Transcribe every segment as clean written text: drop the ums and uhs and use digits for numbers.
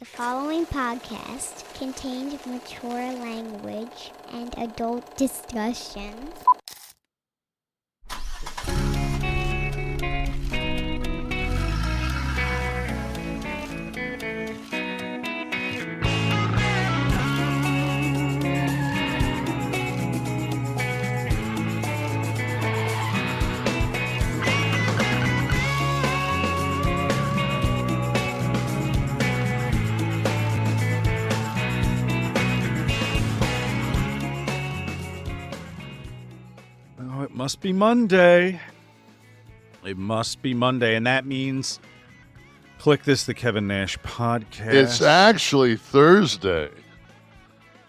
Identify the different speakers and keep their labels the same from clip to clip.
Speaker 1: The following podcast contains mature language and adult discussion.
Speaker 2: It must be Monday. It must be Monday, and that means Kliq This, the Kevin Nash podcast.
Speaker 3: It's actually Thursday.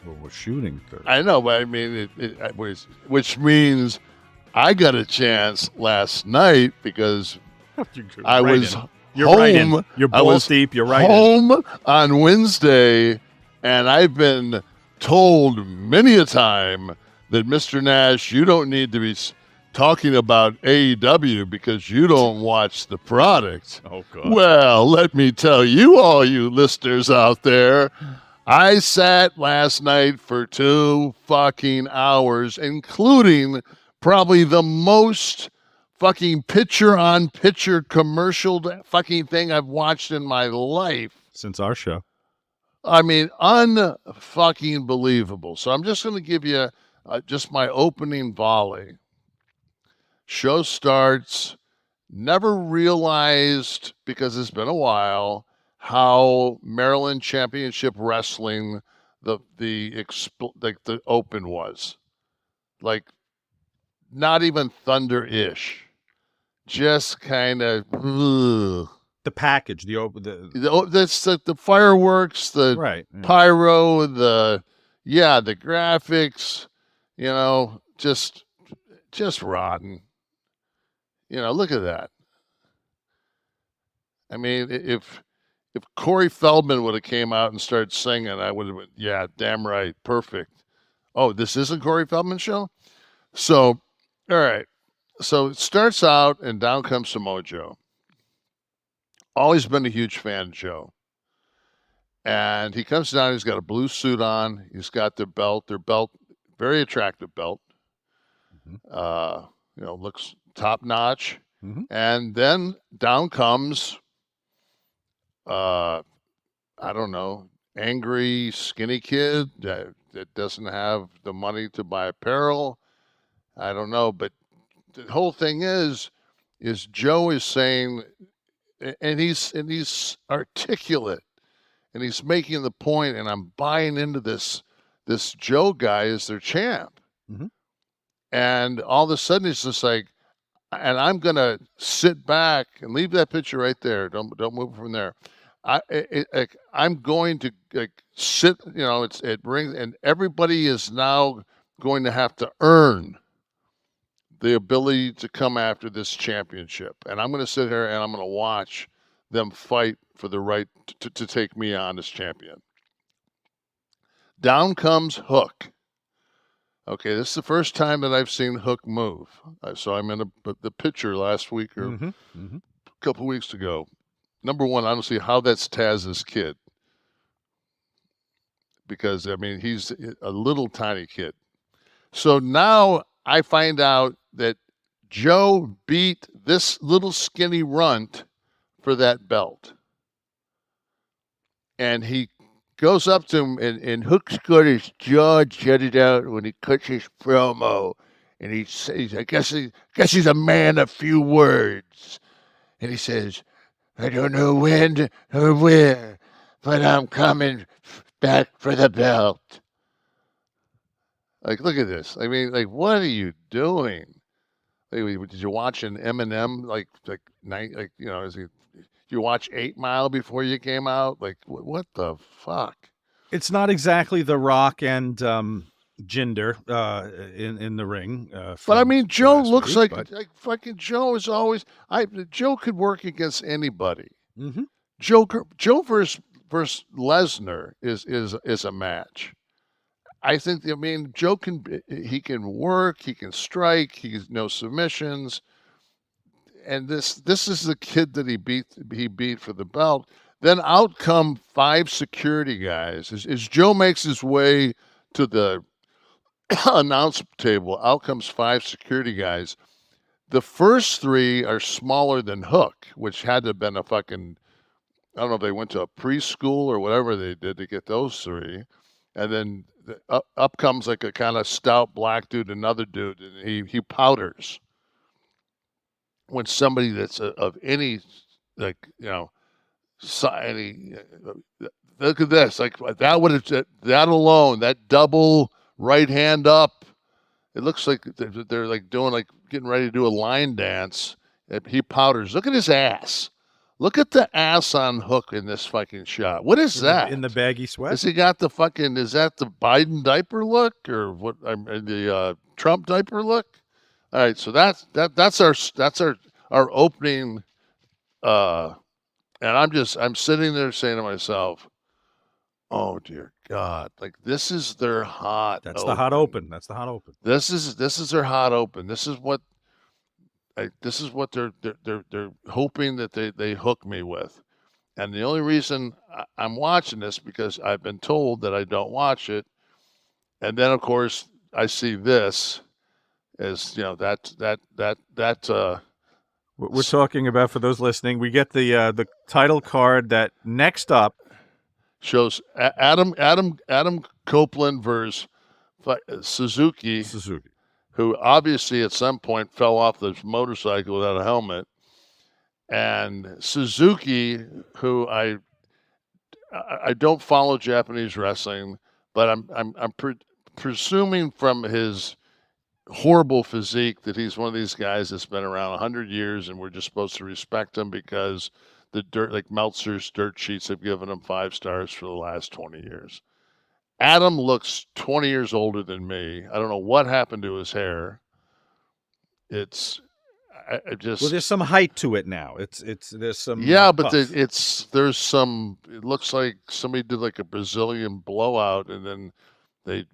Speaker 2: Well, we're shooting Thursday.
Speaker 3: I know, but I mean, which means I got a chance last night because I was home.
Speaker 2: You're balls deep. You're right
Speaker 3: home on Wednesday, and I've been told many a time that Mr. Nash, you don't need to be talking about AEW because you don't watch the product.
Speaker 2: Oh, God.
Speaker 3: Well, let me tell you, all you listeners out there, I sat last night for 2 fucking hours, including probably the most fucking picture-on-picture commercial fucking thing I've watched in my life.
Speaker 2: Since our show.
Speaker 3: I mean, unfucking believable. So I'm just going to give you just my opening volley. Show starts. Never realized, because it's been a while, how Maryland Championship Wrestling the open was. Like, not even Thunder-ish. Just kind of
Speaker 2: The package,
Speaker 3: that's the fireworks, the
Speaker 2: right, yeah.
Speaker 3: pyro, the graphics, just rotten. Look at that. I mean, if Corey Feldman would have came out and started singing, I would have been, yeah, damn right, perfect. Oh, this isn't Corey Feldman's show? So, all right. So it starts out, and down comes Samoa Joe. Always been a huge fan of Joe. And he comes down, he's got a blue suit on, he's got their belt, very attractive belt. Mm-hmm. Looks top notch. Mm-hmm. And then down comes, I don't know, angry, skinny kid that doesn't have the money to buy apparel. I don't know, but the whole thing is Joe is saying, and he's articulate, and he's making the point, and I'm buying into this Joe guy is their champ. Mm-hmm. And all of a sudden it's just like, and I'm going to sit back and leave that picture right there. Don't move from there. I'm going to sit, it brings, and everybody is now going to have to earn the ability to come after this championship. And I'm going to sit here and I'm going to watch them fight for the right to take me on as champion. Down comes Hook. Okay, this is the first time that I've seen Hook move. I saw him in the picture last week or a couple weeks ago. Number one, I don't see how that's Taz's kid. Because, I mean, he's a little tiny kid. So now I find out that Joe beat this little skinny runt for that belt. And he goes up to him, and Hook's got his jaw jutted out when he cuts his promo. And he says, I guess he's a man of few words. And he says, I don't know when or where, but I'm coming back for the belt. Like, look at this. I mean, like, what are you doing? Like, did you watch an Eminem, did you watch 8 Mile before you came out? Like, what the fuck?
Speaker 2: It's not exactly The Rock and Jinder in the ring.
Speaker 3: But I mean, Joe looks like fucking Joe is always. Joe could work against anybody. Mm-hmm. Joe versus Lesnar is a match. I think. I mean, Joe can work. He can strike. He knows submissions. And this is the kid that he beat for the belt. Then out come 5 security guys. As Joe makes his way to the announce table, out comes 5 security guys. The first 3 are smaller than Hook, which had to have been a fucking, I don't know if they went to a preschool or whatever they did to get those 3. And then up comes like a kind of stout black dude, another dude, and he powders. When somebody that's of any, like, any, look at this, like that would have, that alone, that double right hand up, it looks like they're like doing, like getting ready to do a line dance. He powders. Look at his ass. Look at the ass on Hook in this fucking shot. What is that?
Speaker 2: In the baggy sweat?
Speaker 3: Has he got the fucking, is that the Biden diaper look or what? The Trump diaper look? All right, so that's our opening, and I'm sitting there saying to myself, oh dear God, like this is their hot.
Speaker 2: That's the hot open. That's the hot open.
Speaker 3: This is their hot open. This is what they're hoping that they hook me with. And the only reason I'm watching this because I've been told that I don't watch it. And then of course I see this as,
Speaker 2: What we're talking about, for those listening, we get the title card that next up
Speaker 3: shows Adam Copeland versus Suzuki, who obviously at some point fell off the motorcycle without a helmet. And Suzuki, who I don't follow Japanese wrestling, but I'm presuming from his horrible physique that he's one of these guys that's been around 100 years, and we're just supposed to respect him because the dirt, like Meltzer's dirt sheets, have given him 5 stars for the last 20 years. Adam looks 20 years older than me. I don't know what happened to his hair. I just,
Speaker 2: well, there's some height to it now. There's some
Speaker 3: but there's some. It looks like somebody did like a Brazilian blowout, and then they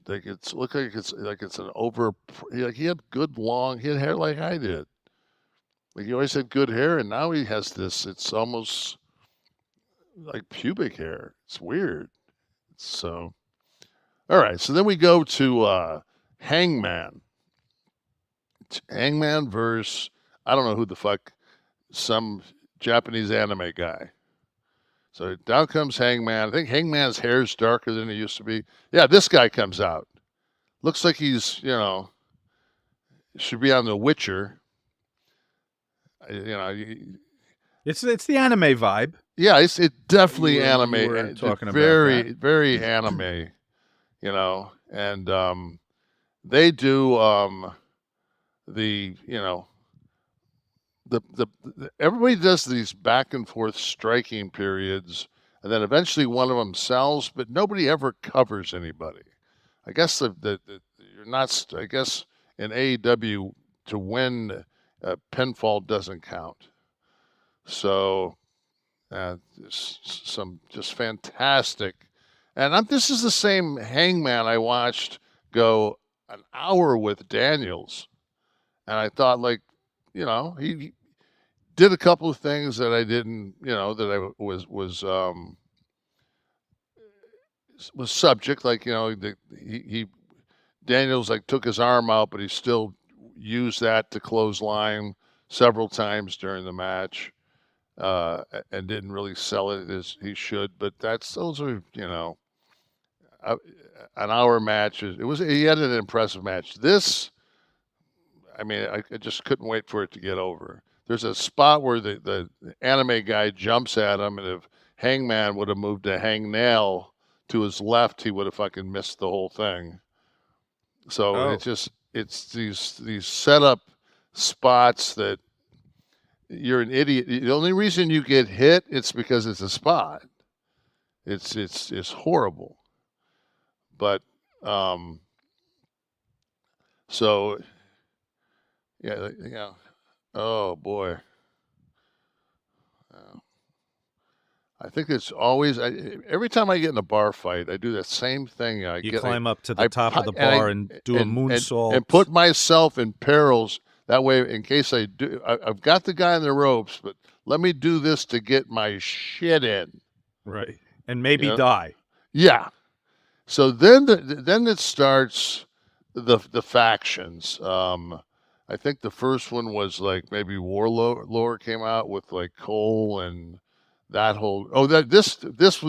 Speaker 3: look like it's an over. Like he had he had hair like I did. Like he always had good hair, and now he has this. It's almost like pubic hair. It's weird. So, all right. So then we go to Hangman. Hangman versus, I don't know who the fuck, some Japanese anime guy. So down comes Hangman. I think Hangman's hair's darker than it used to be. Yeah, this guy comes out. Looks like he's, should be on The Witcher.
Speaker 2: It's the anime vibe.
Speaker 3: Yeah, it's definitely anime.
Speaker 2: You were talking about
Speaker 3: very,
Speaker 2: that.
Speaker 3: very anime. And they do everybody does these back and forth striking periods, and then eventually one of them sells, but nobody ever covers anybody. I guess you're not. I guess in AEW to win pinfall doesn't count. So some just fantastic, and this is the same Hangman I watched go an hour with Daniels, and I thought, like, he did a couple of things that I didn't, that I was subject, like, he Daniels like took his arm out, but he still used that to clothesline several times during the match, and didn't really sell it as he should. But those are, an hour match. He had an impressive match. This, I mean, I just couldn't wait for it to get over. There's a spot where the anime guy jumps at him, and if Hangman would have moved to hangnail to his left, he would have fucking missed the whole thing. So it's these setup spots that you're an idiot. The only reason you get hit, it's because it's a spot. It's horrible. But so yeah. Oh boy. I think it's always every time I get in a bar fight, I do that same thing.
Speaker 2: You climb up to the top of the bar and do a moonsault
Speaker 3: and put myself in perils. That way, in case I do, I've got the guy in the ropes, but let me do this to get my shit in.
Speaker 2: Right. And maybe die.
Speaker 3: Yeah. So then it starts the factions. I think the first one was like maybe Warlord came out with like Cole and that whole. Oh, this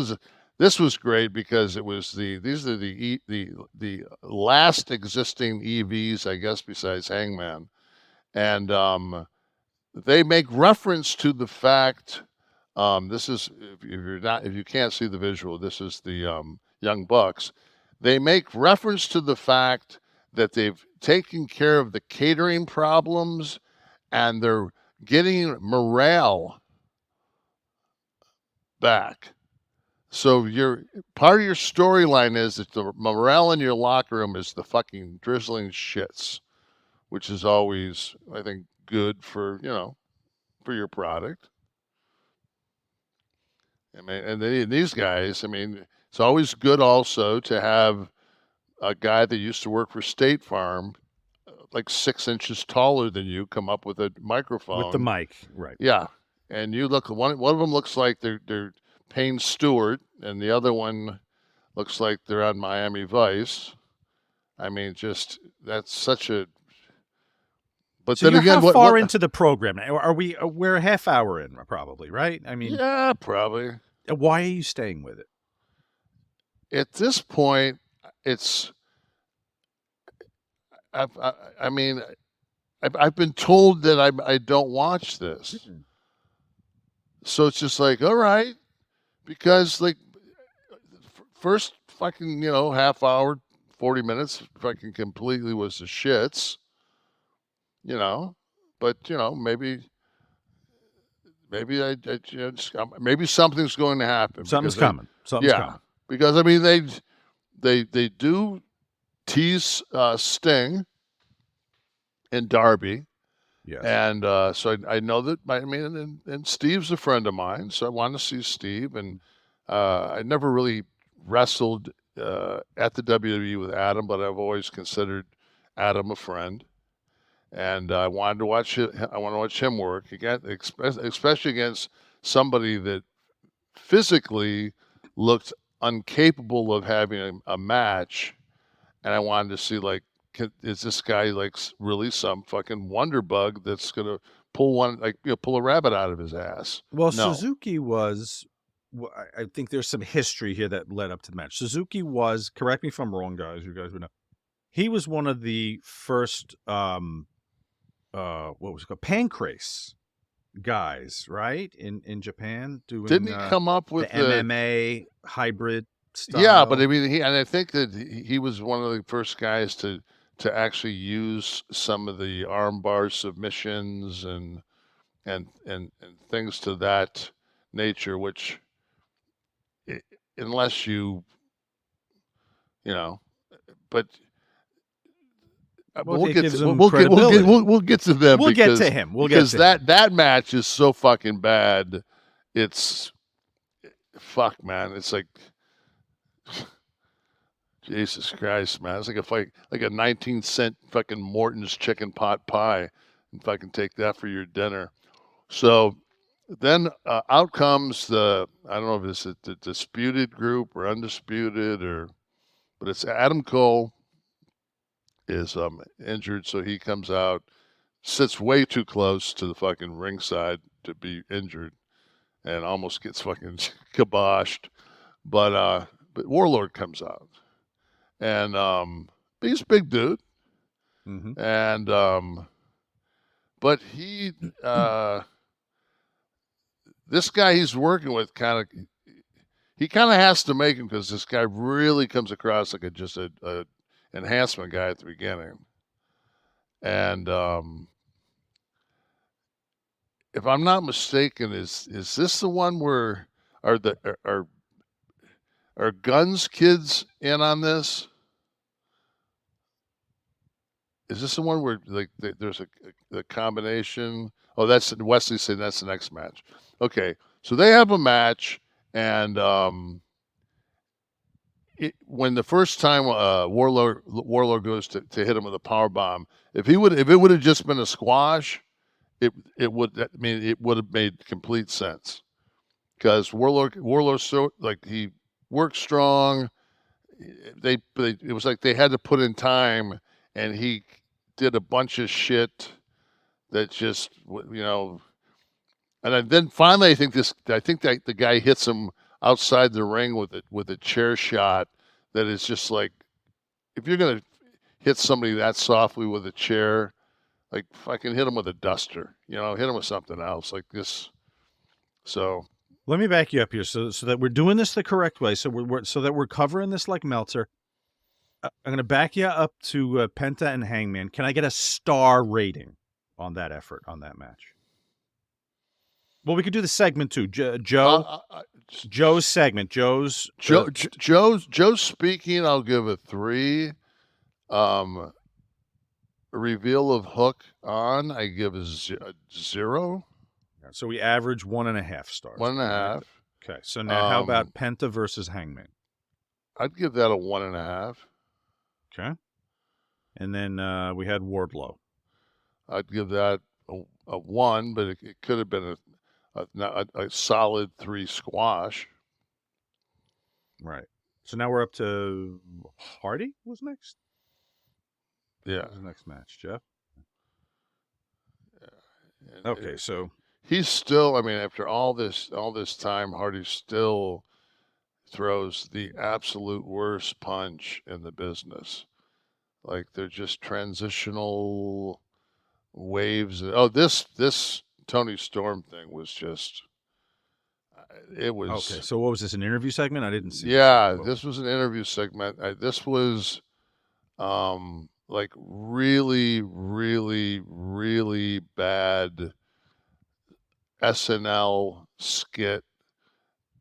Speaker 3: was great because it was these are the last existing EVs, I guess, besides Hangman, and they make reference to the fact. This is if you can't see the visual, this is the Young Bucks. They make reference to the fact that they've taken care of the catering problems and they're getting morale back. So part of your storyline is that the morale in your locker room is the fucking drizzling shits, which is always, I think, good for for your product. I mean, and these guys, I mean, it's always good also to have a guy that used to work for State Farm, like 6 inches taller than you, come up with a microphone.
Speaker 2: With the mic, right.
Speaker 3: Yeah. And you look, one of them looks like they're Payne Stewart, and the other one looks like they're on Miami Vice. I mean, just, that's such a... But
Speaker 2: so
Speaker 3: then again,
Speaker 2: how far into the program? We're a half hour in, probably, right? I mean,
Speaker 3: yeah, probably.
Speaker 2: Why are you staying with it?
Speaker 3: At this point, it's. I mean, I've been told that I don't watch this, so it's just like, all right, because like first fucking half hour, 40 minutes, fucking completely was the shits. But maybe maybe something's going to happen.
Speaker 2: Something's coming. Something's coming.
Speaker 3: Because I mean they do tease Sting and Darby.
Speaker 2: Yes.
Speaker 3: And so I know that. I mean, and Steve's a friend of mine, so I want to see Steve. And I never really wrestled at the WWE with Adam, but I've always considered Adam a friend. And I wanted to watch it. I want to watch him work again, especially against somebody that physically looked incapable of having a match. And I wanted to see, like, is this guy like really some fucking wonder bug that's gonna pull a rabbit out of his ass?
Speaker 2: Well, no. Suzuki was. I think there's some history here that led up to the match. Suzuki was. Correct me if I'm wrong, guys. You guys would know. He was one of the first. What was it called? Pancrase guys, right? In Japan, doing.
Speaker 3: Didn't he come up with
Speaker 2: the MMA hybrid style?
Speaker 3: Yeah, but I mean, I think that he was one of the first guys to actually use some of the armbar submissions and things to that nature, which unless but we'll get to them. We'll get to him. Because that match is so fucking bad. It's fuck, man. It's like Jesus Christ, man. It's like a 19-cent fucking Morton's chicken pot pie, and fucking take that for your dinner. So then out comes I don't know if it's the disputed group or undisputed but it's Adam Cole is injured, so he comes out, sits way too close to the fucking ringside to be injured, and almost gets fucking kiboshed. But Warlord comes out, and he's a big dude, and but he this guy he's working with kind of has to make him, because this guy really comes across like just a enhancement guy at the beginning. And if I'm not mistaken, is this the one where are Guns kids in on this? Is this the one where like there's a combination? Oh, that's Wesley saying that's the next match. Okay, so they have a match, and when the first time Warlord goes to hit him with a power bomb, if it would have just been a squash, it would have made complete sense, because Warlord so like he worked strong. It was like they had to put in time, and he did a bunch of shit that just And then finally, I think that the guy hits him outside the ring with a chair shot that is just like, if you're gonna hit somebody that softly with a chair, like fucking hit him with a duster, hit him with something else like this. So
Speaker 2: let me back you up here so that we're doing this the correct way. So we're covering this like Meltzer. I'm going to back you up to Penta and Hangman. Can I get a star rating on that effort, on that match? Well, we could do the segment too. Joe's segment. Joe's
Speaker 3: speaking. I'll give a 3. Reveal of Hook on, I give a 0.
Speaker 2: So we average 1.5 stars.
Speaker 3: 1.5.
Speaker 2: Okay. So now, how about Penta versus Hangman?
Speaker 3: I'd give that a 1.5.
Speaker 2: Okay. And then we had Wardlow.
Speaker 3: I'd give that a 1, but it could have been a solid 3 squash.
Speaker 2: Right. So now we're up to Hardy was next?
Speaker 3: Yeah.
Speaker 2: Was the next match, Jeff?
Speaker 3: Yeah.
Speaker 2: Okay, so
Speaker 3: he's still, after all this time, Hardy still throws the absolute worst punch in the business. Like, they're just transitional waves. Oh, this Toni Storm thing was just, it was.
Speaker 2: Okay, so what was this, an interview segment? I didn't see.
Speaker 3: Yeah, this was an interview segment. This was like really, really, really bad SNL skit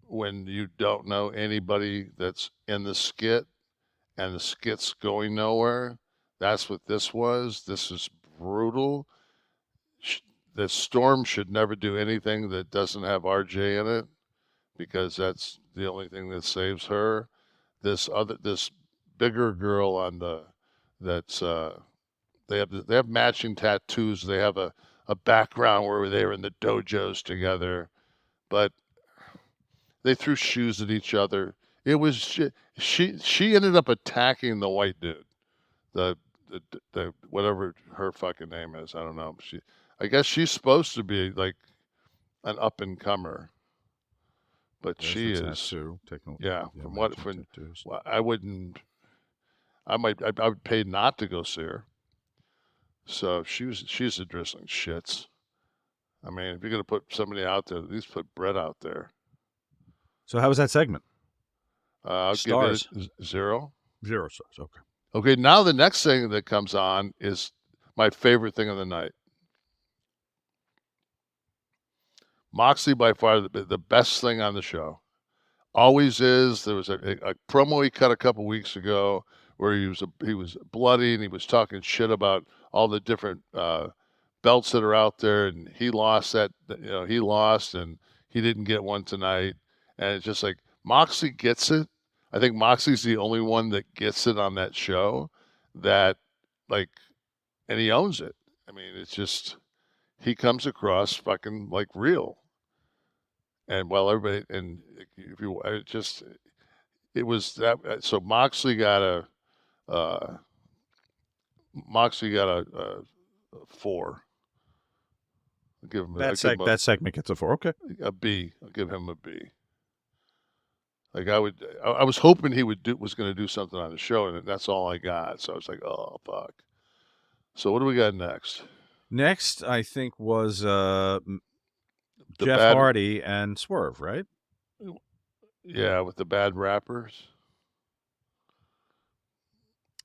Speaker 3: when you don't know anybody that's in the skit and the skit's going nowhere. That's what this was. This is brutal. The Storm should never do anything that doesn't have RJ in it, because that's the only thing that saves her. This bigger girl on they have matching tattoos. They have a background where they were in the dojos together, but they threw shoes at each other. It was she ended up attacking the white dude, the whatever her fucking name is. I don't know. I guess she's supposed to be like an up and comer, but she is. Yeah, I wouldn't. I would pay not to go see her. So she's addressing shits. If you're gonna put somebody out there, at least put Brett out there.
Speaker 2: So how was that segment?
Speaker 3: I'll give it 0.
Speaker 2: 0 stars. Okay.
Speaker 3: Okay. Now the next thing that comes on is my favorite thing of the night. Moxley, by far the best thing on the show. Always is. There was a promo he cut a couple weeks ago where he was bloody and he was talking shit about all the different belts that are out there, and he lost and he didn't get one tonight. And it's just like, Moxley gets it. I think Moxley's the only one that gets it on that show, that and he owns it. It's just, he comes across fucking like real. And everybody, and if you, it was that. So Moxley got a 4. I'll give him
Speaker 2: that segment gets a 4. Okay,
Speaker 3: a B. I'll give him a B. Like, I was hoping he was going to do something on the show, and that's all I got. So I was like, oh fuck. So what do we got next?
Speaker 2: Next, I think was Jeff Hardy and Swerve, right?
Speaker 3: Yeah, with the bad rappers.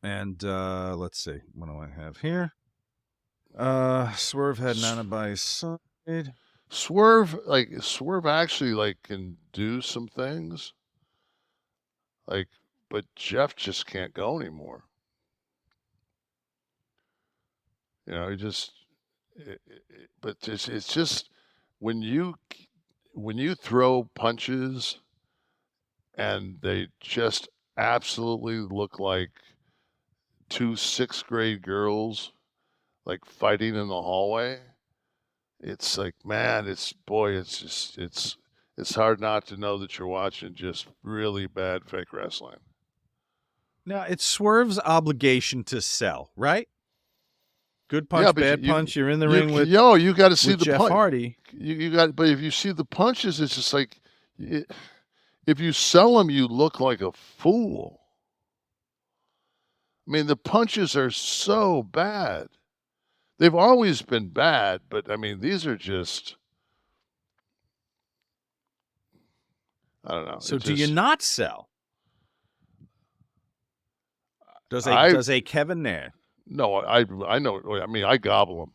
Speaker 2: And let's see, what do I have here? Swerve had Nana by his side.
Speaker 3: Swerve actually can do some things. But Jeff just can't go anymore. He just. But it's just when you throw punches and they just absolutely look like 2 6th grade girls fighting in the hallway. It's like, man, it's it's hard not to know that you're watching just really bad fake wrestling.
Speaker 2: Now, it's Swerve's obligation to sell, right? Good punch, bad punch. You're in the ring with
Speaker 3: you got to see the
Speaker 2: Jeff Hardy.
Speaker 3: But if you see the punches, it's just like if you sell them, you look like a fool. I mean, the punches are so bad. They've always been bad, but I mean, these are just. I don't know.
Speaker 2: So, do you not sell? Does a Kevin Nash?
Speaker 3: No, I know. I mean, I gobble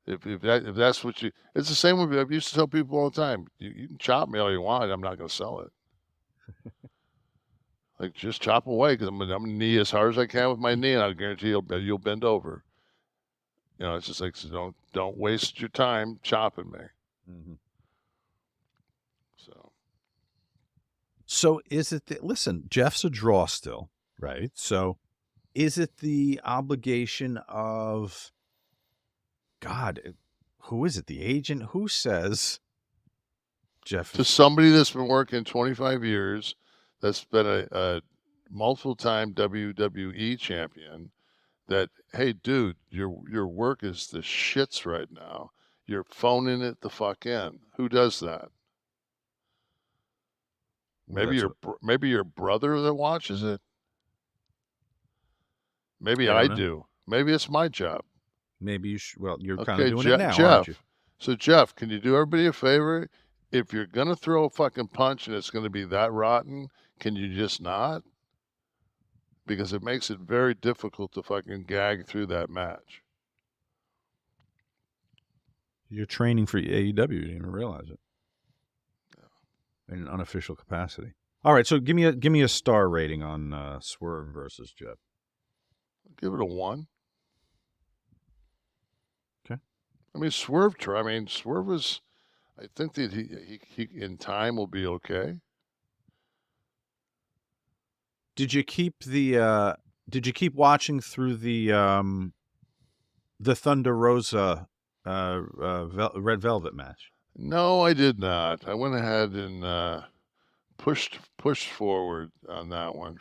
Speaker 3: them. If that's what you, it's the same with. I used to tell people all the time. You can chop me all you want. I'm not going to sell it. Like, just chop away, because I'm going to knee as hard as I can with my knee, and I guarantee you'll bend over. You know, it's just like, so don't waste your time chopping me.
Speaker 2: Mm-hmm.
Speaker 3: So
Speaker 2: is it listen, Jeff's a draw still, right? So is it the obligation of, God, who is it? The agent? Who says Jeff?
Speaker 3: To somebody that's been working 25 years, that's been a multiple-time WWE champion, that, hey, dude, your work is the shits right now. You're phoning it the fuck in. Who does that? Maybe your brother that watches it. Maybe I do. Maybe it's my job.
Speaker 2: Maybe you should. Well, you're kind of doing it now,
Speaker 3: Jeff.
Speaker 2: aren't you?
Speaker 3: So, Jeff, can you do everybody a favor? If you're going to throw a fucking punch and it's going to be that rotten, can you just not? Because it makes it very difficult to fucking gag through that match.
Speaker 2: You're training for AEW. You didn't even realize it. In an unofficial capacity. All right, so give me a star rating on Swerve versus Jeff.
Speaker 3: Give it a 1.
Speaker 2: Okay.
Speaker 3: I mean, Swerve was. I think that he in time will be okay.
Speaker 2: Did you keep watching through the Thunder Rosa Red Velvet match?
Speaker 3: No, I did not. I went ahead and pushed forward on that one.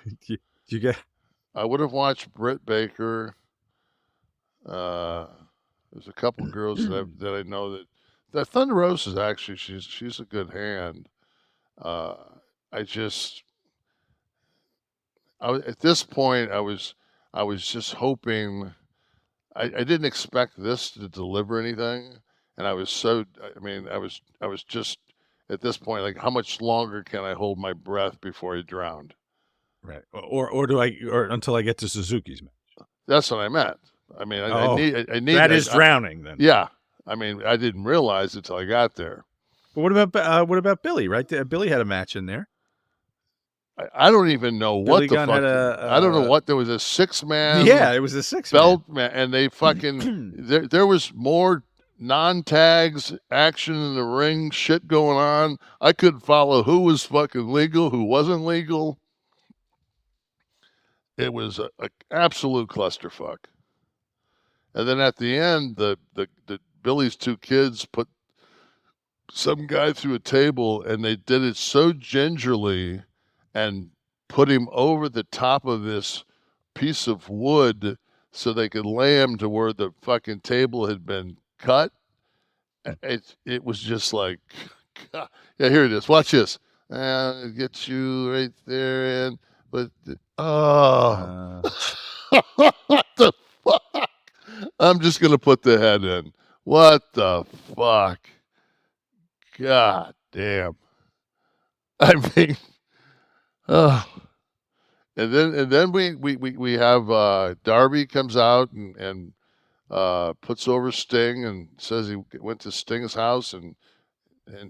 Speaker 2: You get?
Speaker 3: I would have watched Britt Baker. There's a couple of girls that I know that Thunder Rosa is actually she's a good hand. At this point I was just hoping. I didn't expect this to deliver anything. And I was just at this point, like, how much longer can I hold my breath before he drowned?
Speaker 2: Right. Or until I get to Suzuki's match.
Speaker 3: That's what I meant. I mean, I need
Speaker 2: that is drowning then.
Speaker 3: Yeah. I mean, I didn't realize it till I got there.
Speaker 2: But what about Billy, right? Billy had a match in there.
Speaker 3: I don't even know
Speaker 2: Billy
Speaker 3: what the
Speaker 2: Gunn
Speaker 3: fuck. I don't know what. There was a 6-man.
Speaker 2: Yeah, it was a 6-man
Speaker 3: belt man, and they fucking there was more non-tags, action in the ring, shit going on. I couldn't follow who was fucking legal, who wasn't legal. It was a absolute clusterfuck. And then at the end, the Billy's 2 kids put some guy through a table, and they did it so gingerly and put him over the top of this piece of wood so they could lay him to where the fucking table had been cut. It was just like, God. Yeah, here it is. Watch this. And get you right there. And but what the fuck? I'm just gonna put the head in. What the fuck? God damn. I mean, and then we have Darby comes out and puts over Sting and says he went to Sting's house and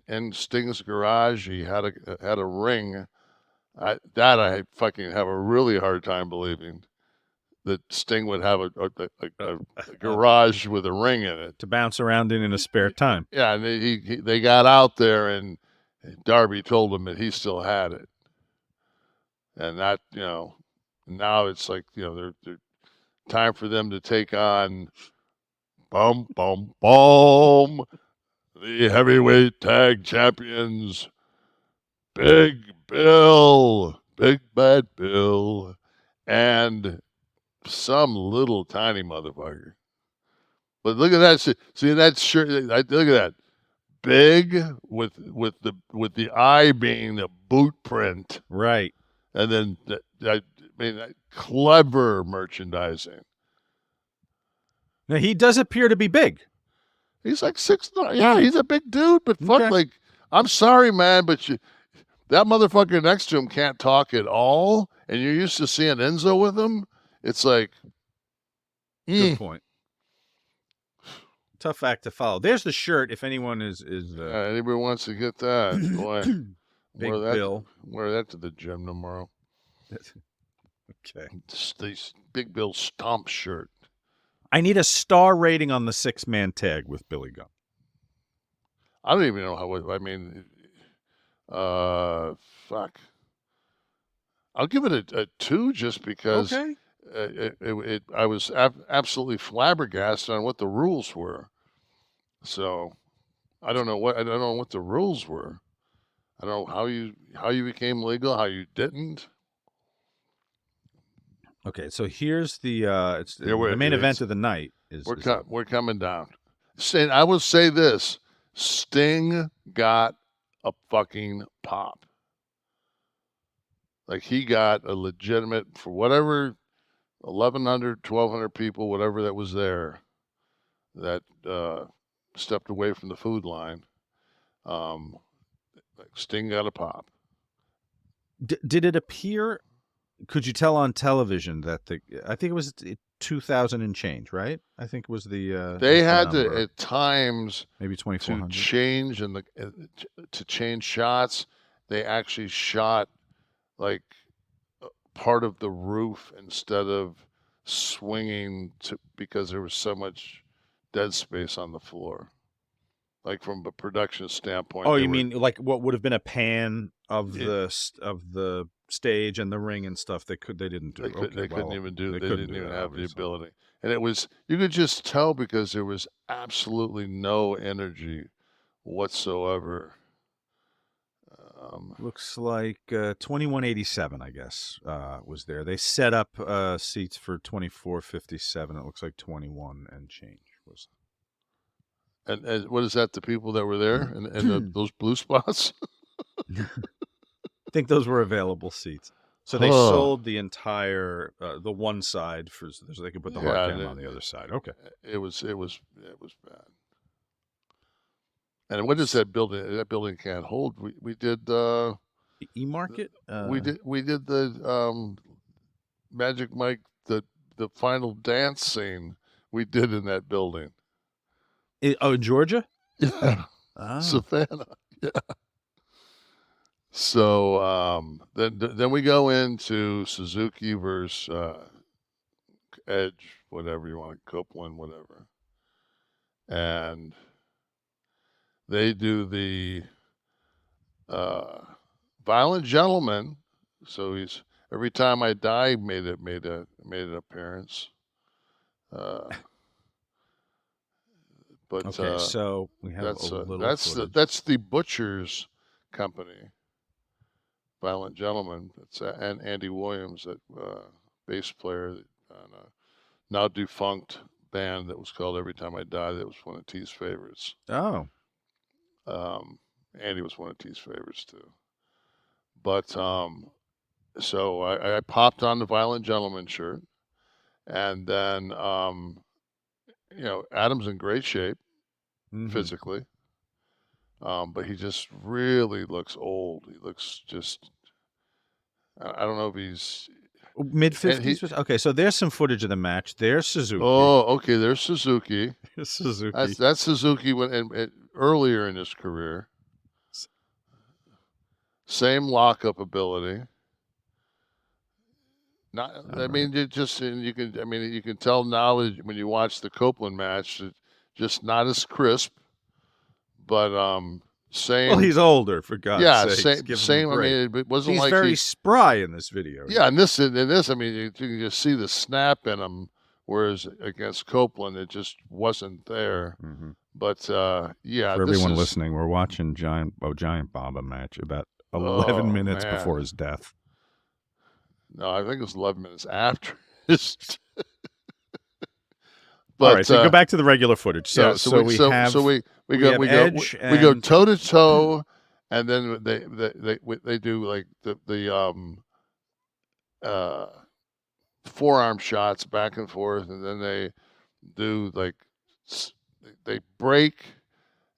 Speaker 3: in Sting's garage he had a ring. I fucking have a really hard time believing that Sting would have a garage with a ring in it
Speaker 2: to bounce around in his spare time.
Speaker 3: Yeah, and they got out there and Darby told him that he still had it, and that now it's like they're time for them to take on the the heavyweight tag champions, Big Bill, Big Bad Bill, and some little tiny motherfucker. But look at that. See that shirt? Look at that. Big with the eye being the boot print.
Speaker 2: Right.
Speaker 3: And then clever merchandising.
Speaker 2: Now, he does appear to be big.
Speaker 3: He's like 6'9". Yeah, he's a big dude, but fuck, like, I'm sorry, man, but that motherfucker next to him can't talk at all, and you're used to seeing Enzo with him. It's like,
Speaker 2: good point. Tough act to follow. There's the shirt. If anyone is
Speaker 3: anybody wants to get that, boy,
Speaker 2: Big Bill,
Speaker 3: wear that to the gym tomorrow.
Speaker 2: Okay.
Speaker 3: This Big Bill stomp shirt.
Speaker 2: I need a star rating on the 6-man tag with Billy Gunn.
Speaker 3: I don't even know how. I mean, fuck. I'll give it a 2 just because.
Speaker 2: Okay.
Speaker 3: I was absolutely flabbergasted on what the rules were. So, I don't know what the rules were. I don't know how you became legal, how you didn't.
Speaker 2: Okay, so here's the main event of the night is
Speaker 3: we're coming down. I will say this: Sting got a fucking pop. Like, he got a legitimate, for whatever 1,100, 1,200 people, whatever that was there, that stepped away from the food line. Like, Sting got a pop.
Speaker 2: Did it appear? Could you tell on television that I think it was 2,000 and change, right? I think it was the.
Speaker 3: They had to at times
Speaker 2: maybe 2,400
Speaker 3: to change to change shots. They actually shot like part of the roof instead of swinging because there was so much dead space on the floor. Like, from a production standpoint.
Speaker 2: Oh, you mean like what would have been a pan of the stage and the ring and stuff? They didn't do.
Speaker 3: They couldn't even do. They didn't even have the ability. And it was, you could just tell because there was absolutely no energy whatsoever.
Speaker 2: Looks like 2187, I guess, was there. They set up seats for 2457. It looks like 21 and change was.
Speaker 3: And what is that? The people that were there and those blue spots?
Speaker 2: I think those were available seats. So they sold the entire the one side so they could put the hard cam on the other side. Okay.
Speaker 3: It was bad. And what is that building? That building can't hold. We did
Speaker 2: E-Market.
Speaker 3: We did the Magic Mike the final dance scene we did in that building.
Speaker 2: In Georgia?
Speaker 3: Yeah.
Speaker 2: Oh.
Speaker 3: Savannah. Yeah. So then we go into Suzuki versus Edge, whatever you want, Copeland, whatever. And they do the Violent Gentleman. So he's Every Time I Die made an appearance. But
Speaker 2: okay, so we have
Speaker 3: that's the Butcher's company, Violent Gentleman. It's and Andy Williams, that bass player on a now defunct band that was called Every Time I Die. That was one of T's favorites.
Speaker 2: Oh,
Speaker 3: Andy was one of T's favorites too. But so I popped on the Violent Gentleman shirt, and then Adam's in great shape physically, but he just really looks old. He looks just, I don't know if he's
Speaker 2: mid-50s. Okay, so there's some footage of the match. There's Suzuki.
Speaker 3: Oh, okay, there's Suzuki.
Speaker 2: Suzuki.
Speaker 3: That's Suzuki earlier in his career. Same lockup ability. You can tell now when you watch the Copeland match, it's just not as crisp, but same.
Speaker 2: Well, he's older, for God's sake.
Speaker 3: Same. I mean, it wasn't
Speaker 2: he's
Speaker 3: like
Speaker 2: very spry in this video.
Speaker 3: Yeah, in this, I mean, you can just see the snap in him, whereas against Copeland, it just wasn't there. But yeah,
Speaker 2: For
Speaker 3: this
Speaker 2: everyone
Speaker 3: is,
Speaker 2: listening, we're watching Giant Baba match about 11 minutes
Speaker 3: man.
Speaker 2: before his death.
Speaker 3: No, I think it was 11 minutes after. But,
Speaker 2: all right, so go back to the regular footage. So,
Speaker 3: yeah, so we go toe to toe, and then they do like the forearm shots back and forth, and then they do like they break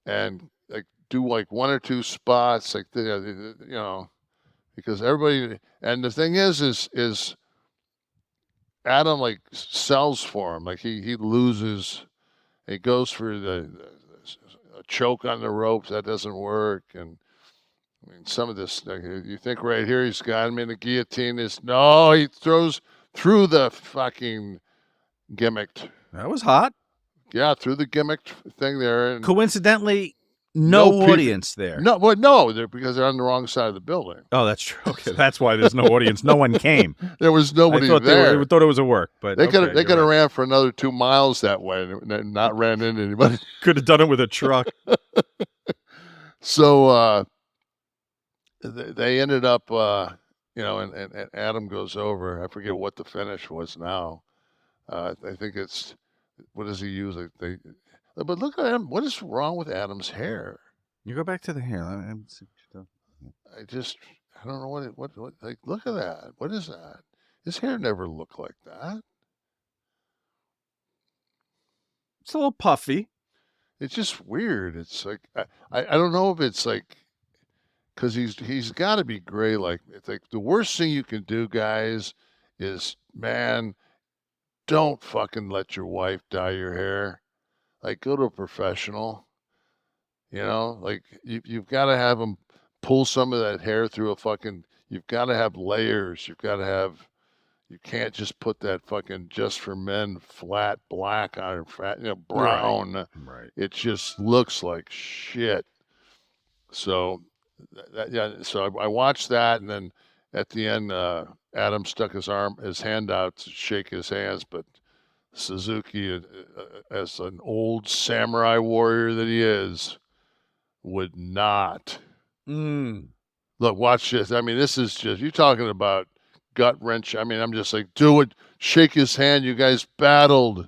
Speaker 3: and like do like one or two spots, like because everybody. And the thing is Adam like sells for him, like he loses. He goes for a choke on the ropes, that doesn't work, and I mean some of this. Like, you think right here he's got him in the guillotine. No, he throws through the fucking gimmicked.
Speaker 2: That was hot.
Speaker 3: Yeah, through the gimmicked thing there. And
Speaker 2: coincidentally, no audience there.
Speaker 3: No, because they're on the wrong side of the building.
Speaker 2: Oh, that's true. Okay, that's why there's no audience. No one came.
Speaker 3: There was nobody there.
Speaker 2: They thought it was a work, but
Speaker 3: they could have ran for another 2 miles that way and not ran into anybody.
Speaker 2: Could have done it with a truck.
Speaker 3: So they ended up, and Adam goes over. I forget what the finish was now. I think it's, what does he use? But look at him. What is wrong with Adam's hair?
Speaker 2: You go back to the hair.
Speaker 3: I don't know what like, look at that. What is that? His hair never looked like that.
Speaker 2: It's a little puffy.
Speaker 3: It's just weird. It's like, I don't know if it's like, because he's got to be gray. Like, it's like the worst thing you can do, guys, is, man, don't fucking let your wife dye your hair. Like, go to a professional. Like you've got to have them pull some of that hair through a fucking. You've got to have layers. You can't just put that fucking just for men flat black on brown.
Speaker 2: Right.
Speaker 3: It just looks like shit. So, So I watched that, and then at the end, Adam stuck his hand out to shake his hands, but Suzuki, as an old samurai warrior that he is, would not. Look, watch this. I mean, this is just, you're talking about gut wrench. I mean, I'm just like, do it. Shake his hand. You guys battled.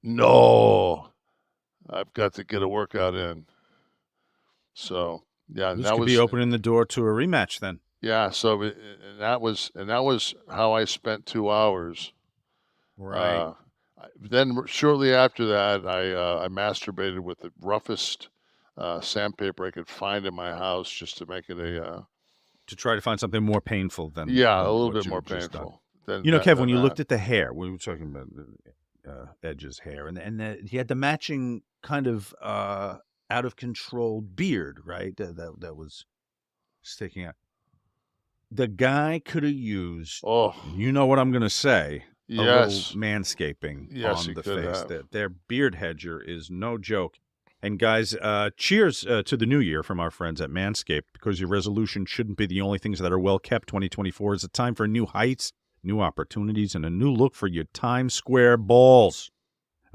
Speaker 3: No, I've got to get a workout in. So yeah,
Speaker 2: this could be opening the door to a rematch then.
Speaker 3: Yeah. So and that was how I spent 2 hours.
Speaker 2: Right.
Speaker 3: Then shortly after that, I masturbated with the roughest sandpaper I could find in my house, just to make it
Speaker 2: to try to find something more painful than
Speaker 3: a little bit more painful.
Speaker 2: Kev, when you looked at the hair, we were talking about Edge's hair, and he had the matching kind of out of control beard, right? That was sticking out. The guy could have used. Oh, you know what I'm going to say.
Speaker 3: Yes.
Speaker 2: A little manscaping on the face. Their beard hedger is no joke. And guys, cheers to the new year from our friends at Manscaped, because your resolution shouldn't be the only things that are well kept. 2024 is a time for new heights, new opportunities, and a new look for your Times Square balls.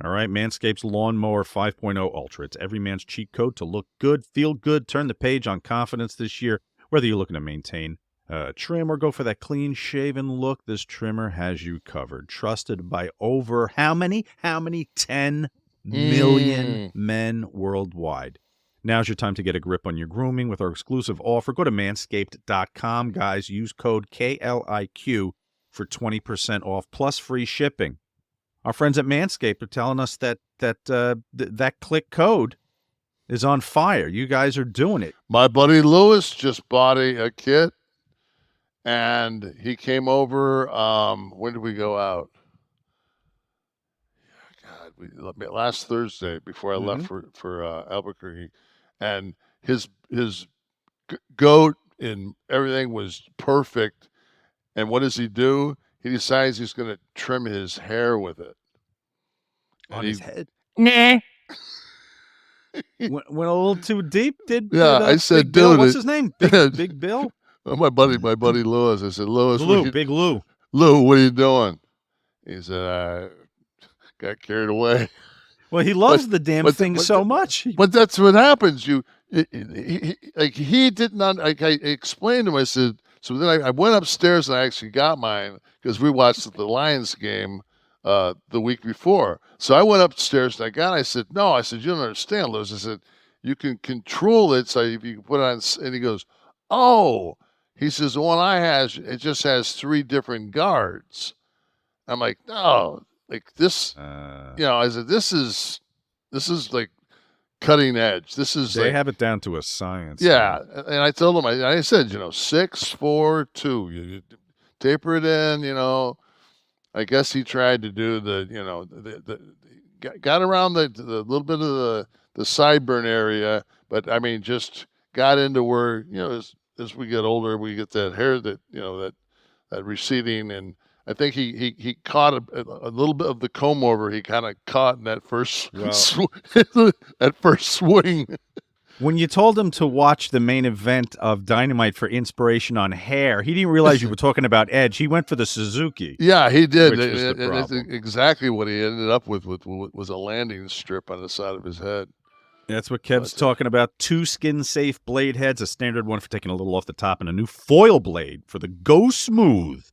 Speaker 2: All right, Manscaped's Lawnmower 5.0 Ultra. It's every man's cheat code to look good, feel good, turn the page on confidence this year. Whether you're looking to maintain trim or go for that clean-shaven look, this trimmer has you covered. Trusted by over how many? 10 million men worldwide. Now's your time to get a grip on your grooming with our exclusive offer. Go to manscaped.com, guys. Use code KLIQ for 20% off plus free shipping. Our friends at Manscaped are telling us that Kliq code is on fire. You guys are doing it.
Speaker 3: My buddy Lewis just bought a kit. And he came over. When did we go out? God, last Thursday before I left for Albuquerque, and his goat and everything was perfect. And what does he do? He decides he's going to trim his hair with it.
Speaker 2: On his head?
Speaker 3: Nah.
Speaker 2: went a little too deep.
Speaker 3: I said,
Speaker 2: Bill,
Speaker 3: dude,
Speaker 2: what's his name? Big Bill.
Speaker 3: Oh, my buddy Lewis. I said, Lewis,
Speaker 2: Big Lou.
Speaker 3: Lou, what are you doing? He said, I got carried away.
Speaker 2: Well, he loves the damn thing so much.
Speaker 3: But that's what happens. He did not. Like I explained to him. I said. So then I went upstairs and I actually got mine because we watched the Lions game the week before. So I went upstairs and I got it. I said, no. I said, you don't understand, Lewis. I said, you can control it. So if you can put it on, and he goes, oh. He says, the one I has, it just has 3 different guards. I'm like, no. Like this, I said, this is like cutting edge. This is
Speaker 2: they have it down to a science.
Speaker 3: Yeah, and I told him, I said, 6, 4, 2. You taper it in. I guess he tried to do the got around the little bit of the sideburn area, but I mean, just got into where as we get older, we get that hair that that receding, and I think he caught a little bit of the comb over. He kind of caught in that first that first swing.
Speaker 2: When you told him to watch the main event of Dynamite for inspiration on hair, he didn't realize you were talking about Edge. He went for the Suzuki.
Speaker 3: Yeah, he did.
Speaker 2: That's
Speaker 3: exactly what he ended up with was a landing strip on the side of his head.
Speaker 2: That's what Kev's talking about. 2 skin-safe blade heads, a standard one for taking a little off the top, and a new foil blade for the Go Smooth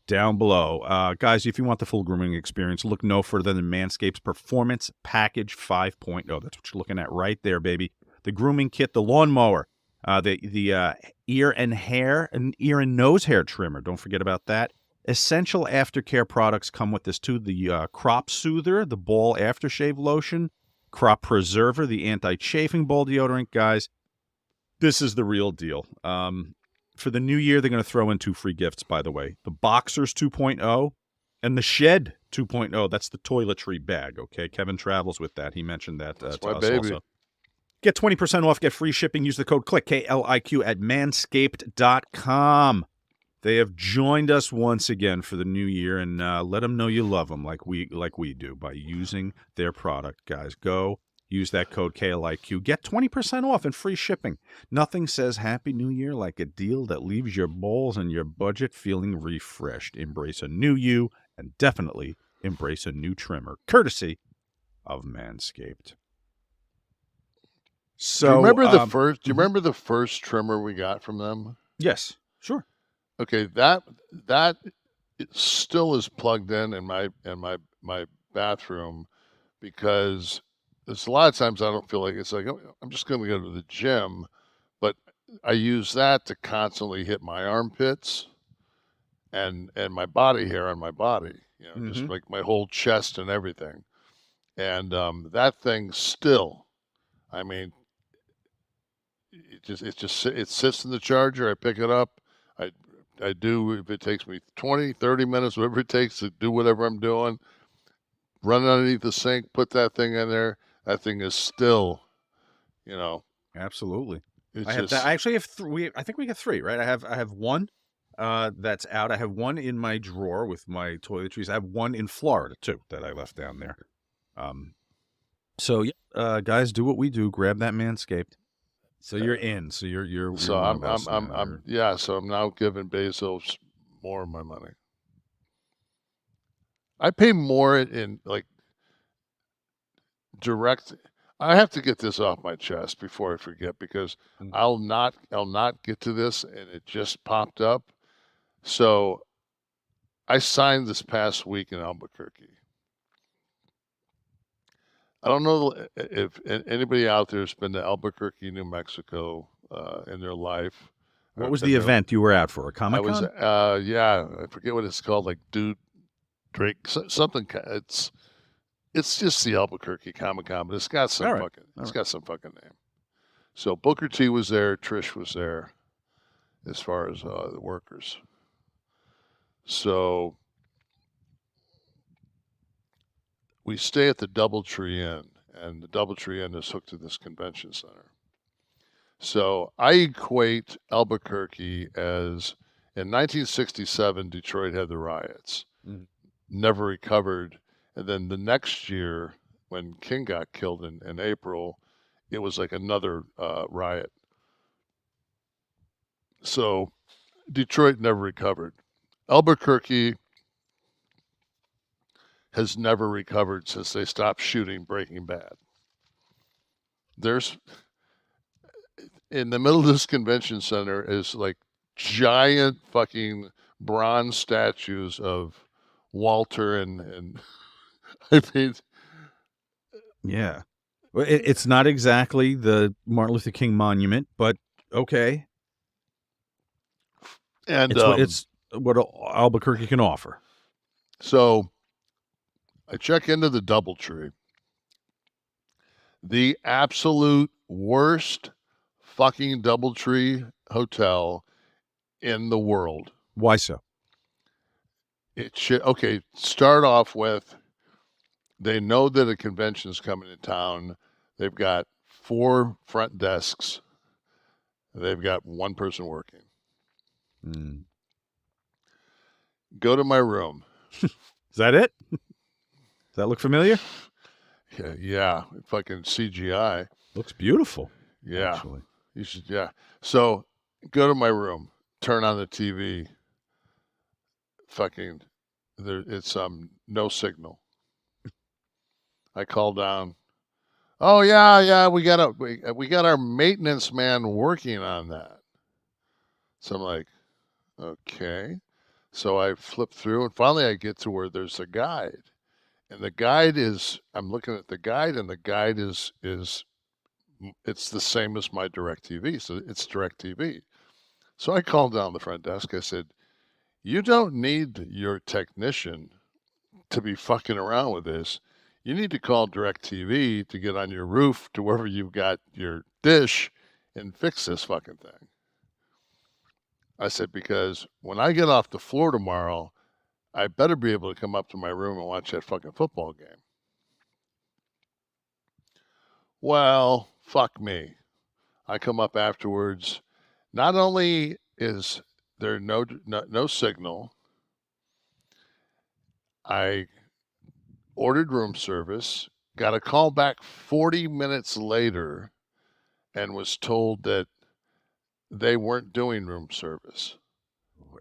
Speaker 2: down below. Guys, if you want the full grooming experience, look no further than Manscaped's Performance Package 5.0. That's what you're looking at right there, baby. The grooming kit, the lawnmower, the ear and nose hair trimmer. Don't forget about that. Essential aftercare products come with this too. The crop soother, the ball aftershave lotion, crop preserver, the anti-chafing ball deodorant. Guys, this is the real deal. For the new year, they're going to throw in 2 free gifts, by the way. The Boxers 2.0 and the Shed 2.0. That's the toiletry bag, okay? Kevin travels with that. He mentioned that to us also. Get 20% off, get free shipping. Use the code KLIQ, K-L-I-Q, at manscaped.com. They have joined us once again for the new year, and let them know you love them like we do by using their product, guys. Go use that code KLIQ. Get 20% off and free shipping. Nothing says Happy New Year like a deal that leaves your balls and your budget feeling refreshed. Embrace a new you, and definitely embrace a new trimmer, courtesy of Manscaped. So,
Speaker 3: do you remember the first? Do you remember the first trimmer we got from them?
Speaker 2: Yes, sure.
Speaker 3: Okay, that it still is plugged in my bathroom because there's a lot of times I don't feel like it's like I'm just going to go to the gym, but I use that to constantly hit my armpits and my body hair on my body, just like my whole chest and everything, and that thing still, I mean. It sits in the charger. I pick it up. I do, if it takes me 20, 30 minutes, whatever it takes to do whatever I'm doing, run underneath the sink, put that thing in there. That thing is still,
Speaker 2: Absolutely. I actually have 3. I think we have 3, right? I have one that's out. I have one in my drawer with my toiletries. I have one in Florida too that I left down there. So yeah, guys, do what we do. Grab that Manscaped. So you're in. So you're.
Speaker 3: So I'm So I'm now giving Bezos more of my money. I pay more in like direct. I have to get this off my chest before I forget because I'll not get to this and it just popped up. So I signed this past week in Albuquerque. I don't know if anybody out there has been to Albuquerque, New Mexico in their life.
Speaker 2: What was the event you were at for? A Comic-Con?
Speaker 3: I was, I forget what it's called, like Dude Drake, something. It's just the Albuquerque Comic-Con, but it's got some fucking name. So Booker T was there, Trish was there, as far as the workers. So we stay at the Doubletree Inn, and the Doubletree Inn is hooked to this convention center. So I equate Albuquerque as in 1967, Detroit had the riots, never recovered. And then the next year, when King got killed in April, it was like another riot. So Detroit never recovered. Albuquerque has never recovered since they stopped shooting Breaking Bad. There's in the middle of this convention center is like giant fucking bronze statues of Walter and I mean,
Speaker 2: yeah. Well, it's not exactly the Martin Luther King monument, but okay.
Speaker 3: and
Speaker 2: It's what Albuquerque can offer.
Speaker 3: So I check into the DoubleTree, the absolute worst fucking DoubleTree hotel in the world.
Speaker 2: Why so?
Speaker 3: Okay, start off with, they know that a convention's coming to town. They've got 4 front desks. They've got 1 person working. Go to my room.
Speaker 2: Is that it? Does that look familiar?
Speaker 3: Yeah, fucking CGI.
Speaker 2: Looks beautiful.
Speaker 3: Yeah.
Speaker 2: Actually.
Speaker 3: You should, yeah. So go to my room, turn on the TV. Fucking, it's no signal. I call down. Oh yeah, we got our maintenance man working on that. So I'm like, okay. So I flip through, and finally I get to where there's a guide, and the guide is, I'm looking at the guide, and the guide is it's the same as my DirecTV, so it's DirecTV. So I called down the front desk. I said, you don't need your technician to be fucking around with this. You need to call DirecTV to get on your roof to wherever you've got your dish and fix this fucking thing. I said, because when I get off the floor tomorrow, I better be able to come up to my room and watch that fucking football game. Well, fuck me. I come up afterwards. Not only is there no signal, I ordered room service, got a call back 40 minutes later, and was told that they weren't doing room service.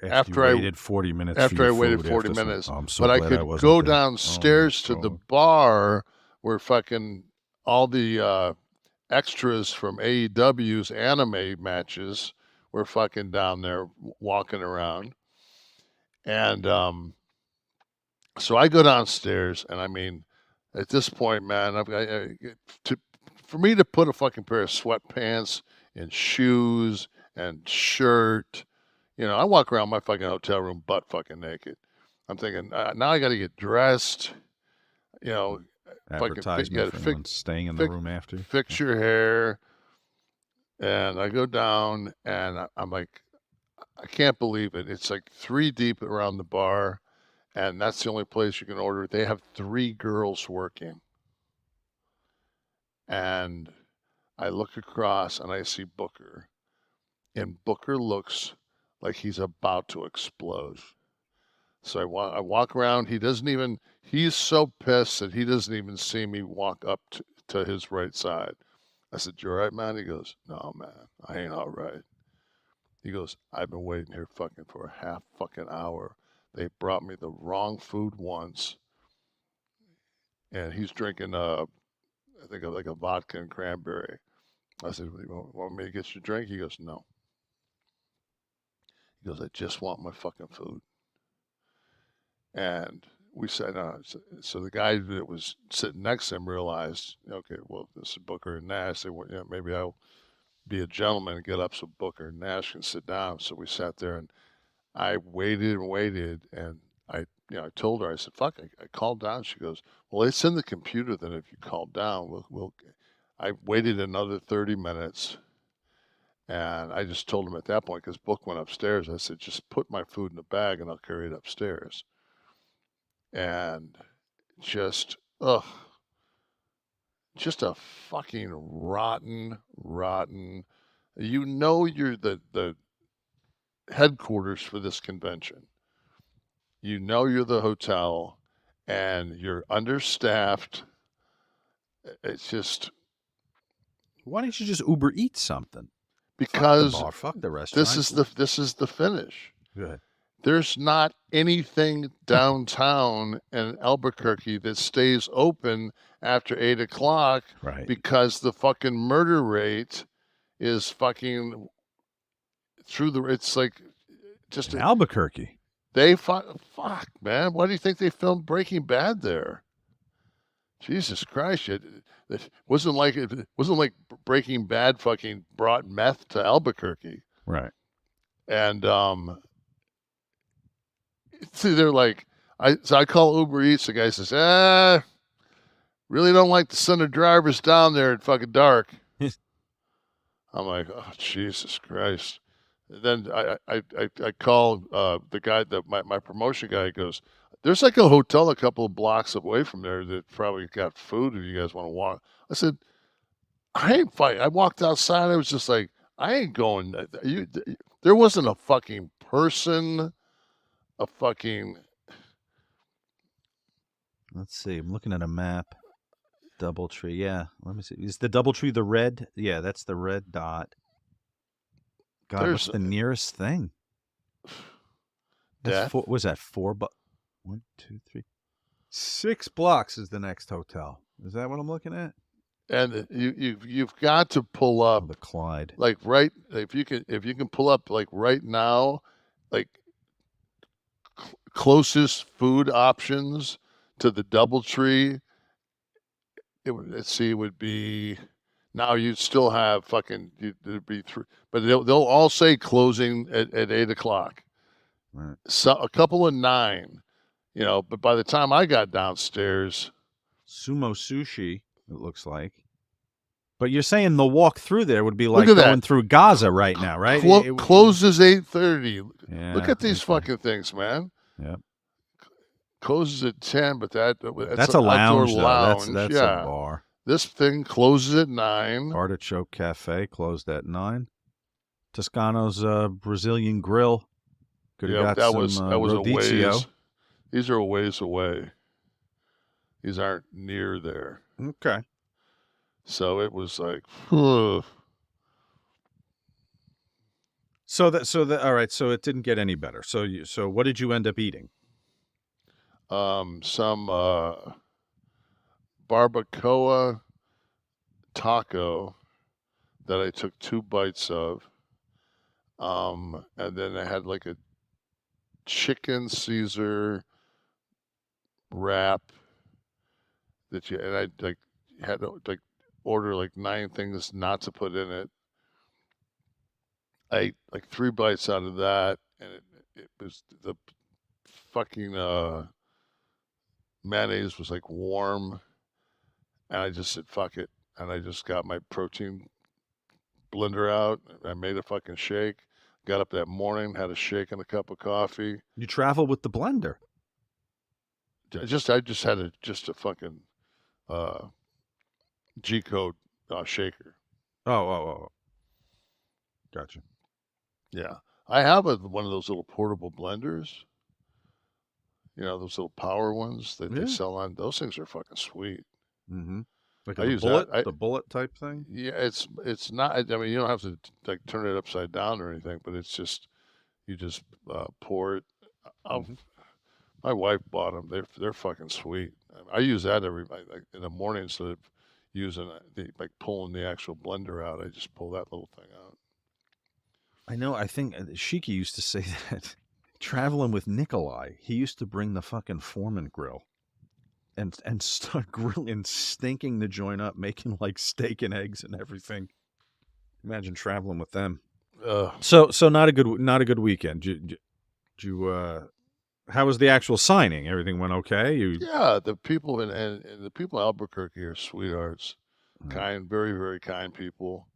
Speaker 2: After I waited 40 minutes.
Speaker 3: After I waited 40 minutes.
Speaker 2: I'm so
Speaker 3: but
Speaker 2: glad
Speaker 3: I could go downstairs to the bar where fucking all the extras from AEW's anime matches were fucking down there walking around. And so I go downstairs, and I mean, at this point, man, for me to put a fucking pair of sweatpants and shoes and shirt, I walk around my fucking hotel room butt fucking naked. I'm thinking, now I got to get dressed,
Speaker 2: advertisement for anyone staying in the room after.
Speaker 3: Fix your hair. And I go down, and I'm like, I can't believe it. It's like 3 deep around the bar, and that's the only place you can order. They have 3 girls working. And I look across, and I see Booker. And Booker looks like he's about to explode. So I walk around. He's so pissed that he doesn't even see me walk up to his right side. I said, you all right, man? He goes, no, man, I ain't all right. He goes, I've been waiting here fucking for a half fucking hour. They brought me the wrong food once. And he's drinking, I think like a vodka and cranberry. I said, you want me to get you a drink? He goes, no. He goes, I just want my fucking food. And we said, so the guy that was sitting next to him realized, okay, well, this is Booker and Nash. They were, maybe I'll be a gentleman and get up so Booker and Nash can sit down. So we sat there, and I waited and waited, and I told her, I said, fuck, I called down. She goes, well, it's in the computer that if you call down, I waited another 30 minutes. And I just told him at that point, because Book went upstairs, I said, just put my food in a bag and I'll carry it upstairs. And just a fucking rotten. You're the headquarters for this convention. You're the hotel, and you're understaffed. It's just.
Speaker 2: Why don't you just Uber Eats something?
Speaker 3: Because
Speaker 2: fuck the bar, fuck the restaurant.
Speaker 3: This is the finish.
Speaker 2: Good.
Speaker 3: There's not anything downtown in Albuquerque that stays open after 8 o'clock
Speaker 2: Right.
Speaker 3: because the fucking murder rate is fucking through the. It's like just
Speaker 2: In Albuquerque.
Speaker 3: Fuck, man. Why do you think they filmed Breaking Bad there? Jesus Christ! It wasn't like Breaking Bad fucking brought meth to Albuquerque.
Speaker 2: Right.
Speaker 3: And see, they're like, I call Uber Eats. The guy says, really don't like to send the drivers down there at fucking dark. I'm like, oh Jesus Christ. And then I call the guy that my promotion guy goes, there's like a hotel a couple of blocks away from there that probably got food if you guys want to walk. I said, I ain't fighting. I walked outside. I was just like, I ain't going. There wasn't a fucking person, a fucking.
Speaker 2: Let's see. I'm looking at a map. Doubletree. Yeah. Let me see. Is the Doubletree the red? Yeah, that's the red dot. God, what's the nearest thing? That's four, was that 4 1, 2, 3, 6 blocks is the next hotel. Is that what I'm looking at?
Speaker 3: And you've got to pull up
Speaker 2: the Clyde.
Speaker 3: Like right, if you can pull up like right now, like closest food options to the Doubletree. It would be. Now you'd still have fucking. It'd be 3, but they'll all say closing at 8 o'clock.
Speaker 2: Right.
Speaker 3: So a couple of 9, But by the time I got downstairs,
Speaker 2: Sumo Sushi. It looks like. But you're saying the walk through there would be like going through Gaza right now, right?
Speaker 3: Closes 8:30.
Speaker 2: Yeah,
Speaker 3: look at these fucking things, man.
Speaker 2: Yep.
Speaker 3: Closes at 10, but that's
Speaker 2: a lounge,
Speaker 3: lounge.
Speaker 2: That's
Speaker 3: yeah.
Speaker 2: a bar.
Speaker 3: This thing closes at 9.
Speaker 2: Artichoke Cafe closed at 9. Toscano's Brazilian Grill. Could have got
Speaker 3: that
Speaker 2: some
Speaker 3: was
Speaker 2: rodizio.
Speaker 3: a ways. These are a ways away. These aren't near there.
Speaker 2: Okay.
Speaker 3: So it was like,
Speaker 2: So all right. So it didn't get any better. So what did you end up eating?
Speaker 3: Some barbacoa taco that I took 2 bites of. And then I had like a chicken Caesar wrap and I like had to like order like 9 things not to put in it. I ate like 3 bites out of that, and it was the fucking mayonnaise was like warm, and I just said fuck it, and I just got my protein blender out. I made a fucking shake. Got up that morning, had a shake and a cup of coffee.
Speaker 2: You travel with the blender.
Speaker 3: I just had a fucking G-code shaker.
Speaker 2: Oh. Gotcha.
Speaker 3: Yeah. I have one of those little portable blenders. Those little power ones that they sell on. Those things are fucking sweet.
Speaker 2: Mm-hmm. Like
Speaker 3: I use the
Speaker 2: bullet type thing?
Speaker 3: Yeah, it's not. I mean, you don't have to like turn it upside down or anything, but it's just you just pour it. Mm-hmm. My wife bought them. They're fucking sweet. I use that like in the morning instead of using like pulling the actual blender out. I just pull that little thing out.
Speaker 2: I know. I think Shiki used to say that traveling with Nikolai, he used to bring the fucking Foreman grill and start grilling, stinking the joint up, making like steak and eggs and everything. Imagine traveling with them. So not a good weekend. Did you how was the actual signing? Everything went okay?
Speaker 3: Yeah, the people and the people in Albuquerque are sweethearts. Kind, very, very kind people.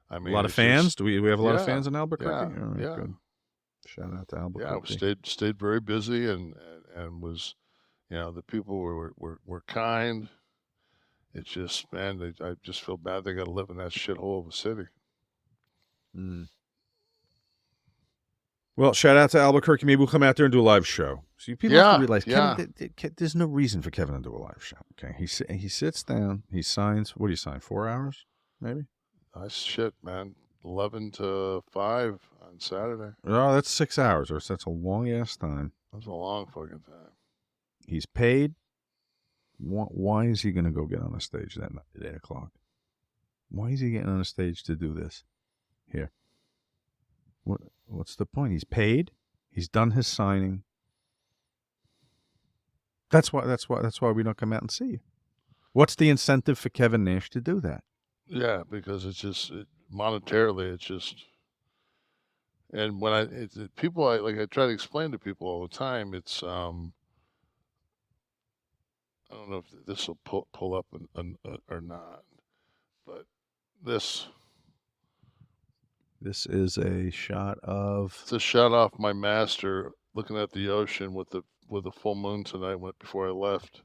Speaker 3: I mean,
Speaker 2: a lot of fans. Do we have a lot of fans in Albuquerque?
Speaker 3: Yeah.
Speaker 2: Good. Shout out to Albuquerque.
Speaker 3: Yeah, stayed very busy and was, the people were kind. It's just, man, I just feel bad they got to live in that shithole of a city.
Speaker 2: Mm. Well, shout out to Albuquerque. Maybe we'll come out there and do a live show. So people have to realize, Kevin, there's no reason for Kevin to do a live show. Okay, he sits down, he signs. What do you sign? 4 hours, maybe.
Speaker 3: Shit, man. 11 to 5 on Saturday.
Speaker 2: Oh, that's 6 hours. That's a long-ass time.
Speaker 3: That's a long fucking time.
Speaker 2: He's paid. Why is he going to go get on a stage that night at 8 o'clock? Why is he getting on a stage to do this? Here. What's the point? He's paid. He's done his signing. That's why we don't come out and see you. What's the incentive for Kevin Nash to do that?
Speaker 3: Yeah, because it's just monetarily, it's just. And when I try to explain to people all the time, it's I don't know if this will pull up or not, but this
Speaker 2: is a shot of.
Speaker 3: It's a shot off my master looking at the ocean with the full moon tonight before I left.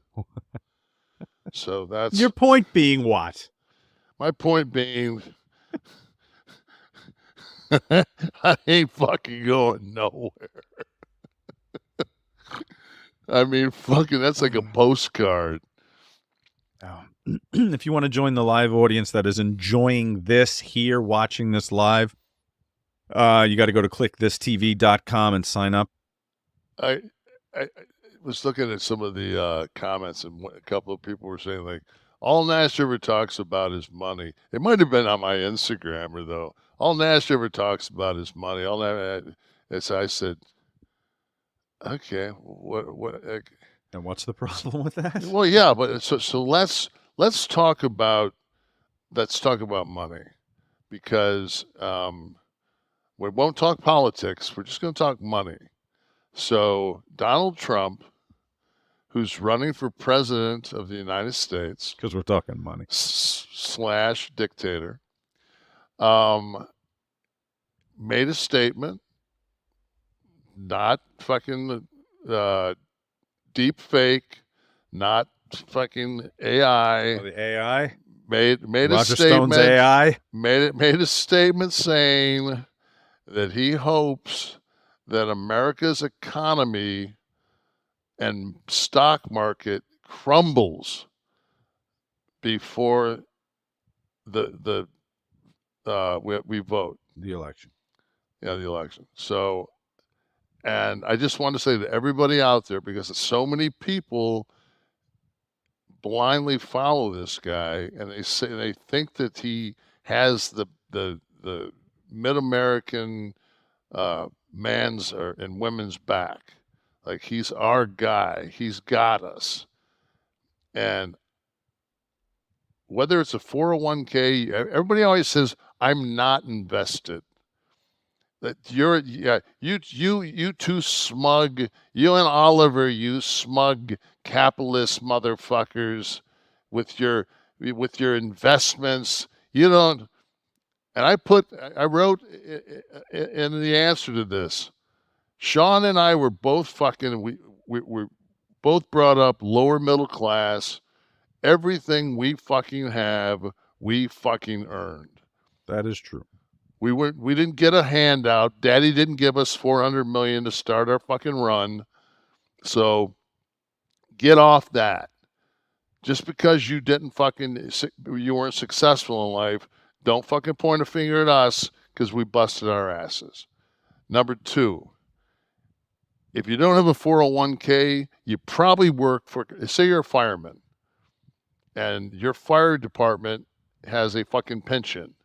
Speaker 3: So that's
Speaker 2: Your point being what?
Speaker 3: My point being, I ain't fucking going nowhere. I mean, fucking, that's like a postcard.
Speaker 2: Oh. If you want to join the live audience that is enjoying this here, watching this live, you got to go to kliqthistv.com and sign up.
Speaker 3: I was looking at some of the comments, and a couple of people were saying, like, all Nash ever talks about is money. It might have been on my Instagrammer, though. All Nash ever talks about is money. I said, okay, what?
Speaker 2: And what's the problem with that?
Speaker 3: Well, yeah, but so let's talk about money, because we won't talk politics. We're just going to talk money. So Donald Trump, who's running for president of the United States,
Speaker 2: because we're talking money
Speaker 3: / dictator, made a statement, not fucking deep fake, not fucking AI.
Speaker 2: Oh, the AI
Speaker 3: made
Speaker 2: Roger
Speaker 3: a statement.
Speaker 2: Stone's AI
Speaker 3: made a statement saying that he hopes that America's economy and stock market crumbles before we vote.
Speaker 2: The election.
Speaker 3: Yeah, the election. So, and I just want to say to everybody out there, because so many people blindly follow this guy, and they think that he has the mid-American man's and women's back. Like, he's our guy. He's got us. And whether it's a 401k, everybody always says, I'm not invested. That you too smug, you and Oliver, you smug capitalist motherfuckers with your investments. You don't. And I wrote in the answer to this, Sean and I were both fucking, we both brought up lower middle class. Everything we fucking have, we fucking earned.
Speaker 2: That is true.
Speaker 3: We didn't get a handout. Daddy didn't give us $400 million to start our fucking run. So get off that. Just because you weren't successful in life, don't fucking point a finger at us because we busted our asses. Number two, if you don't have a 401k, you probably work for, say you're a fireman, and your fire department has a fucking pension.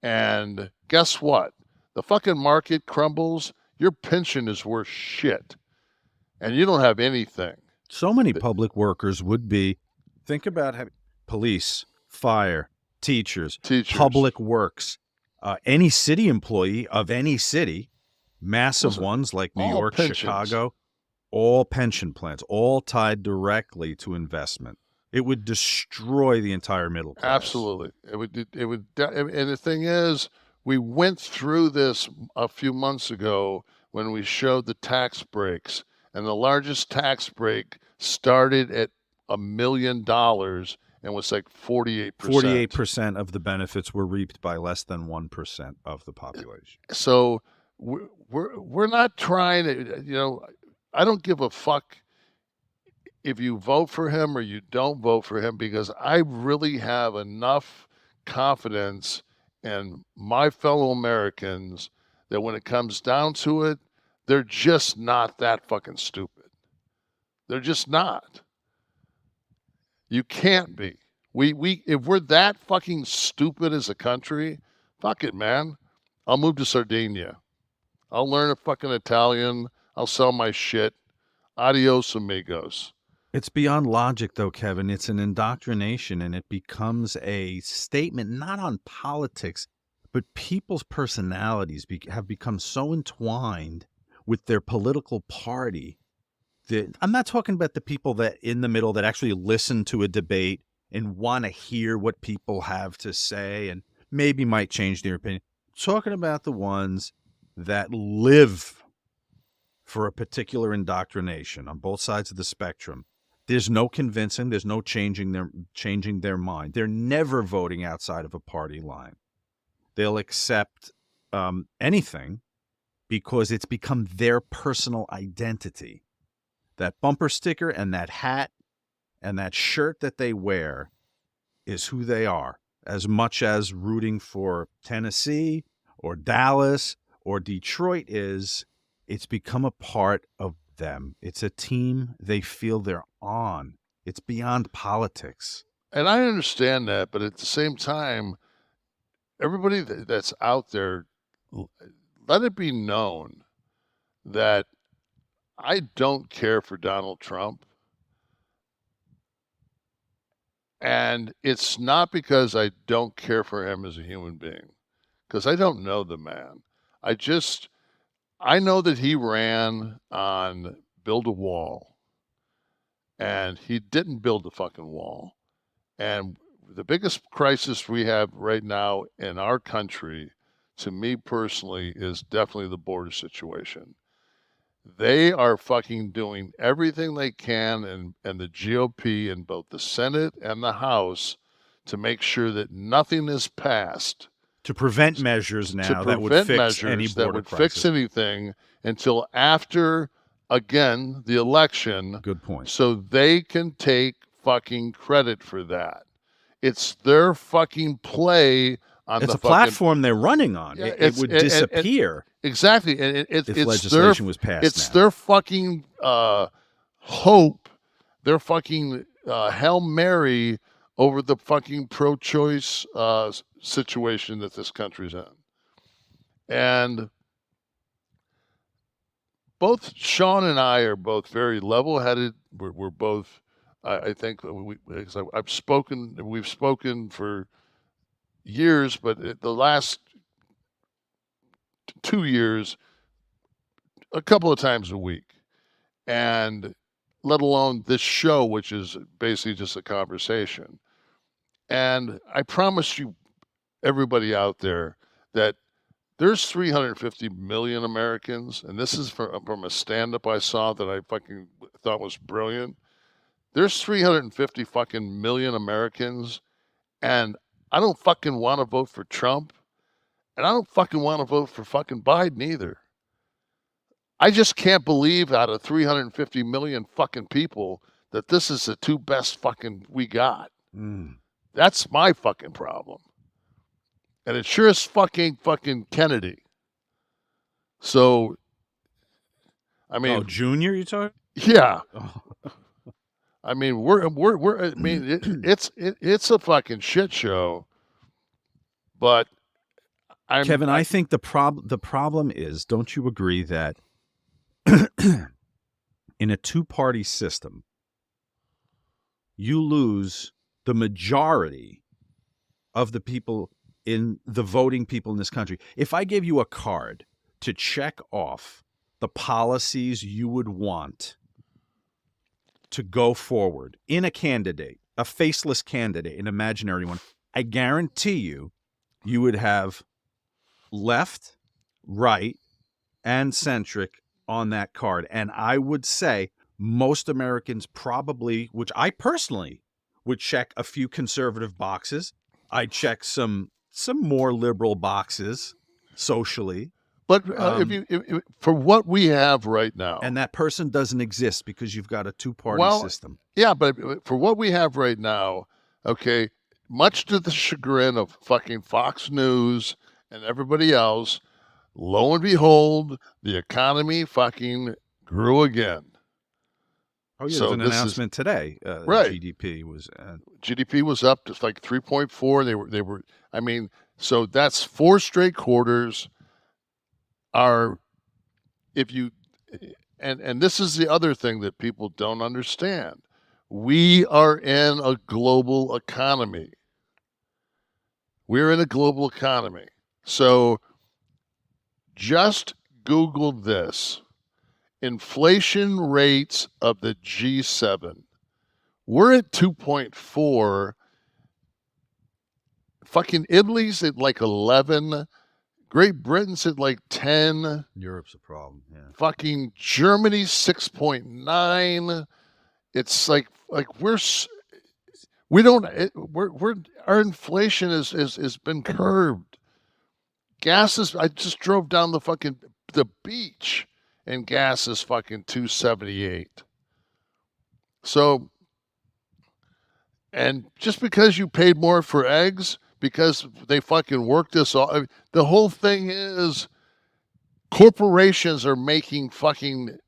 Speaker 3: And guess what? The fucking market crumbles, your pension is worth shit. And you don't have anything.
Speaker 2: So many public workers would be, think about having police, fire, teachers, public works, any city employee of any city, massive ones like New York,
Speaker 3: pensions.
Speaker 2: Chicago, all pension plans, all tied directly to investment. It would destroy the entire middle class.
Speaker 3: Absolutely. It would. And the thing is, we went through this a few months ago when we showed the tax breaks, and the largest tax break started at $1 million and was like 48%.
Speaker 2: 48% of the benefits were reaped by less than 1% of the population.
Speaker 3: So we're not trying to, I don't give a fuck if you vote for him or you don't vote for him, because I really have enough confidence and my fellow Americans that when it comes down to it, they're just not that fucking stupid. They're just not. You can't be. If we're that fucking stupid as a country, fuck it, man. I'll move to Sardinia. I'll learn a fucking Italian. I'll sell my shit. Adios, amigos.
Speaker 2: It's beyond logic, though, Kevin. It's an indoctrination, and it becomes a statement not on politics, but people's personalities have become so entwined with their political party that I'm not talking about the people that in the middle that actually listen to a debate and want to hear what people have to say and maybe might change their opinion. I'm talking about the ones that live for a particular indoctrination on both sides of the spectrum. There's no convincing. There's no changing their mind. They're never voting outside of a party line. They'll accept anything because it's become their personal identity. That bumper sticker and that hat and that shirt that they wear is who they are, as much as rooting for Tennessee or Dallas or Detroit is. It's become a part of them. It's a team they feel they're on. It's beyond politics.
Speaker 3: And I understand that, but at the same time, everybody that's out there, let it be known that I don't care for Donald Trump. And it's not because I don't care for him as a human being, because I don't know the man. I know that he ran on build a wall, and he didn't build the fucking wall. And the biggest crisis we have right now in our country, to me personally, is definitely the border situation. They are fucking doing everything they can, and the GOP in both the Senate and the House, to make sure that nothing is passed.
Speaker 2: To prevent measures now that would fix any border crisis.
Speaker 3: Fix anything until after, again, the election.
Speaker 2: Good point.
Speaker 3: So they can take fucking credit for that. It's their fucking play on
Speaker 2: it's a platform they're running on. It would disappear.
Speaker 3: Exactly. And
Speaker 2: if legislation was passed.
Speaker 3: It's their fucking hope, their fucking Hail Mary over the fucking pro-choice situation that this country's in. And both Sean and I are both very level-headed. We're both, I think, we've spoken for years, but the last 2 years, a couple of times a week. And let alone this show, which is basically just a conversation. And I promise you, everybody out there, that there's 350 million Americans, and this is from a stand-up I saw that I fucking thought was brilliant. There's 350 fucking million Americans, and I don't fucking want to vote for Trump, and I don't fucking want to vote for fucking Biden either. I just can't believe out of 350 million fucking people that this is the two best fucking we got. That's my fucking problem. And it sure is fucking Kennedy. So, I mean,
Speaker 2: Junior, you talking?
Speaker 3: Yeah. I mean, it's a fucking shit show. But
Speaker 2: Kevin, I think the problem is, don't you agree that in a two-party system, you lose the majority of the people in the voting people in this country? If I gave you a card to check off the policies you would want to go forward in a candidate, a faceless candidate, an imaginary one, I guarantee you would have left, right, and centric on that card. And I would say most Americans probably, which I personally would check a few conservative boxes. I'd check some more liberal boxes socially.
Speaker 3: But if for what we have right now,
Speaker 2: and that person doesn't exist because you've got a two-party system.
Speaker 3: Yeah, but for what we have right now, okay, much to the chagrin of fucking Fox News and everybody else, lo and behold, the economy fucking grew again.
Speaker 2: Oh, yeah, there's an announcement today.
Speaker 3: Right.
Speaker 2: GDP was
Speaker 3: up to like 3.4. They were. I mean, so that's 4 straight quarters. And this is the other thing that people don't understand. We are in a global economy. We're in a global economy. So just Google this. Inflation rates of the G7. We're at 2.4. Fucking Italy's at like 11. Great Britain's at like 10.
Speaker 2: Europe's a problem. Yeah.
Speaker 3: Fucking Germany's 6.9. It's like our inflation has been curbed. I just drove down the beach and gas is fucking $2.78. So, and just because you paid more for eggs, because they fucking worked this all, the whole thing is corporations are making fucking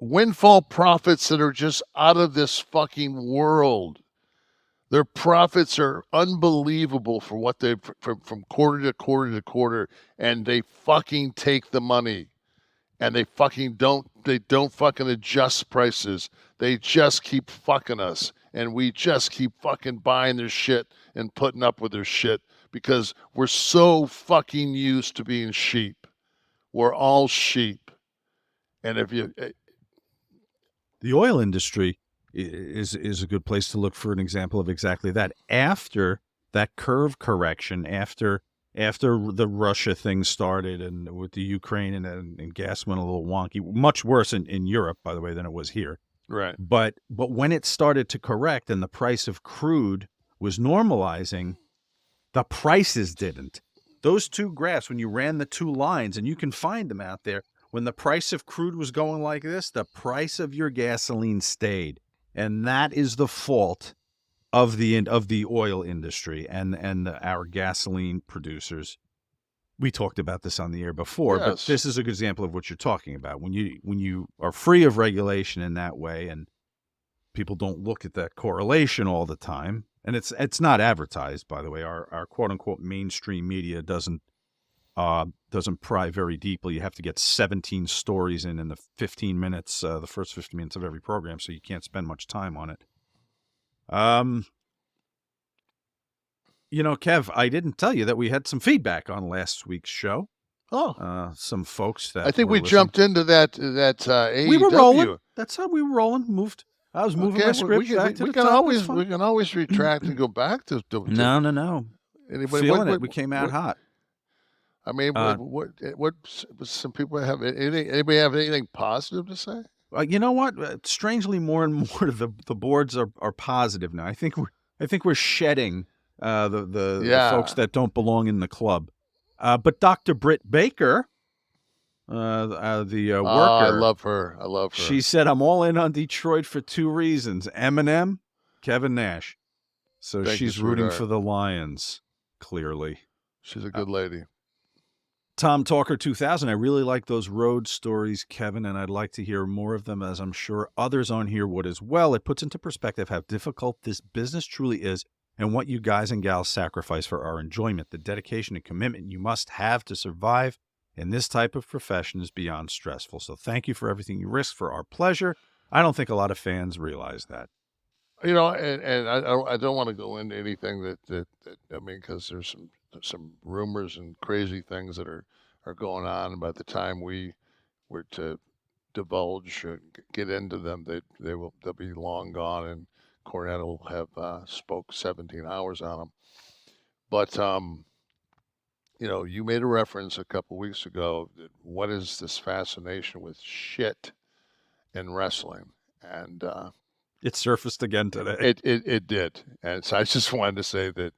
Speaker 3: windfall profits that are just out of this fucking world. Their profits are unbelievable for what they from quarter to quarter to quarter, and they fucking take the money, and they don't fucking adjust prices. They just keep fucking us, and we just keep fucking buying their shit and putting up with their shit because we're so fucking used to being sheep. We're all sheep, and
Speaker 2: the oil industry is a good place to look for an example of exactly that. After that curve correction, after the Russia thing started and with the Ukraine and gas went a little wonky, much worse in Europe, by the way, than it was here.
Speaker 3: Right.
Speaker 2: But when it started to correct and the price of crude was normalizing, the prices didn't. Those two graphs, when you ran the two lines, and you can find them out there, when the price of crude was going like this, the price of your gasoline stayed. And that is the fault of the oil industry and our gasoline producers. We talked about this on the air before,
Speaker 3: yes.
Speaker 2: But this is a good example of what you're talking about. When you are free of regulation in that way, and people don't look at that correlation all the time, and it's not advertised, by the way. Our quote unquote mainstream media doesn't pry very deeply. You have to get 17 stories in the 15 minutes, the first 15 minutes of every program, so you can't spend much time on it. Kev, I didn't tell you that we had some feedback on last week's show.
Speaker 3: Oh,
Speaker 2: some folks that
Speaker 3: I think we jumped into that AEW.
Speaker 2: We were rolling. That's how we were rolling. I was moving my script back to the top.
Speaker 3: We can always retract and go back to
Speaker 2: No.
Speaker 3: Anybody,
Speaker 2: Feeling it. We came out hot.
Speaker 3: I mean, what some people have? Anybody have anything positive to say?
Speaker 2: You know what? Strangely, more and more the boards are positive now. I think we're shedding the folks that don't belong in the club. But Dr. Britt Baker, the worker,
Speaker 3: I love her.
Speaker 2: She said, "I'm all in on Detroit for 2 reasons: Eminem, Kevin Nash." So she's rooting for the Lions. Clearly,
Speaker 3: she's a good lady.
Speaker 2: Tom Talker 2000, I really like those road stories, Kevin, and I'd like to hear more of them, as I'm sure others on here would as well. It puts into perspective how difficult this business truly is and what you guys and gals sacrifice for our enjoyment. The dedication and commitment you must have to survive in this type of profession is beyond stressful. So thank you for everything you risk for our pleasure. I don't think a lot of fans realize that.
Speaker 3: And I don't want to go into anything that I mean, because there's some rumors and crazy things that are going on. And by the time we were to divulge or get into them, they'll be long gone, and Cornette will have spoke 17 hours on them. But you made a reference a couple weeks ago that what is this fascination with shit in wrestling, and
Speaker 2: it surfaced again today.
Speaker 3: It did, and so I just wanted to say that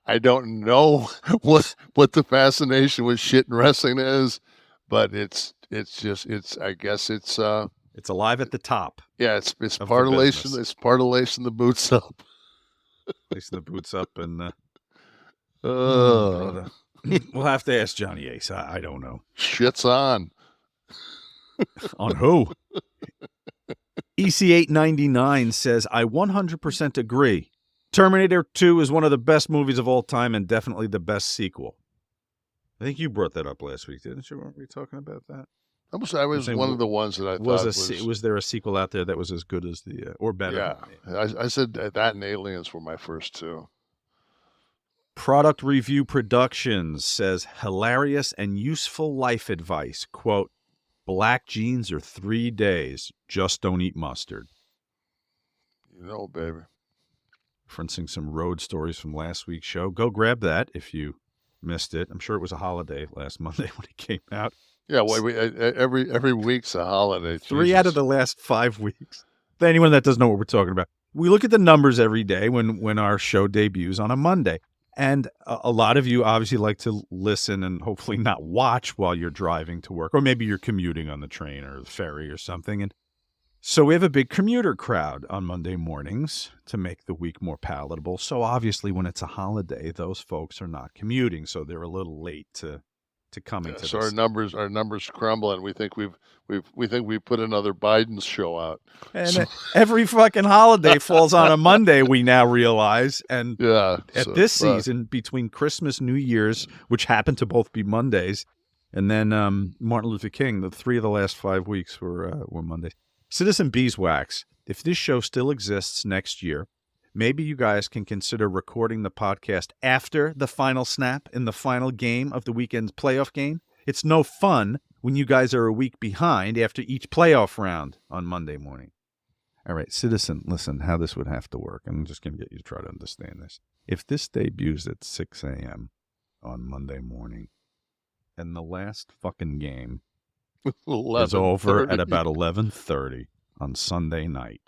Speaker 3: I don't know what the fascination with shit in wrestling is, but it's I guess it's
Speaker 2: alive at the top.
Speaker 3: Yeah, it's part of lacing the boots up.
Speaker 2: Lacing the boots up and brother. We'll have to ask Johnny Ace. I don't know.
Speaker 3: Shit's on.
Speaker 2: On who? EC899 says, I 100% agree. Terminator 2 is one of the best movies of all time and definitely the best sequel. I think you brought that up last week, didn't you? Weren't we talking about that?
Speaker 3: I was one of the ones that I thought
Speaker 2: was there a sequel out there that was as good as the or better?
Speaker 3: Yeah, I said that and Aliens were my first two.
Speaker 2: Product Review Productions says, hilarious and useful life advice. Quote, black jeans are 3 days. Just don't eat mustard.
Speaker 3: You know, baby.
Speaker 2: Referencing some road stories from last week's show. Go grab that if you missed it. I'm sure it was a holiday last Monday when it came out.
Speaker 3: Yeah, well, every week's a holiday.
Speaker 2: 3 out of the last 5 weeks. For anyone that doesn't know what we're talking about, we look at the numbers every day when our show debuts on a Monday. And a lot of you obviously like to listen and hopefully not watch while you're driving to work, or maybe you're commuting on the train or the ferry or something. And so we have a big commuter crowd on Monday mornings to make the week more palatable. So obviously when it's a holiday, those folks are not commuting, so they're a little late to coming to
Speaker 3: so
Speaker 2: this.
Speaker 3: our numbers crumble, and we think we put another Biden's show out.
Speaker 2: And every fucking holiday falls on a Monday, we now realize. And this season, between Christmas, New Year's, which happened to both be Mondays, and then Martin Luther King, the 3 of the last 5 weeks were Mondays. Citizen Beeswax, if this show still exists next year, maybe you guys can consider recording the podcast after the final snap in the final game of the weekend's playoff game. It's no fun when you guys are a week behind after each playoff round on Monday morning. All right, Citizen, listen how this would have to work. I'm just going to get you to try to understand this. If this debuts at 6 a.m. on Monday morning and the last fucking game is over at about 11:30 on Sunday night,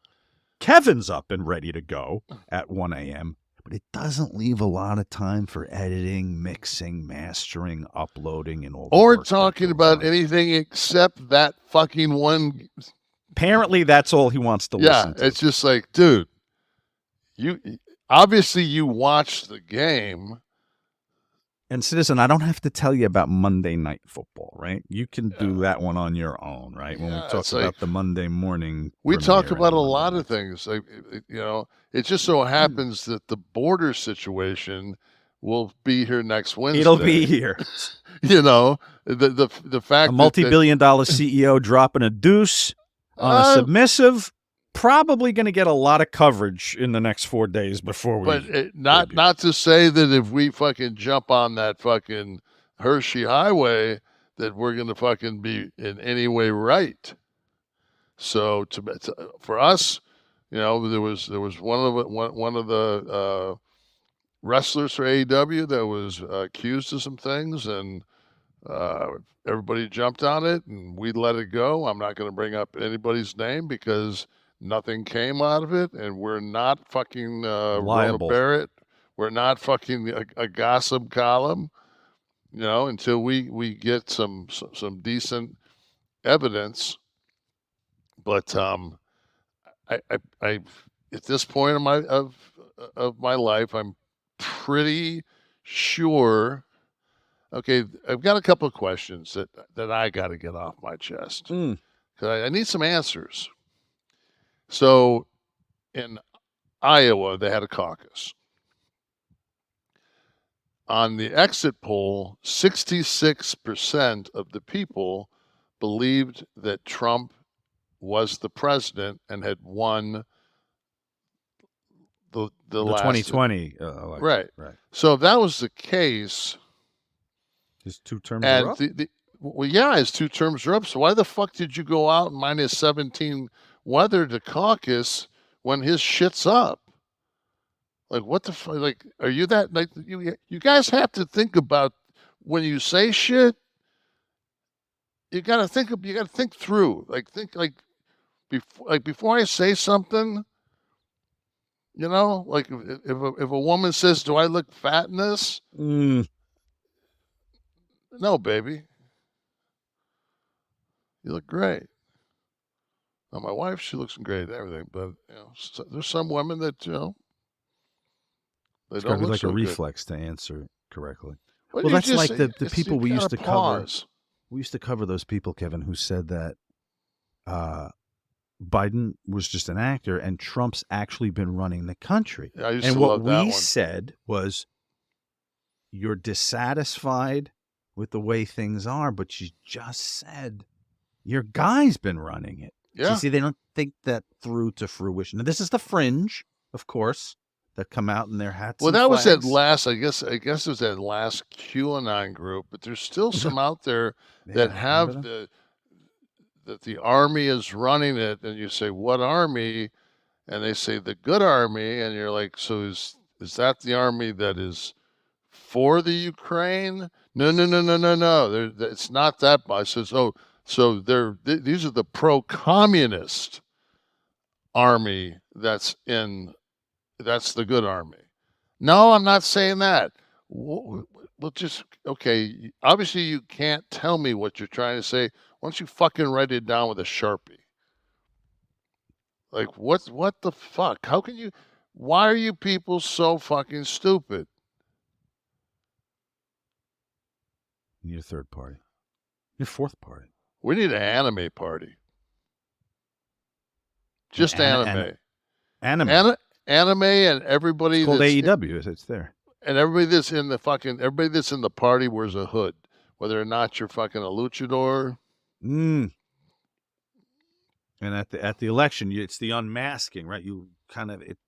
Speaker 2: Kevin's up and ready to go at 1 a.m., but it doesn't leave a lot of time for editing, mixing, mastering, uploading, and all the
Speaker 3: or
Speaker 2: work
Speaker 3: talking about anything except that fucking one.
Speaker 2: Apparently, that's all he wants to listen to.
Speaker 3: Yeah, it's just like, dude, you obviously watched the game.
Speaker 2: And Citizen, I don't have to tell you about Monday Night Football, right? You can do that one on your own, right? When we talk about the Monday morning.
Speaker 3: We talk about a lot of things. Like, it just so happens that the border situation will be here next Wednesday.
Speaker 2: It'll be here.
Speaker 3: The fact
Speaker 2: a multi-billion-dollar CEO dropping a deuce on a submissive. Probably going to get a lot of coverage in the next 4 days before we.
Speaker 3: But not to say that if we fucking jump on that fucking Hershey Highway that we're going to fucking be in any way right. So for us, there was one of the wrestlers for AEW that was accused of some things, and everybody jumped on it, and we let it go. I'm not going to bring up anybody's name because nothing came out of it, and we're not fucking Rona Barrett. We're not fucking a gossip column, until we get some decent evidence. But I at this point of my life, I'm pretty sure. Okay, I've got a couple of questions that I got to get off my chest because I need some answers. So in Iowa, they had a caucus. On the exit poll, 66% of the people believed that Trump was the president and had won the last
Speaker 2: 2020 election.
Speaker 3: Right. So if that was the case,
Speaker 2: his 2 terms are up?
Speaker 3: His 2 terms are up. So why the fuck did you go out minus 17 weather to caucus when his shit's up? Like, what the fuck? Like, are you that, like, you guys have to think about when you say shit, you gotta think through. Before I say something, like if a woman says, do I look fat in this? No, baby. You look great. Now, my wife, she looks great and everything, but there's some women that They
Speaker 2: It's got to
Speaker 3: don't
Speaker 2: be
Speaker 3: look
Speaker 2: like
Speaker 3: so
Speaker 2: a
Speaker 3: good.
Speaker 2: reflex to answer correctly.
Speaker 3: Well,
Speaker 2: Well, that's
Speaker 3: just,
Speaker 2: like the people we used to cover.
Speaker 3: pause.
Speaker 2: We used to cover those people, Kevin, who said that Biden was just an actor and Trump's actually been running the country.
Speaker 3: I used
Speaker 2: and
Speaker 3: to
Speaker 2: what
Speaker 3: love that
Speaker 2: we
Speaker 3: one.
Speaker 2: said was, you're dissatisfied with the way things are, but you just said your guy's been running it.
Speaker 3: Yeah.
Speaker 2: So you see, they don't think that through to fruition. And this is the fringe, of course, that come out in their hats.
Speaker 3: Well,
Speaker 2: and
Speaker 3: that was that
Speaker 2: flags.
Speaker 3: last. I guess it was that last QAnon group, but there's still some out there that have that the army is running it, and you say, what army? And they say the good army, and you're like, so is that the army that is for the Ukraine? No. It's not that. I says, so these are the pro-communist army that's the good army. No, I'm not saying that. Well, just, okay, obviously you can't tell me what you're trying to say. Why don't you fucking write it down with a Sharpie? Like, what the fuck? How can you, why are you people so fucking stupid?
Speaker 2: You're third party. You're fourth party.
Speaker 3: We need an anime party. Just anime.
Speaker 2: Anime.
Speaker 3: Anime and everybody.
Speaker 2: It's called AEW. It's there.
Speaker 3: And everybody that's in the party wears a hood, whether or not you're fucking a luchador.
Speaker 2: And at the election, it's the unmasking, right? You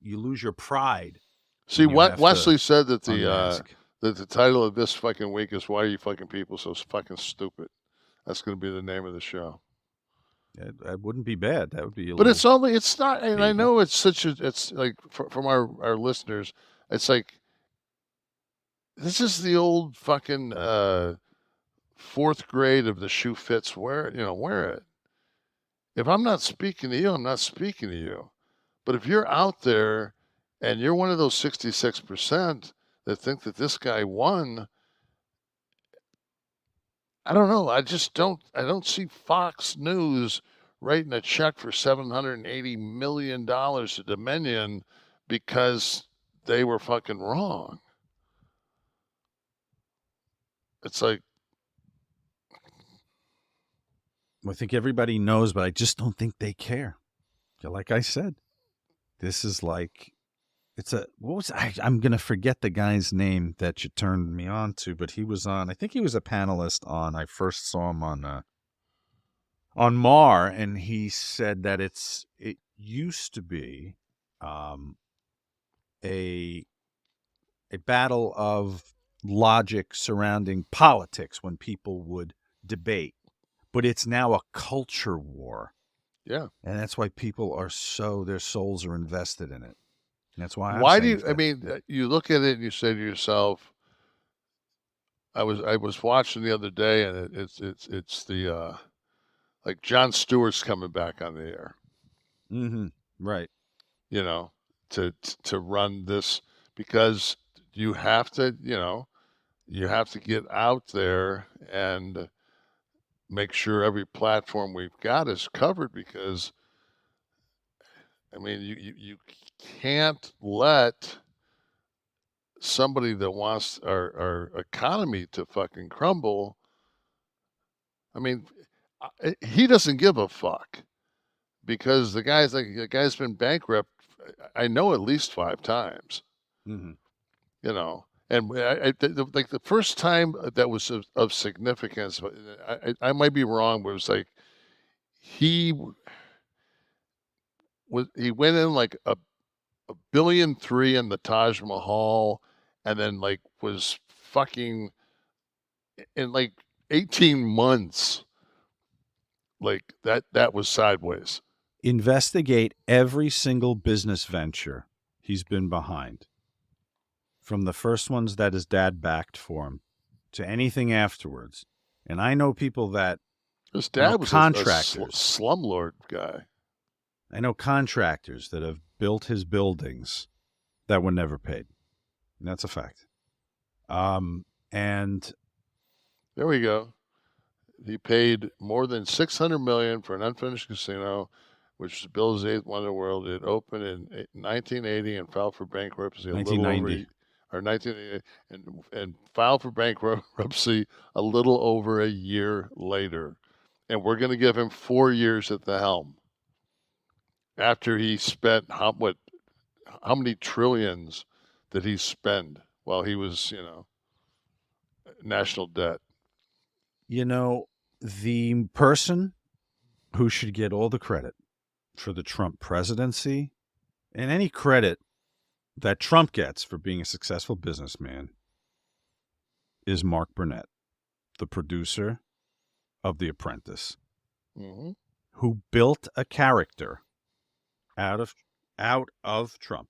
Speaker 2: you lose your pride.
Speaker 3: See, what Wesley said that the title of this fucking week is "Why Are You Fucking People So Fucking Stupid?" That's going to be the name of the show.
Speaker 2: That wouldn't be bad. That would be.
Speaker 3: But it's not, and I know it's like from our listeners, it's like this is the old fucking fourth grade of the shoe fits. Wear it. If I'm not speaking to you, I'm not speaking to you. But if you're out there and you're one of those 66% that think that this guy won, I don't know. I don't see Fox News writing a check for $780 million to Dominion because they were fucking wrong. It's like,
Speaker 2: I think everybody knows, but I just don't think they care. Like I said, this is like, I'm going to forget the guy's name that you turned me on to, but he was on, I think he was a panelist I first saw him on Mar, and he said that it used to be a battle of logic surrounding politics when people would debate. But it's now a culture war.
Speaker 3: Yeah.
Speaker 2: And that's why people are their souls are invested in it. And that's why
Speaker 3: you look at it and you say to yourself, I was watching the other day, and it's the like Jon Stewart's coming back on the air.
Speaker 2: Mm-hmm. Right.
Speaker 3: To run this, because you have to get out there and make sure every platform we've got is covered, because I mean, you can't let somebody that wants our economy to fucking crumble. I mean, he doesn't give a fuck, because the guy's been bankrupt, I know, at least 5 times.
Speaker 2: Mm-hmm.
Speaker 3: And like the first time that was of significance, I might be wrong, but it was like he went in like a $1.3 billion in the Taj Mahal, and then like was fucking in like 18 months. Like that was sideways.
Speaker 2: Investigate every single business venture he's been behind. From the first ones that his dad backed for him to anything afterwards. And I know people that
Speaker 3: his dad was
Speaker 2: contractors,
Speaker 3: a slumlord guy.
Speaker 2: I know contractors that have built his buildings that were never paid. And that's a fact. And
Speaker 3: there we go. He paid more than $600 million for an unfinished casino, which was Bill's 8th wonder world. It opened in 1980 and filed for bankruptcy
Speaker 2: 1990.
Speaker 3: or 1988, and filed for bankruptcy a little over a year later. And we're going to give him 4 years at the helm after he spent how many trillions did he spend while he was, national debt?
Speaker 2: The person who should get all the credit for the Trump presidency and any credit that Trump gets for being a successful businessman is Mark Burnett, the producer of The Apprentice, who built a character out of Trump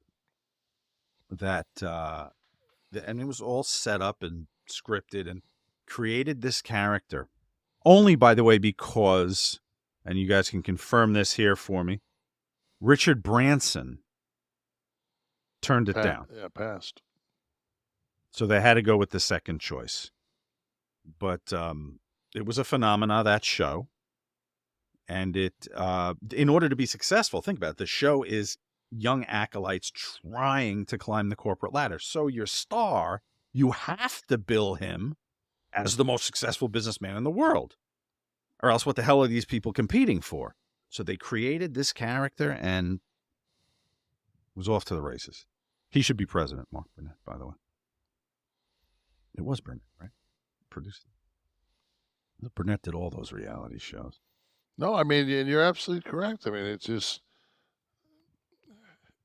Speaker 2: that and it was all set up and scripted and created this character only, by the way, because, and you guys can confirm this here for me, Richard Branson turned it down.
Speaker 3: Yeah, passed.
Speaker 2: So they had to go with the second choice. But it was a phenomena, that show. And it, in order to be successful, think about it, the show is young acolytes trying to climb the corporate ladder. So your star, you have to bill him as the most successful businessman in the world. Or else what the hell are these people competing for? So they created this character and was off to the races. He should be president, Mark Burnett, by the way. It was Burnett, right? Produced it. Burnett did all those reality shows.
Speaker 3: No, I mean, you're absolutely correct. I mean, it's just,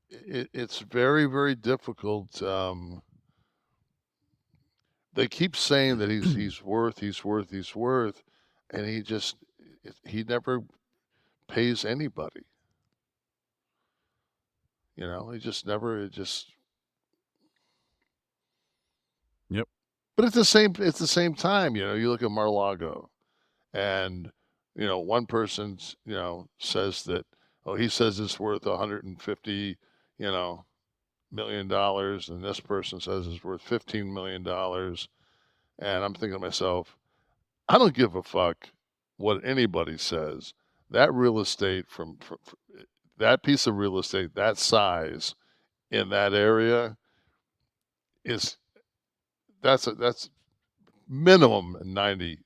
Speaker 3: it's very, very difficult. They keep saying that he's worth, and he never pays anybody. He just never,
Speaker 2: Yep.
Speaker 3: But at the same time, you look at Mar-a-Lago, and one person, says that, he says it's worth $150, $million, and this person says it's worth $15 million. And I'm thinking to myself, I don't give a fuck what anybody says. That real estate from that piece of real estate, that size in that area that's minimum 90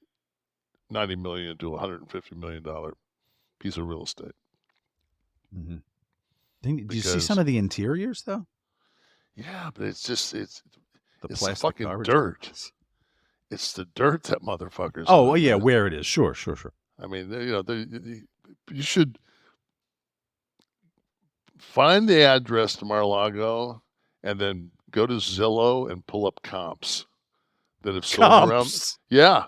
Speaker 3: million to $150 million piece of real estate.
Speaker 2: Mm-hmm. Do you see some of the interiors though?
Speaker 3: Yeah, but it's
Speaker 2: the
Speaker 3: fucking dirt. It's the dirt that motherfuckers.
Speaker 2: Oh, well, yeah, where it is. Sure.
Speaker 3: I mean, you should find the address to Mar-a-Lago and then go to Zillow and pull up comps that have sold around. Yeah,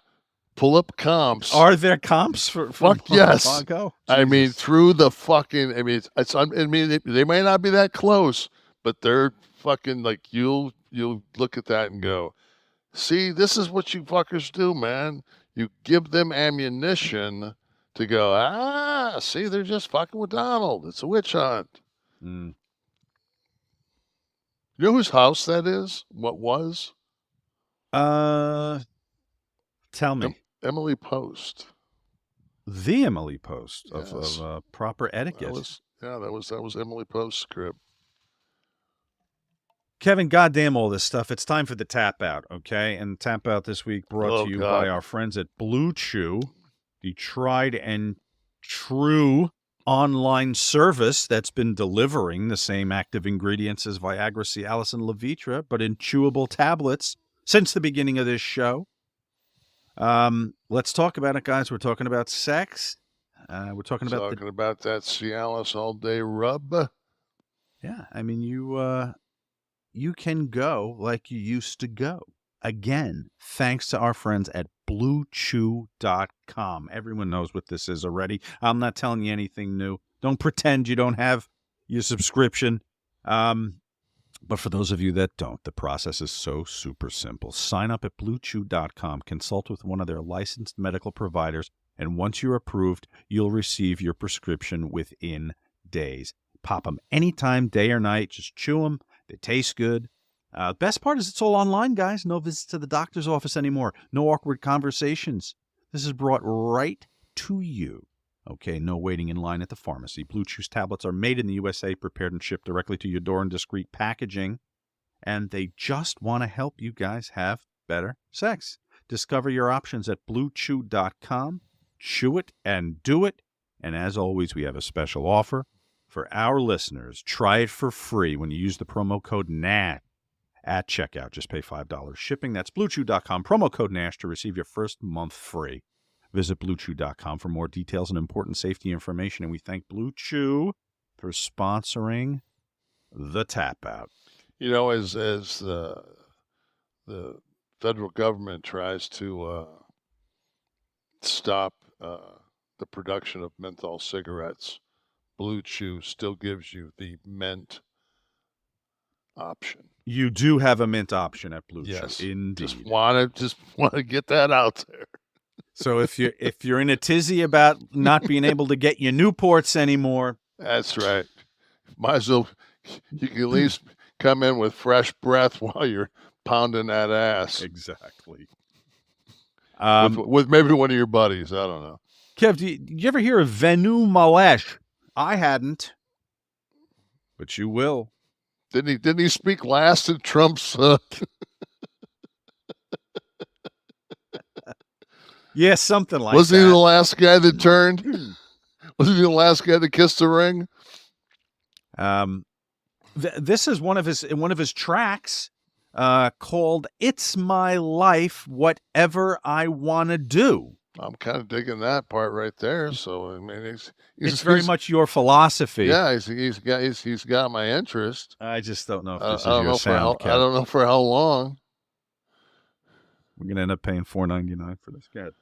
Speaker 3: pull up comps.
Speaker 2: Are there comps for
Speaker 3: fuck yes?
Speaker 2: Mar-a-Lago?
Speaker 3: I mean, through the fucking. I mean, they may not be that close, but they're fucking like you'll look at that and go, see, this is what you fuckers do, man. You give them ammunition to go, see, they're just fucking with Donald. It's a witch hunt.
Speaker 2: Mm.
Speaker 3: You know whose house that is? What was?
Speaker 2: Tell me.
Speaker 3: Emily Post.
Speaker 2: The Emily Post
Speaker 3: Yes.
Speaker 2: of proper etiquette.
Speaker 3: That was Emily Post's crib.
Speaker 2: Kevin, goddamn all this stuff. It's time for the tap out, okay? And tap out this week brought to you by our friends at Bluechew, the tried and true online service that's been delivering the same active ingredients as Viagra, Cialis, and Levitra, but in chewable tablets since the beginning of this show. Let's talk about it, guys. We're talking about sex. We're talking about
Speaker 3: that Cialis all day rub.
Speaker 2: Yeah, I mean you can go like you used to go. Again, thanks to our friends at Bluechew.com. Everyone knows what this is already. I'm not telling you anything new. Don't pretend you don't have your subscription. But for those of you that don't, the process is so super simple. Sign up at Bluechew.com, consult with one of their licensed medical providers, and once you're approved, you'll receive your prescription within days. Pop them anytime, day or night. Just chew them. They taste good. Best part is it's all online, guys. No visits to the doctor's office anymore. No awkward conversations. This is brought right to you. Okay, no waiting in line at the pharmacy. Bluechew's tablets are made in the USA, prepared and shipped directly to your door in discreet packaging. and they just want to help you guys have better sex. Discover your options at Bluechew.com. Chew it and do it. And as always, we have a special offer for our listeners. Try it for free when you use the promo code NASH at checkout. Just pay $5 shipping. That's Bluechew.com, promo code NASH to receive your first month free. Visit Bluechew.com for more details and important safety information. And we thank Blue Chew for sponsoring the Tap Out.
Speaker 3: You know, as the federal government tries to stop the production of menthol cigarettes, Blue Chew still gives you the mint option.
Speaker 2: You do have a mint option at Blue
Speaker 3: Yes,
Speaker 2: Chew, indeed.
Speaker 3: Just want to get that out there.
Speaker 2: So if you're in a tizzy about not being able to get your Newports anymore,
Speaker 3: that's right. Might as well. You can at least come in with fresh breath while you're pounding that ass.
Speaker 2: Exactly.
Speaker 3: With maybe one of your buddies. I don't know.
Speaker 2: Kev, did you ever hear of Vennu Mallesh? I hadn't, but you will.
Speaker 3: Didn't he speak last at Trump's?
Speaker 2: Yeah, something like that.
Speaker 3: Wasn't he the last guy that turned? Wasn't he the last guy that kissed the ring?
Speaker 2: This is one of his tracks called "It's My Life, Whatever I Wanna Do."
Speaker 3: I'm kind of digging that part right there. So I mean,
Speaker 2: it's very much your philosophy.
Speaker 3: Yeah, he's got my interest.
Speaker 2: I just don't know if this is your sound.
Speaker 3: I don't know for how long.
Speaker 2: We're gonna end up paying $4.99 for this cat.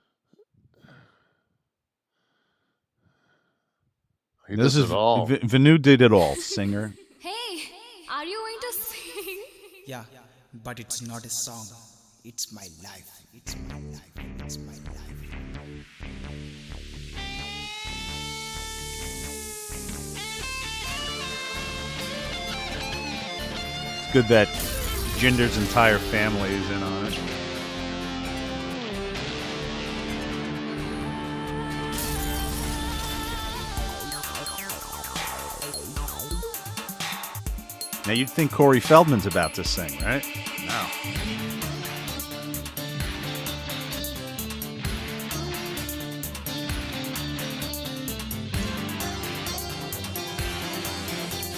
Speaker 3: This is all.
Speaker 2: Vennu did it all. Singer.
Speaker 4: Hey, are you going to sing?
Speaker 5: Yeah, but it's not a song. It's my life. It's my life. It's my life.
Speaker 2: It's good that Jinder's entire family is in on it. Now, you'd think Corey Feldman's about to sing, right? No.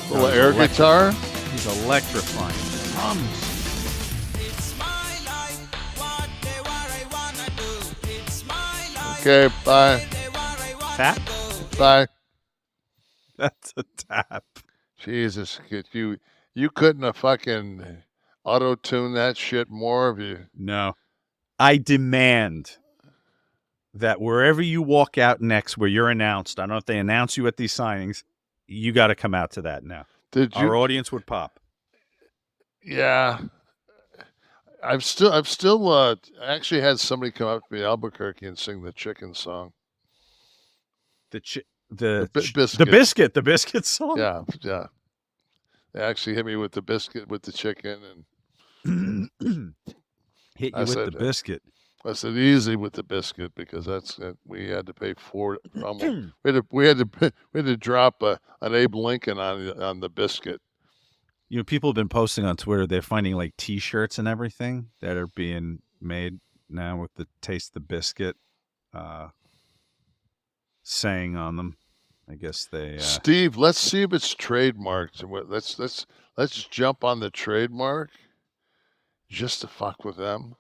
Speaker 3: Little air guitar?
Speaker 2: He's electrifying. Drums.
Speaker 3: Okay, bye.
Speaker 2: Tap?
Speaker 3: Bye.
Speaker 2: That's a tap.
Speaker 3: Jesus, you couldn't have fucking auto-tuned that shit more of you.
Speaker 2: No. I demand that wherever you walk out next, where you're announced, I don't know if they announce you at these signings, you got to come out to that now. Our audience would pop.
Speaker 3: Yeah. I've still I actually had somebody come up to me in Albuquerque and sing the chicken song.
Speaker 2: The biscuit song.
Speaker 3: Yeah. They actually hit me with the biscuit with the chicken and
Speaker 2: hit you with the biscuit.
Speaker 3: I said easy with the biscuit because we had to pay we had to drop an Abe Lincoln on the biscuit.
Speaker 2: You know, people have been posting on Twitter. They're finding like T-shirts and everything that are being made now with the "Taste the Biscuit" saying on them. I guess they.
Speaker 3: Steve, let's see if it's trademarked. Let's jump on the trademark just to fuck with them.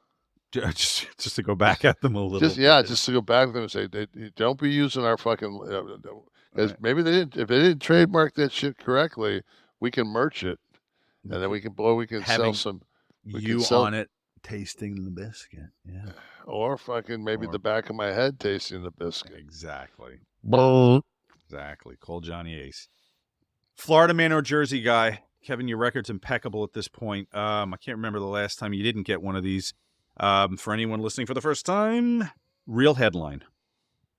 Speaker 2: Just to go back at them a little.
Speaker 3: Just to go back at them and say, don't be using our fucking. Right. Maybe they didn't. If they didn't trademark that shit correctly, we can merch it, and then we can sell some.
Speaker 2: On it, tasting the biscuit, yeah.
Speaker 3: Or fucking maybe the back of my head tasting the biscuit.
Speaker 2: Exactly.
Speaker 3: Bull.
Speaker 2: Exactly. Call Johnny Ace. Florida man or Jersey guy. Kevin, your record's impeccable at this point. I can't remember the last time you didn't get one of these. For anyone listening for the first time, real headline.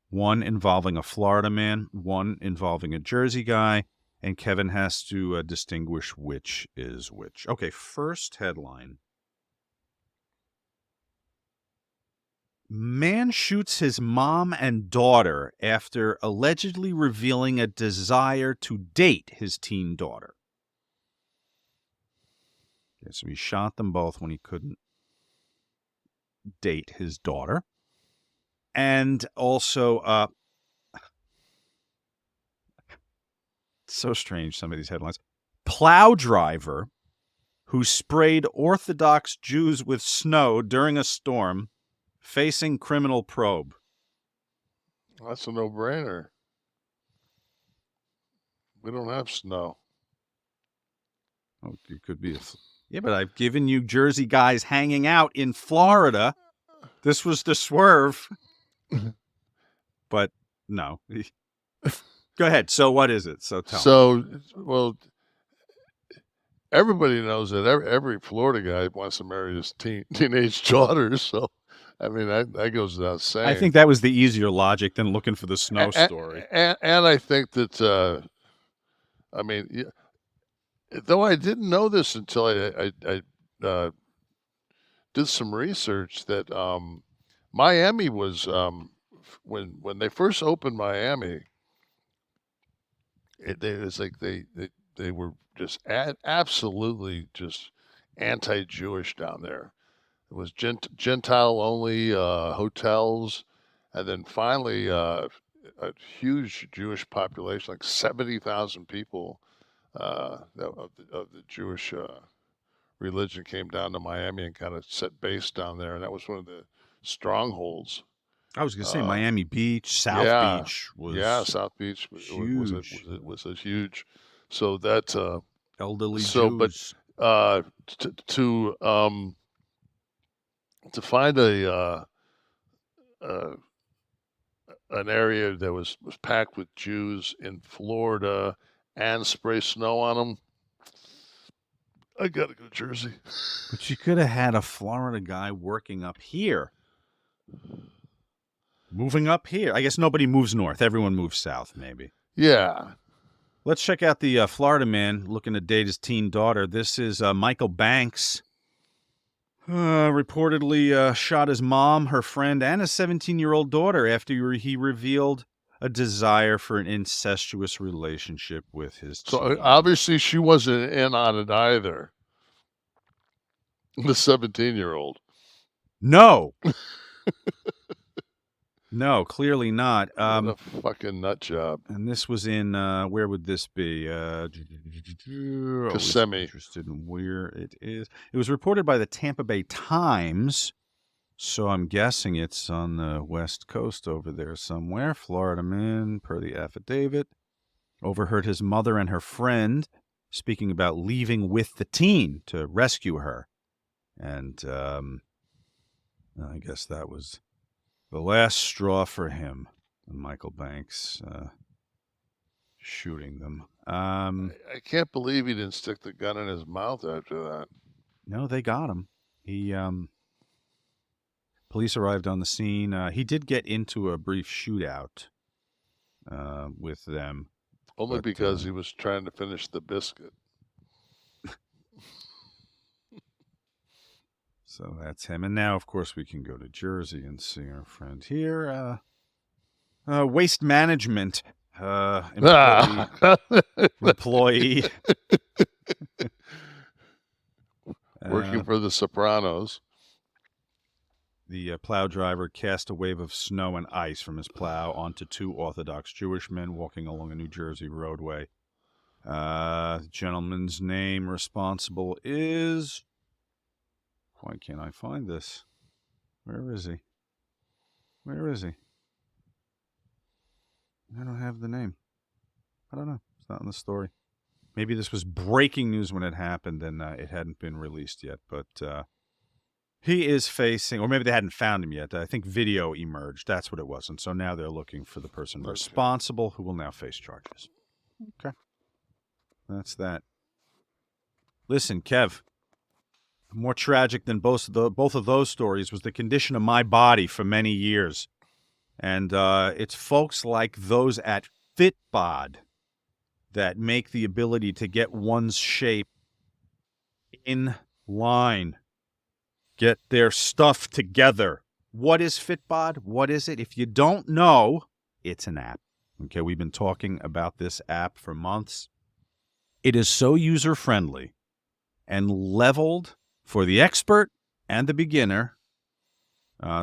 Speaker 2: One involving a Florida man, one involving a Jersey guy, and Kevin has to distinguish which is which. Okay, first headline. Man shoots his mom and daughter after allegedly revealing a desire to date his teen daughter. Okay, so he shot them both when he couldn't date his daughter. And also, so strange, some of these headlines. Plow driver who sprayed Orthodox Jews with snow during a storm facing criminal probe.
Speaker 3: That's a no-brainer. We don't have snow.
Speaker 2: Oh, it could be. Yeah, but I've given you Jersey guys hanging out in Florida. This was the swerve. But no. Go ahead. So what is it? So tell me.
Speaker 3: Well, everybody knows that every Florida guy wants to marry his teenage daughter. So, I mean, that goes without saying.
Speaker 2: I think that was the easier logic than looking for the snow story.
Speaker 3: And I think that, I mean, though I didn't know this until I did some research that Miami was, when they first opened Miami, it was like they were just absolutely just anti-Jewish down there. It was Gentile only hotels, and then finally a huge Jewish population, like 70,000 people of the Jewish religion came down to Miami and kind of set base down there, and that was one of the strongholds.
Speaker 2: I was going to say Miami Beach, South Beach was
Speaker 3: South Beach
Speaker 2: huge.
Speaker 3: was a huge. So that
Speaker 2: elderly
Speaker 3: Jews. But to find an area that was packed with Jews in Florida and spray snow on them, I gotta go to Jersey.
Speaker 2: But you could have had a Florida guy working up here. Moving up here. I guess nobody moves north. Everyone moves south, maybe.
Speaker 3: Yeah.
Speaker 2: Let's check out the Florida man looking to date his teen daughter. This is Michael Banks. Reportedly shot his mom, her friend, and a 17-year-old daughter after he revealed a desire for an incestuous relationship with his teen.
Speaker 3: So obviously she wasn't in on it either. The 17-year-old.
Speaker 2: No. No, clearly not.
Speaker 3: What a fucking nut job.
Speaker 2: And this was in, where would this be?
Speaker 3: Kissimmee.
Speaker 2: Interested in where it is. It was reported by the Tampa Bay Times, so I'm guessing it's on the West Coast over there somewhere. Florida man, per the affidavit, overheard his mother and her friend speaking about leaving with the teen to rescue her. And I guess that was the last straw for him, Michael Banks shooting them.
Speaker 3: I can't believe he didn't stick the gun in his mouth after that.
Speaker 2: No, they got him. Police arrived on the scene. He did get into a brief shootout with them.
Speaker 3: Only because he was trying to finish the biscuit.
Speaker 2: So that's him. And now, of course, we can go to Jersey and see our friend here. Waste management employee.
Speaker 3: Working for the Sopranos.
Speaker 2: The plow driver cast a wave of snow and ice from his plow onto two Orthodox Jewish men walking along a New Jersey roadway. The gentleman's name responsible is... Why can't I find this? Where is he? Where is he? I don't have the name. I don't know. It's not in the story. Maybe this was breaking news when it happened and it hadn't been released yet. But he is facing, or maybe they hadn't found him yet. I think video emerged. That's what it was. And so now they're looking for the person responsible who will now face charges. Okay. That's that. Listen, Kev. More tragic than both of those stories was the condition of my body for many years. And it's folks like those at FitBod that make the ability to get one's shape in line, get their stuff together. What is FitBod? What is it? If you don't know, it's an app. Okay, we've been talking about this app for months. It is so user-friendly and leveled for the expert and the beginner.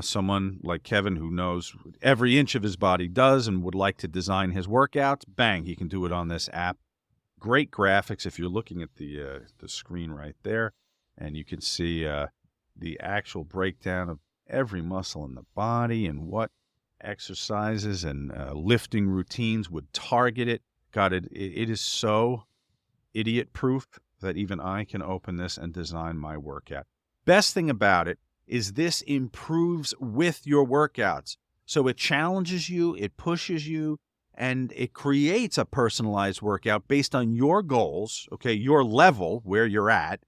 Speaker 2: Someone like Kevin who knows every inch of his body does and would like to design his workouts, bang, he can do it on this app. Great graphics if you're looking at the screen right there, and you can see the actual breakdown of every muscle in the body and what exercises and lifting routines would target it. God, it is so idiot-proof that even I can open this and design my workout. Best thing about it is this improves with your workouts. So it challenges you, it pushes you, and it creates a personalized workout based on your goals, okay, your level, where you're at,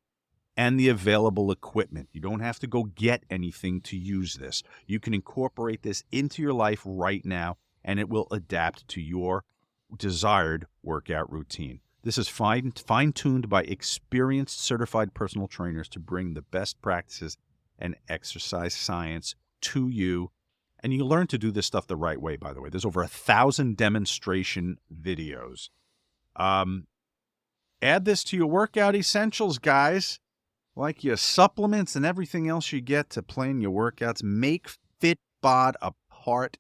Speaker 2: and the available equipment. You don't have to go get anything to use this. You can incorporate this into your life right now, and it will adapt to your desired workout routine. This is fine-tuned by experienced certified personal trainers to bring the best practices and exercise science to you. And you learn to do this stuff the right way, by the way. There's over 1,000 demonstration videos. Add this to your workout essentials, guys. Like your supplements and everything else you get to plan your workouts. Make FitBod a part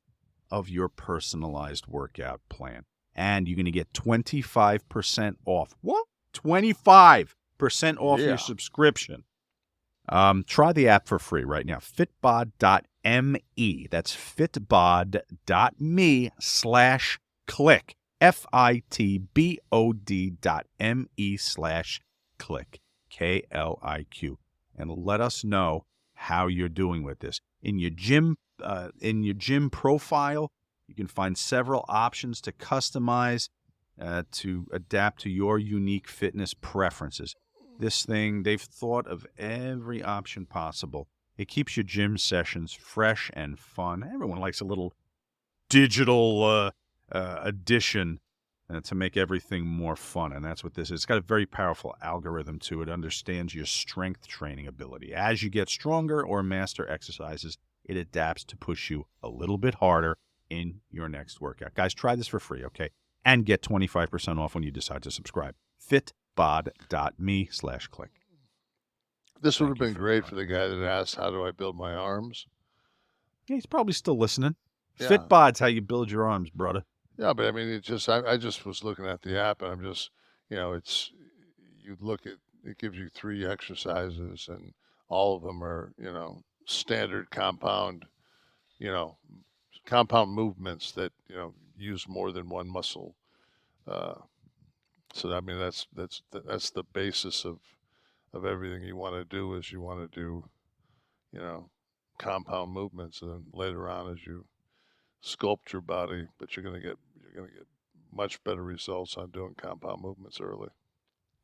Speaker 2: of your personalized workout plan. And you're going to get 25% off. What? 25% off your subscription. Try the app for free right now. FitBod.me. That's fitbod.me/Kliq. FITBOD.me/Kliq. KLIQ. And let us know how you're doing with this. In your gym profile, you can find several options to customize to adapt to your unique fitness preferences. This thing, they've thought of every option possible. It keeps your gym sessions fresh and fun. Everyone likes a little digital addition to make everything more fun, and that's what this is. It's got a very powerful algorithm to it. It understands your strength training ability. As you get stronger or master exercises, it adapts to push you a little bit harder in your next workout. Guys, try this for free, okay? And get 25% off when you decide to subscribe. FitBod.me/Kliq.
Speaker 3: This would have been great for the guy that asked, how do I build my arms?
Speaker 2: Yeah, he's probably still listening.
Speaker 3: Yeah.
Speaker 2: FitBod's how you build your arms, brother.
Speaker 3: Yeah, but I mean, I just was looking at the app, and I'm just, you look at, it gives you 3 exercises, and all of them are, standard compound movements that, use more than one muscle. So I mean, that's the basis of everything you want to do. Is you want to do, compound movements, and then later on, as you sculpt your body, but you're going to get much better results on doing compound movements early.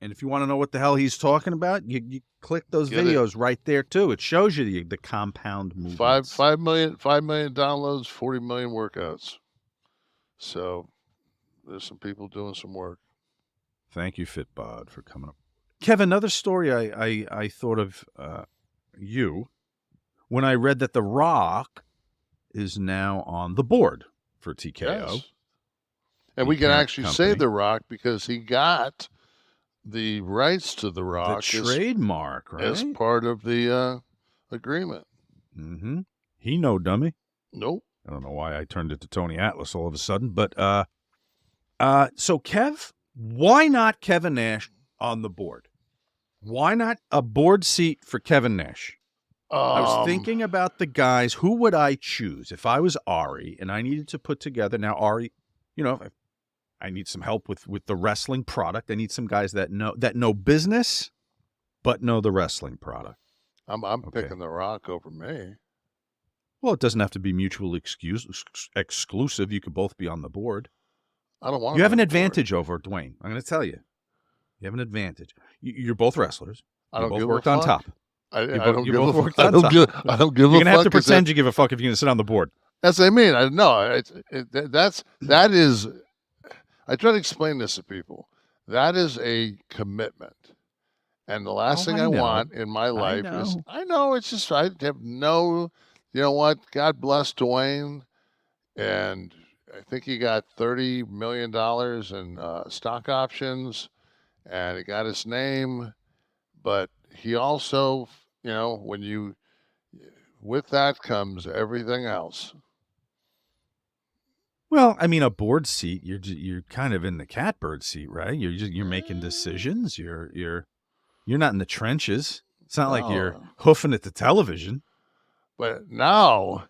Speaker 2: And if you want to know what the hell he's talking about, you click those videos right there too. It shows you the compound movements.
Speaker 3: 5 million downloads, 40 million workouts. So there's some people doing some work.
Speaker 2: Thank you, FitBod, for coming up. Kevin, another story I thought of you when I read that The Rock is now on the board for TKO.
Speaker 3: Yes. And we can actually say The Rock because he got the rights to The Rock,
Speaker 2: the trademark, right?
Speaker 3: As part of the agreement.
Speaker 2: Mm-hmm. He no dummy.
Speaker 3: Nope.
Speaker 2: I don't know why I turned it to Tony Atlas all of a sudden, but so Kev, why not Kevin Nash on the board? Why not a board seat for Kevin Nash? I was thinking about the guys. Who would I choose if I was Ari and I needed to put together? Now, Ari, I need some help with the wrestling product. I need some guys that know business, but know the wrestling product.
Speaker 3: I'm picking The Rock over me.
Speaker 2: Well, it doesn't have to be mutually exclusive. You could both be on the board.
Speaker 3: I don't want.
Speaker 2: You have an advantage over Dwayne. I'm going to tell you. You have an advantage. You're both wrestlers. You both worked on top.
Speaker 3: I don't give a fuck.
Speaker 2: I don't give a fuck. You're going to have to pretend you give a fuck if you're going to sit on the board.
Speaker 3: That's what I mean. That is. I try to explain this to people. That is a commitment. And the last thing I want in my life is, it's just, I have no, you know what? God bless Dwayne. And I think he got $30 million in stock options, and he got his name. but he also, with that comes everything else.
Speaker 2: Well, I mean, a board seat, you're kind of in the catbird seat, right? You're making decisions. You're not in the trenches. It's not like you're hoofing at the television.
Speaker 3: But now,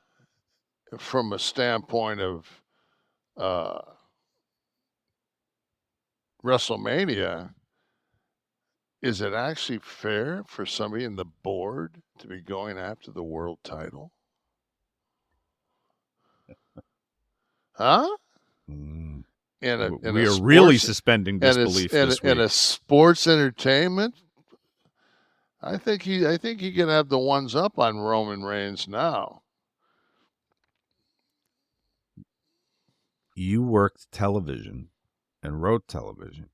Speaker 3: from a standpoint of WrestleMania, is it actually fair for somebody in the board to be going after the world title? Huh?
Speaker 2: We are really suspending disbelief this week.
Speaker 3: In a sports entertainment, I think he can have the ones up on Roman Reigns now.
Speaker 2: You worked television and wrote television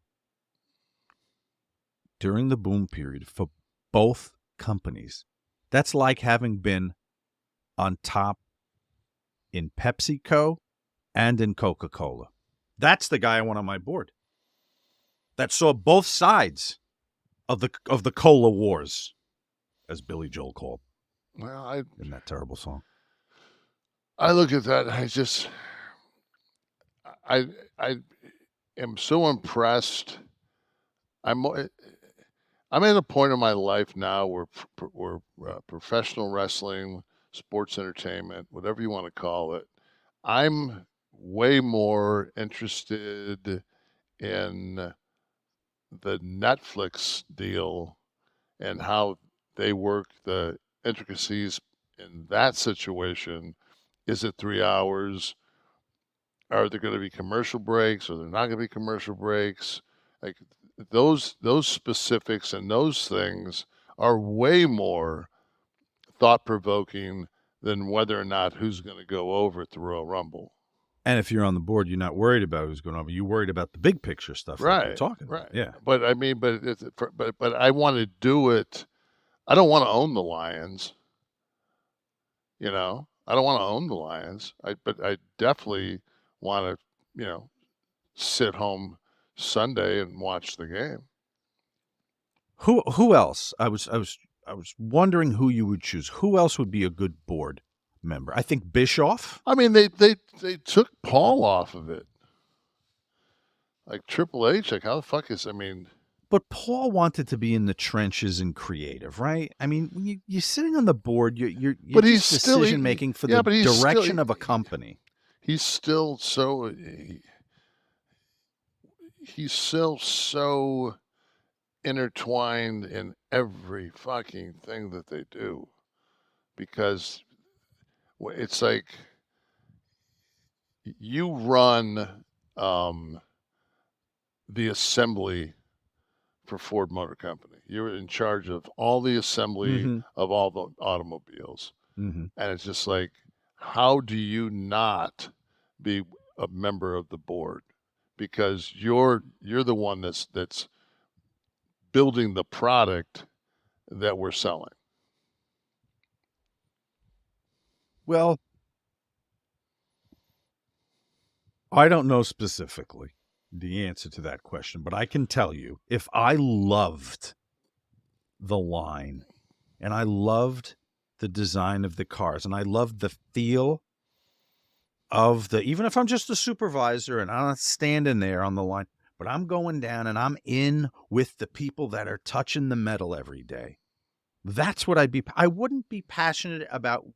Speaker 2: during the boom period for both companies. That's like having been on top in PepsiCo and in Coca-Cola. That's the guy I want on my board. That saw both sides of the cola wars, as Billy Joel called.
Speaker 3: Well,
Speaker 2: in that terrible song.
Speaker 3: I look at that. I am so impressed. I'm at a point in my life now where professional wrestling, sports entertainment, whatever you want to call it, I'm way more interested in the Netflix deal and how they work the intricacies in that situation. Is it 3 hours? Are there going to be commercial breaks? Are there not going to be commercial breaks? Like those specifics and those things are way more thought-provoking than whether or not who's going to go over at the Royal Rumble.
Speaker 2: And if you're on the board, you're not worried about who's going over. You're worried about the big picture stuff,
Speaker 3: right?
Speaker 2: Like you're talking
Speaker 3: right.
Speaker 2: About. Yeah.
Speaker 3: But I mean, but I want to do it. I don't want to own the Lions. I don't want to own the Lions. But I definitely want to, sit home Sunday and watch the game.
Speaker 2: Who else? I was wondering who you would choose. Who else would be a good board member? I think Bischoff.
Speaker 3: I mean, they took Paul off of it. Like Triple H, like how the fuck is? I mean,
Speaker 2: but Paul wanted to be in the trenches and creative, right? I mean, when you're sitting on the board, you're
Speaker 3: but
Speaker 2: just
Speaker 3: he's
Speaker 2: decision making for the direction of a company.
Speaker 3: He's still so. He's still so intertwined in every fucking thing that they do, because it's like you run the assembly for Ford Motor Company. You're in charge of all the assembly of all the automobiles. And it's just like, how do you not be a member of the board? Because you're the one that's building the product that we're selling.
Speaker 2: Well, I don't know specifically the answer to that question, but I can tell you, if I loved the line and I loved the design of the cars and I loved the feel of even if I'm just a supervisor and I'm not standing there on the line, but I'm going down and I'm in with the people that are touching the metal every day. That's what I wouldn't be passionate about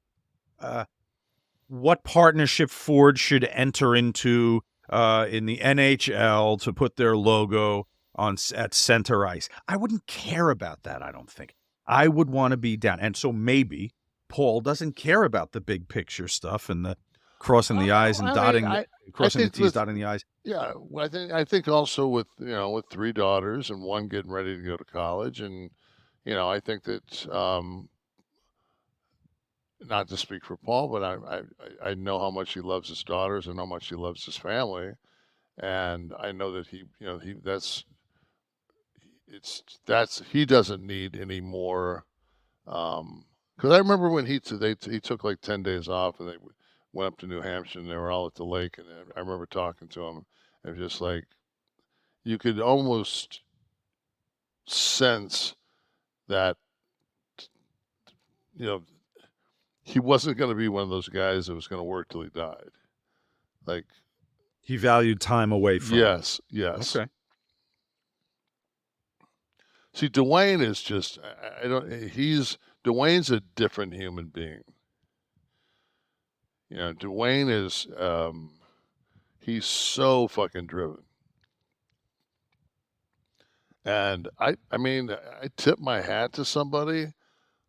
Speaker 2: what partnership Ford should enter into in the NHL to put their logo at center ice. I wouldn't care about that, I don't think. I would want to be down. And so maybe Paul doesn't care about the big picture stuff and the crossing the I's and crossing the T's, dotting the I's.
Speaker 3: Yeah, I think also with 3 daughters and one getting ready to go to college, and I think that not to speak for Paul, but I know how much he loves his daughters and how much he loves his family, and I know that he doesn't need any more. Because I remember when he took like 10 days off and they went up to New Hampshire and they were all at the lake, and I remember talking to him, and just like you could almost sense that, he wasn't going to be one of those guys that was going to work till he died. Like,
Speaker 2: he valued time away from.
Speaker 3: Yes.
Speaker 2: Okay.
Speaker 3: See, Dwayne is just, Dwayne's a different human being. Dwayne is, he's so fucking driven. And I tip my hat to somebody,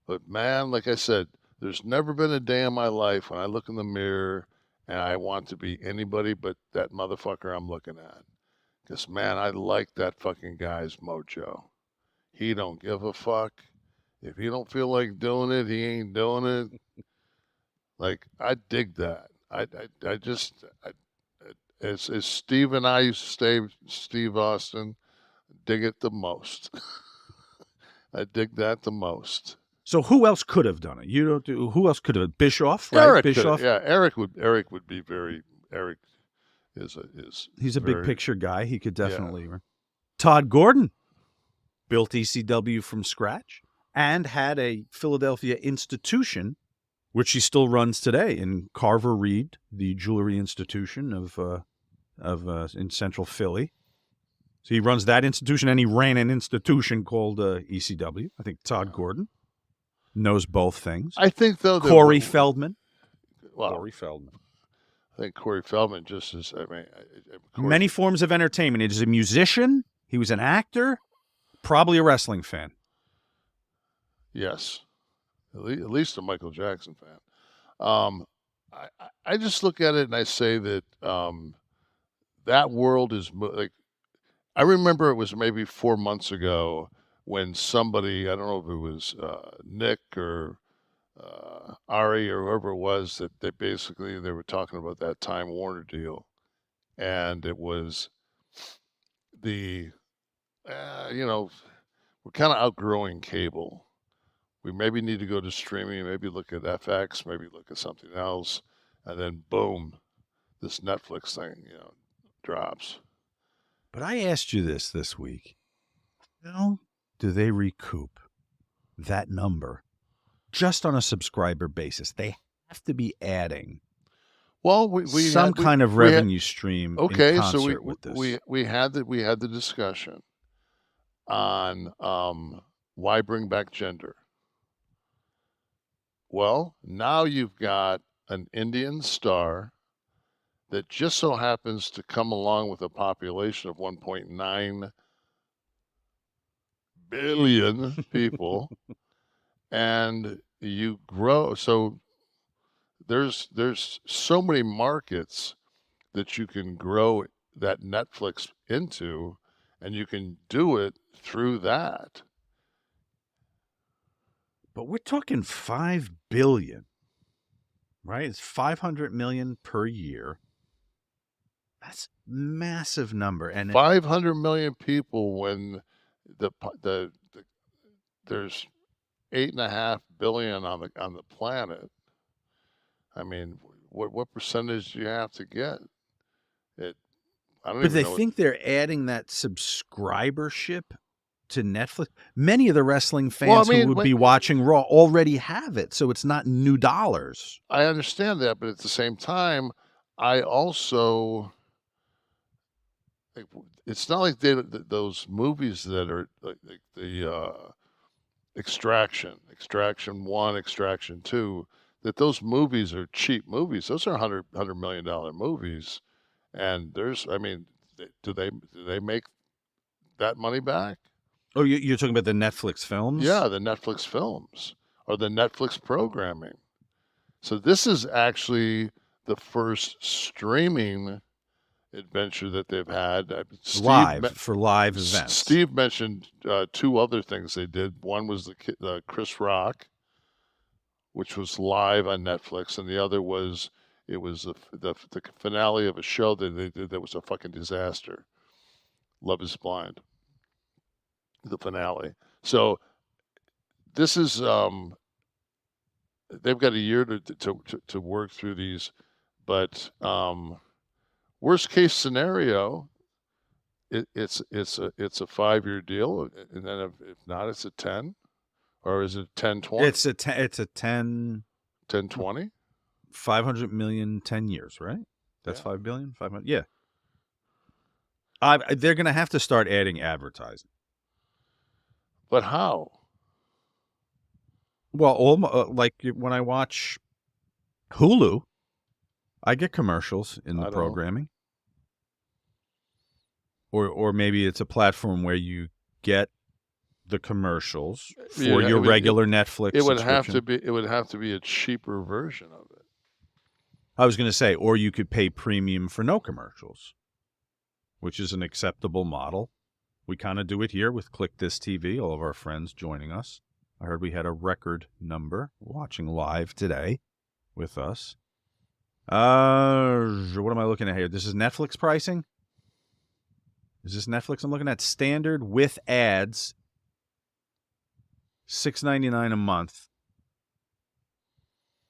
Speaker 3: but man, like I said, there's never been a day in my life when I look in the mirror and I want to be anybody but that motherfucker I'm looking at. Because, man, I like that fucking guy's mojo. He don't give a fuck. If he don't feel like doing it, he ain't doing it. Like, I dig that. As Steve and I used to say, Steve Austin, dig it the most. I dig that the most.
Speaker 2: So who else could have done it? Who else could have? Bischoff, right?
Speaker 3: Eric
Speaker 2: Bischoff.
Speaker 3: Eric would be very. Eric
Speaker 2: he's a big picture guy. He could definitely. Yeah. Todd Gordon built ECW from scratch and had a Philadelphia institution, which he still runs today in Carver Reed, the jewelry institution of in Central Philly. So he runs that institution, and he ran an institution called ECW. I think Todd Gordon knows both things.
Speaker 3: I think, though,
Speaker 2: Corey Feldman.
Speaker 3: Corey Feldman. I think Corey Feldman just is.
Speaker 2: Many forms of entertainment. He was a musician. He was an actor. Probably a wrestling fan.
Speaker 3: Yes, at least a Michael Jackson fan. I just look at it and I say that that world is like. I remember it was maybe 4 months ago when somebody, I don't know if it was Nick or Ari or whoever it was, that they were talking about that Time Warner deal. And it was we're kind of outgrowing cable. We maybe need to go to streaming, maybe look at FX, maybe look at something else. And then boom, this Netflix thing, drops.
Speaker 2: But I asked you this week. How do they recoup that number just on a subscriber basis? They have to be adding some kind of revenue stream.
Speaker 3: Okay,
Speaker 2: in concert
Speaker 3: so
Speaker 2: with this.
Speaker 3: we had the discussion on why bring back gender. Well, now you've got an Indian star that just so happens to come along with a population of 1.9 billion people, and you grow. So there's so many markets that you can grow that Netflix into, and you can do it through that.
Speaker 2: But we're talking 5 billion, right? It's 500 million per year. That's a massive number, and
Speaker 3: 500 million people when there's 8.5 billion on the planet. I mean, what percentage do you have to get?
Speaker 2: But they think they're adding that subscribership to Netflix. Many of the wrestling fans who would be watching Raw already have it, so it's not new dollars.
Speaker 3: I understand that, but at the same time, I also. It's not like those movies that are like the Extraction 1, Extraction 2, that those movies are cheap movies. Those are $100 million movies. And do they make that money back?
Speaker 2: Oh, you're talking about the Netflix films?
Speaker 3: Yeah, the Netflix films or the Netflix programming. So this is actually the first streaming adventure that they've had.
Speaker 2: For live events.
Speaker 3: Steve mentioned 2 other things they did. One was the Chris Rock, which was live on Netflix, and the other was the finale of a show that they did that was a fucking disaster. Love Is Blind. The finale. So this is they've got a year to work through these, but worst case scenario, it's a 5-year deal, and then if not, it's a 10. Or is it 1020?
Speaker 2: It's a 10
Speaker 3: 1020?
Speaker 2: 500 million 10 years, right? That's
Speaker 3: Yeah.
Speaker 2: 5 billion, 500. Yeah. They're going to have to start adding advertising.
Speaker 3: But how?
Speaker 2: Well, like when I watch Hulu, I get commercials in the programming. Or maybe it's a platform where you get the commercials for your regular Netflix
Speaker 3: it would
Speaker 2: subscription.
Speaker 3: It would have to be a cheaper version of it.
Speaker 2: I was going to say, or you could pay premium for no commercials, which is an acceptable model. We kind of do it here with Kliq This TV, all of our friends joining us. I heard we had a record number watching live today with us. What am I looking at here? This is Netflix pricing? Is this Netflix I'm looking at? Standard with ads, $6.99 a month.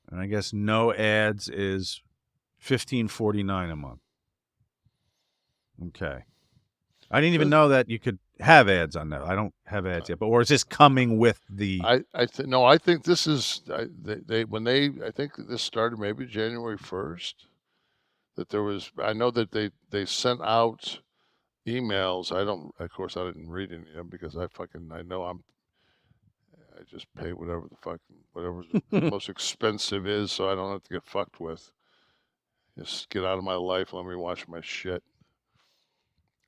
Speaker 2: And I guess no ads is $15.49 a month. Okay. I didn't even know that you could have ads on that. I don't have ads yet, or is this coming with the?
Speaker 3: I think this is I think this started maybe January 1st. That there was, I know that they sent out emails. Of course, I didn't read any of them because I just pay whatever the most expensive is, so I don't have to get fucked with. Just get out of my life. Let me watch my shit.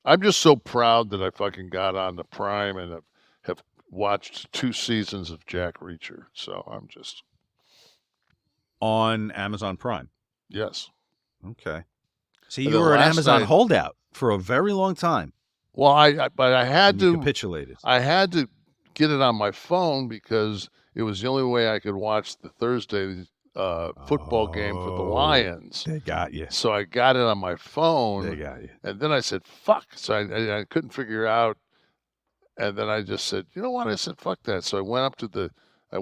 Speaker 3: I'm just so proud that I fucking got on the Prime and have watched 2 seasons of Jack Reacher. So I'm just
Speaker 2: on Amazon Prime.
Speaker 3: Yes.
Speaker 2: Okay. So you were an Amazon holdout for a very long time.
Speaker 3: Well, but I had to
Speaker 2: capitulate it.
Speaker 3: I had to get it on my phone because it was the only way I could watch the Thursday football game for the Lions.
Speaker 2: They got you.
Speaker 3: So I got it on my phone.
Speaker 2: They got you.
Speaker 3: And then I said, fuck. So I couldn't figure out. And then I just said, you know what? I said, fuck that. So I went up to I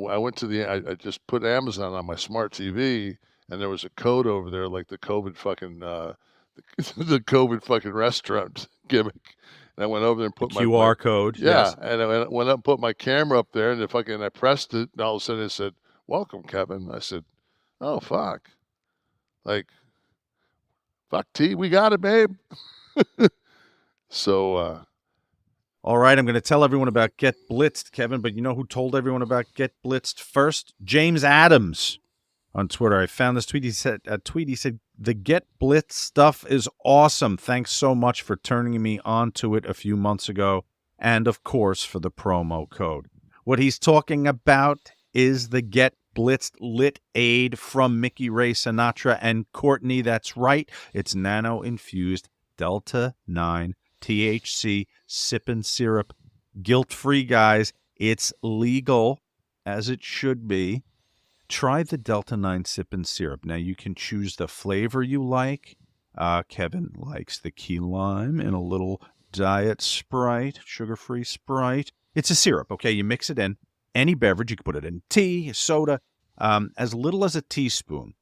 Speaker 3: just put Amazon on my smart TV, and there was a code over there, like the COVID fucking, the COVID fucking restaurant gimmick. And I went over there and put
Speaker 2: my QR code.
Speaker 3: Yeah.
Speaker 2: Yes.
Speaker 3: And I went up and put my camera up there, and I pressed it, and all of a sudden it said, welcome, Kevin. I said, oh, fuck. Like, fuck T, we got it, babe. So,
Speaker 2: all right, I'm going to tell everyone about Get Blitzed, Kevin, but you know who told everyone about Get Blitzed first? James Adams on Twitter. I found this tweet. He said, the Get Blitzed stuff is awesome. Thanks so much for turning me onto it a few months ago, and, of course, for the promo code. What he's talking about is the Get Blitzed Lit Aid from Mickey Ray Sinatra and Courtney. That's right. It's nano-infused Delta 9 THC sippin' syrup. Guilt-free, guys. It's legal, as it should be. Try the Delta 9 sippin' syrup. Now, you can choose the flavor you like. Kevin likes the key lime in a little diet Sprite, sugar-free Sprite. It's a syrup, okay? You mix it in. Any beverage, you can put it in tea, soda, as little as a teaspoon,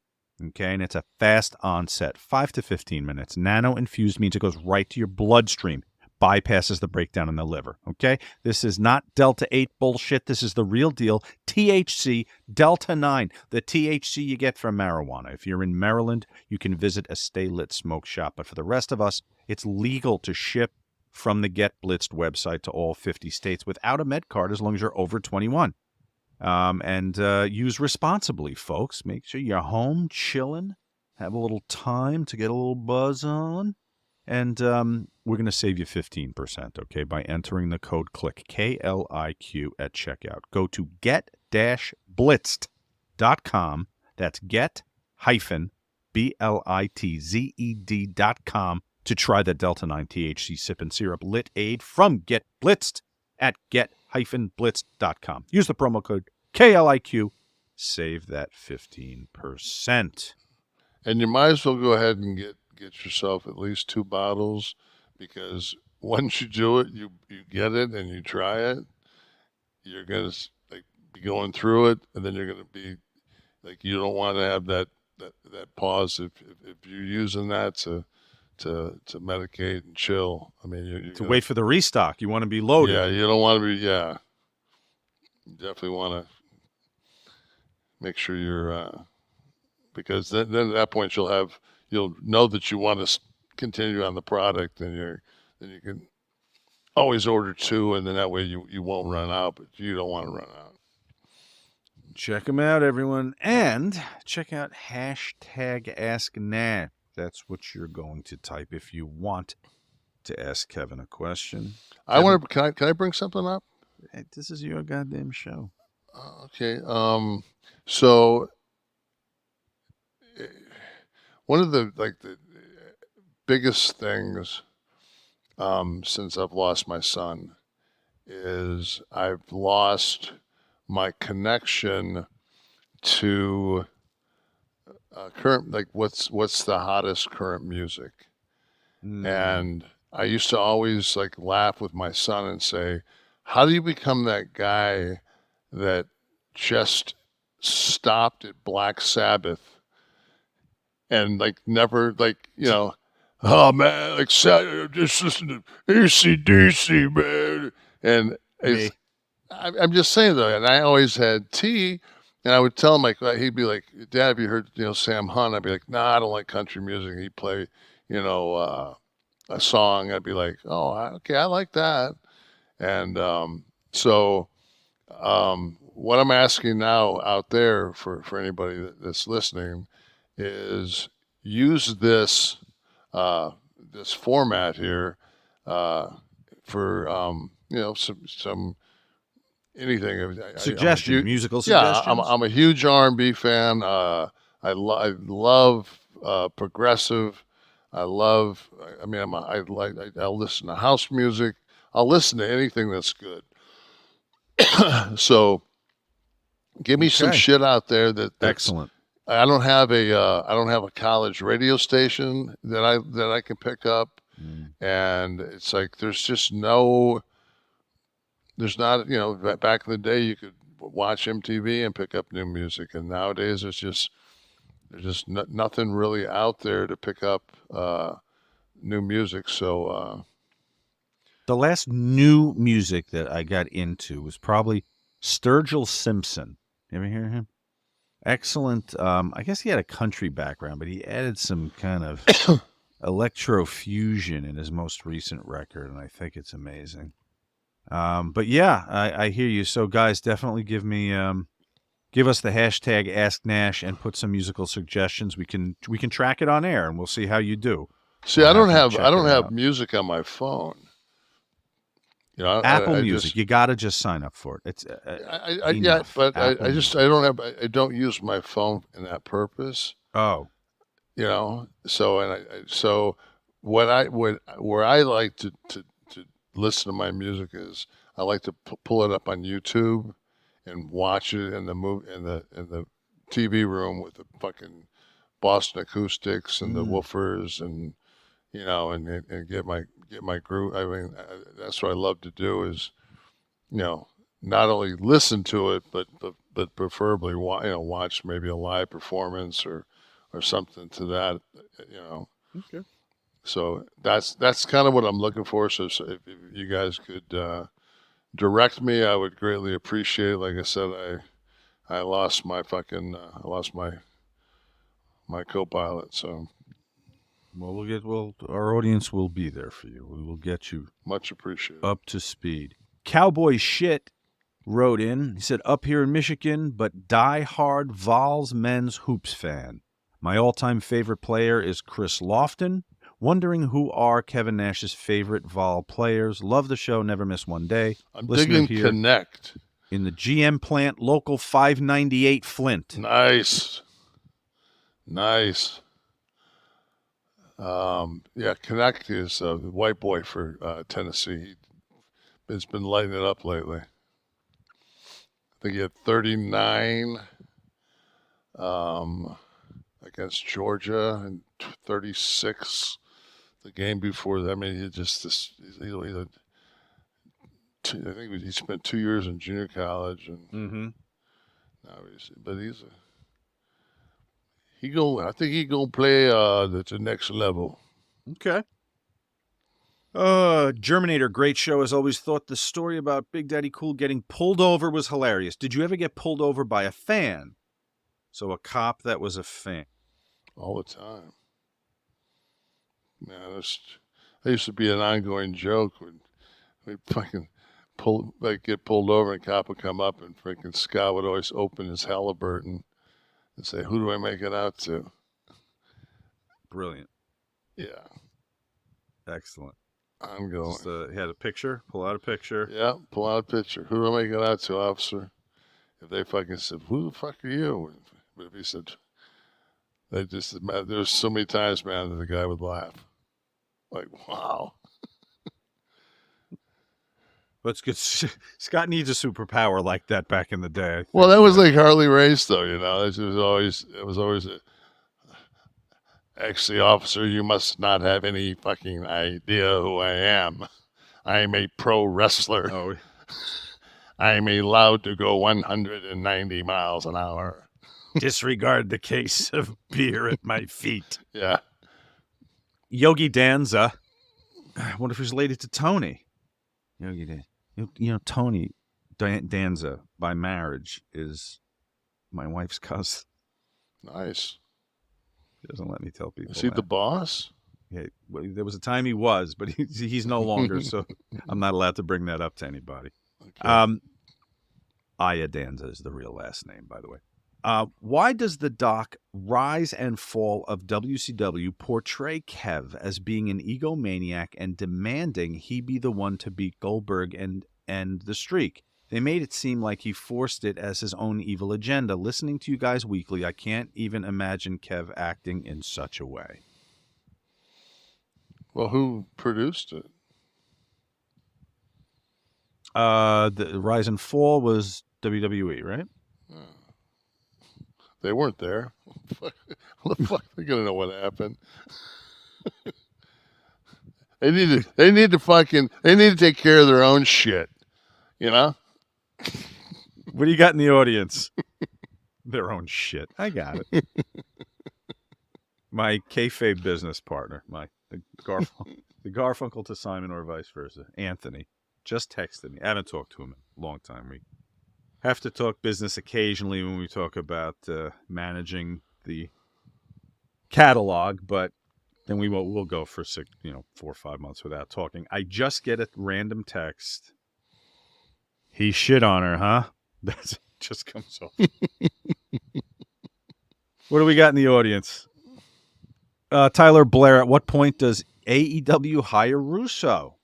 Speaker 2: okay? And it's a fast onset, 5 to 15 minutes. Nano-infused means it goes right to your bloodstream, bypasses the breakdown in the liver, okay? This is not Delta 8 bullshit. This is the real deal. THC, Delta 9, the THC you get from marijuana. If you're in Maryland, you can visit a Stay Lit smoke shop. But for the rest of us, it's legal to ship from the Get Blitzed website to all 50 states without a med card as long as you're over 21. And use responsibly, folks. Make sure you're home, chilling, have a little time to get a little buzz on. And we're going to save you 15%, okay, by entering the code KLIQ, K-L-I-Q, at checkout. Go to get-blitzed.com. That's get-blitzed.com. to try the Delta 9 THC Sippin' Syrup Lit Aid from Get Blitzed at get-blitzed.com. Use the promo code KLIQ. Save that 15%.
Speaker 3: And you might as well go ahead and get yourself at least 2 bottles, because once you do it, you get it and you try it, you're going to be going through it, and then you're going to be like, you don't want to have that pause if you're using that to medicate and chill. I mean,
Speaker 2: to wait for the restock. You want to be loaded.
Speaker 3: Yeah, you don't want to be, yeah. You definitely want to make sure you're, because then at that point you'll know that you want to continue on the product, and then you can always order 2, and then that way you won't run out, but you don't want to run out.
Speaker 2: Check them out, everyone. And check out hashtag AskNash. That's what you're going to type if you want to ask Kevin a question.
Speaker 3: Can I bring something up?
Speaker 2: Hey, this is your goddamn show.
Speaker 3: Okay. So one of the biggest things since I've lost my son is I've lost my connection to current, what's the hottest current music. And I used to always laugh with my son and say, how do you become that guy that just stopped at Black Sabbath and never oh man, just listen to AC/DC, man. And I'm just saying though, and I always had T, and I would tell him he'd be like, Dad, have you heard Sam Hunt? I'd be like, nah, I don't like country music. He'd play a song. I'd be like, oh, okay, I like that. And so what I'm asking now out there for anybody that's listening is use this this format here for some anything.
Speaker 2: Musical suggestions.
Speaker 3: Yeah, I'm a huge R&B fan. I love progressive. I'll listen to house music. I'll listen to anything that's good. So give me some shit out there that's
Speaker 2: excellent.
Speaker 3: I don't have a college radio station that I can pick up, and it's there's not back in the day you could watch MTV and pick up new music, and nowadays there's just nothing really out there to pick up new music. So
Speaker 2: the last new music that I got into was probably Sturgill Simpson. You ever hear him? Excellent. I guess he had a country background, but he added some kind of electro fusion in his most recent record, and I think it's amazing. But yeah, I hear you. So guys, definitely give us the hashtag AskNash and put some musical suggestions. We can track it on air, and we'll see how you do.
Speaker 3: See, I don't have music on my phone.
Speaker 2: Apple Music. You got to just sign up for it. It's
Speaker 3: I don't use my phone in that purpose.
Speaker 2: Oh,
Speaker 3: So where I like to listen to my music is I like to pull it up on YouTube and watch it in the TV room with the fucking Boston Acoustics and the woofers and and get my groove. I mean, that's what I love to do is, not only listen to it, but preferably watch maybe a live performance or something to that,
Speaker 2: Okay.
Speaker 3: So that's kind of what I'm looking for. So if you guys could direct me, I would greatly appreciate it. Like I said, I lost my my co-pilot, so.
Speaker 2: Well, our audience will be there for you. We will get you
Speaker 3: Much appreciated.
Speaker 2: up to speed. Cowboy Shit wrote in. He said, up here in Michigan, but die-hard Vols men's hoops fan. My all-time favorite player is Chris Lofton. Wondering who are Kevin Nash's favorite Vol players. Love the show. Never miss one day.
Speaker 3: I'm digging Connect.
Speaker 2: In the GM plant, local 598 Flint.
Speaker 3: Nice. Connect is the white boy for Tennessee. He's been lighting it up lately. I think he had 39 against Georgia and 36 the game before that. I mean, I think he spent 2 years in junior college, and I think he gonna play the next level.
Speaker 2: Okay. Germinator, great show. As always, thought the story about Big Daddy Cool getting pulled over was hilarious. Did you ever get pulled over by a fan? So a cop that was a fan.
Speaker 3: All the time. Man, that used to be an ongoing joke when we'd fucking get pulled over and a cop would come up and freaking Scott would always open his Halliburton and say, "Who do I make it out to?"
Speaker 2: Brilliant.
Speaker 3: Yeah.
Speaker 2: Excellent.
Speaker 3: I'm going.
Speaker 2: Just, he had a picture. Pull out a picture.
Speaker 3: Yeah, pull out a picture. Who do I make it out to, officer? If they fucking said, "Who the fuck are you?" But if he said, there's so many times, man, that the guy would laugh. Like, wow.
Speaker 2: That's good. Scott needs a superpower like that back in the day.
Speaker 3: Well, that was like Harley Race, though, you know. It was always actually, officer, you must not have any fucking idea who I am. I am a pro wrestler.
Speaker 2: Oh.
Speaker 3: I am allowed to go 190 miles an hour.
Speaker 2: Disregard the case of beer at my feet.
Speaker 3: Yeah.
Speaker 2: Yogi Danza. I wonder if he's related to Tony. Yogi Danza. You know, Tony Danza, by marriage, is my wife's cousin.
Speaker 3: Nice.
Speaker 2: He doesn't let me tell people.
Speaker 3: Is he the boss?
Speaker 2: Yeah, well, there was a time he was, but he's no longer, so I'm not allowed to bring that up to anybody. Okay. Aya Danza is the real last name, by the way. Why does the doc Rise and Fall of WCW portray Kev as being an egomaniac and demanding he be the one to beat Goldberg and end the streak? They made it seem like he forced it as his own evil agenda. Listening to you guys weekly, I can't even imagine Kev acting in such a way.
Speaker 3: Well, who produced it?
Speaker 2: The Rise and Fall was WWE, right?
Speaker 3: They weren't there. How the fuck are they gonna know what happened? They need to take care of their own shit. You know?
Speaker 2: What do you got in the audience? Their own shit. I got it. My kayfabe business partner, the Garfunkel to Simon or vice versa, Anthony, just texted me. I haven't talked to him in a long time. We have to talk business occasionally when we talk about managing the catalog, but then we'll go for 4 or 5 months without talking. I just get a random text. He shit on her, huh? That just comes off. What do we got in the audience? Tyler Blair, at what point does AEW hire Russo?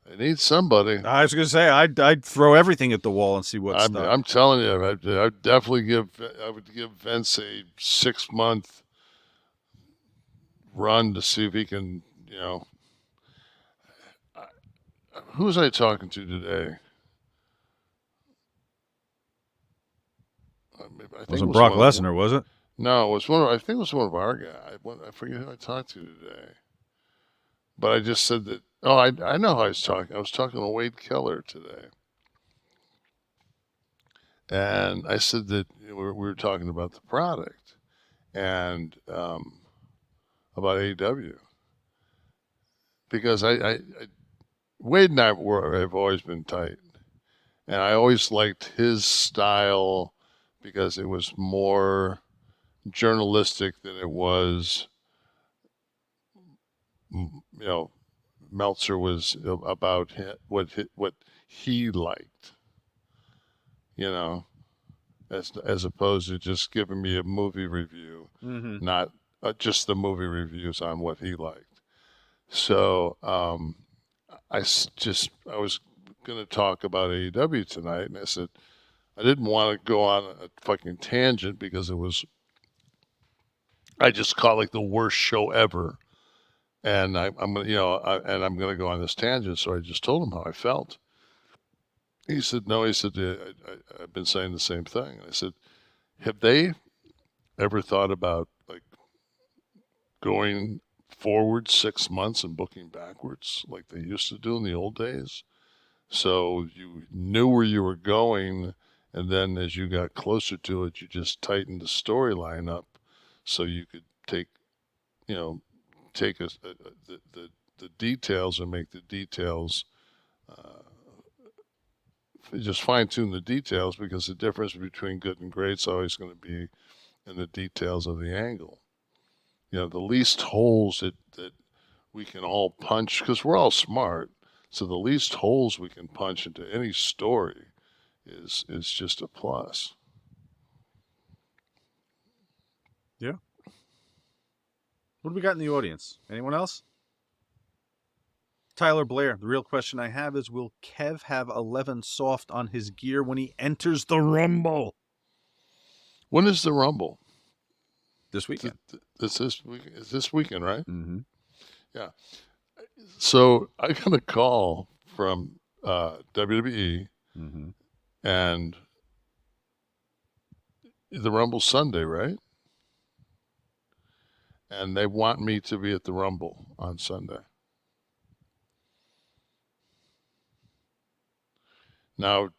Speaker 3: They need somebody.
Speaker 2: I was going to say, I'd throw everything at the wall and see what's stuck.
Speaker 3: I'm telling you, I'd definitely I would give Vince a 6-month run to see if he can, who was I talking to today?
Speaker 2: It wasn't Brock Lesnar, was it?
Speaker 3: No, it was I think it was one of our guys. I forget who I talked to today. But I just said that, I know who I was talking. I was talking to Wade Keller today. And I said that we were talking about the product and about AEW. Because Wade and I have always been tight. And I always liked his style because it was more journalistic than it was, Meltzer was about what he liked, as opposed to just giving me a movie review, not just the movie reviews on what he liked. So I was going to talk about AEW tonight, and I said I didn't want to go on a fucking tangent because I just call it like the worst show ever. And I'm gonna, I'm gonna go on this tangent. So I just told him how I felt. He said, "No." He said, "I've been saying the same thing." I said, "Have they ever thought about like going forward 6 months and booking backwards like they used to do in the old days? So you knew where you were going, and then as you got closer to it, you just tightened the storyline up so you could take take the details and make the details, just fine tune the details, because the difference between good and great is always going to be in the details of the angle. The least holes that we can all punch, because we're all smart. So the least holes we can punch into any story is just a plus.
Speaker 2: Yeah. What do we got in the audience? Anyone else? Tyler Blair, the real question I have is, will Kev have 11 soft on his gear when he enters the Rumble?
Speaker 3: When is the Rumble?
Speaker 2: This weekend.
Speaker 3: This weekend, right?
Speaker 2: Mm-hmm.
Speaker 3: Yeah. So I got a call from WWE,
Speaker 2: Mm-hmm.
Speaker 3: and the Rumble's Sunday, right? And they want me to be at the Rumble on Sunday. Now,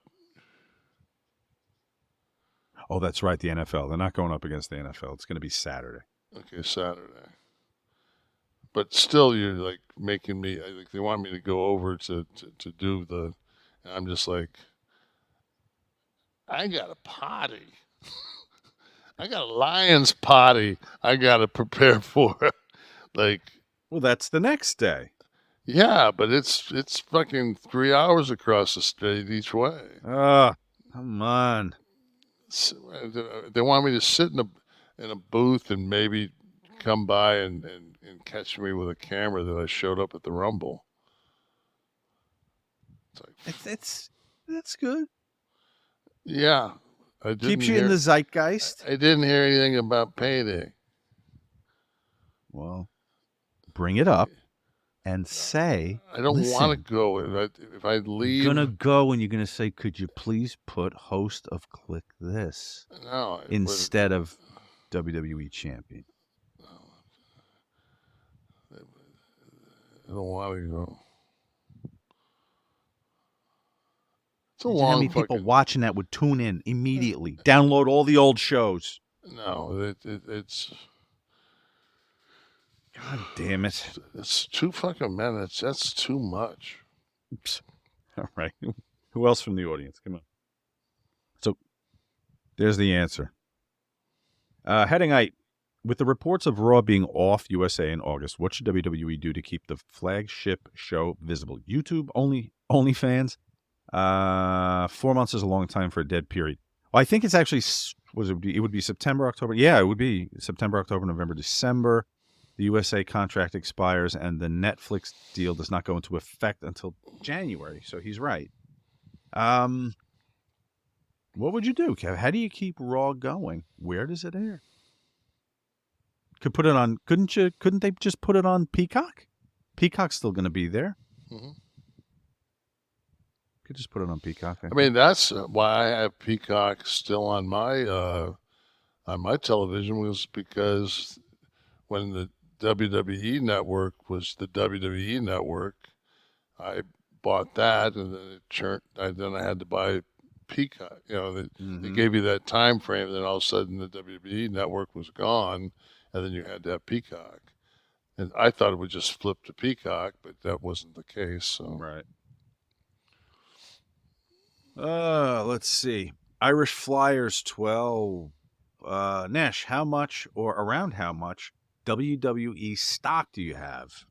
Speaker 2: Oh, that's right, the NFL. They're not going up against the NFL. It's going to be Saturday.
Speaker 3: okay, Saturday. But still, you're like making me, like, they want me to go over to do the, and I'm just like, I got a potty. I got a Lions potty I got to prepare for. Like,
Speaker 2: Well, that's the next day.
Speaker 3: yeah, but it's fucking 3 hours across the state each way.
Speaker 2: Come on.
Speaker 3: They want me to sit in a booth and maybe come by and catch me with a camera that I showed up at the Rumble. It's like,
Speaker 2: That's good.
Speaker 3: yeah. I didn't
Speaker 2: Keeps you in the zeitgeist.
Speaker 3: I didn't hear anything about payday.
Speaker 2: Well, bring it up and say,
Speaker 3: I don't
Speaker 2: listen,
Speaker 3: want to go. If I leave,
Speaker 2: you're going to go and you're going to say, could you please put host of Kliq This
Speaker 3: no,
Speaker 2: instead of WWE champion?
Speaker 3: I don't want to go. It's a
Speaker 2: Imagine how
Speaker 3: long
Speaker 2: many people
Speaker 3: fucking,
Speaker 2: watching that would tune in immediately, download all the old shows.
Speaker 3: No, it's
Speaker 2: God damn it.
Speaker 3: it's 2 fucking minutes. That's too much.
Speaker 2: Oops. All right. Who else from the audience? Come on. So there's the answer. Heading 8. With the reports of Raw being off USA in August, what should WWE do to keep the flagship show visible? YouTube, OnlyFans? 4 months is a long time for a dead period. Well, I think it's actually, it would be September, October. Yeah, it would be September, October, November, December. The USA contract expires and the Netflix deal does not go into effect until January. So he's right. What would you do, Kev? How do you keep Raw going? Where does it air? Could put it on, couldn't they just put it on Peacock? Peacock's still going to be there.
Speaker 3: Mm-hmm.
Speaker 2: Could just put it on Peacock.
Speaker 3: I mean, that's why I have Peacock still on my television, was because when the WWE Network was the WWE Network, I bought that, and then it churned. Then I had to buy Peacock. They gave you that time frame, and then all of a sudden the WWE Network was gone, and then you had to have Peacock. And I thought it would just flip to Peacock, but that wasn't the case. So.
Speaker 2: Right. Let's see. Irish Flyers 12. Nash, how much or around how much WWE stock do you have?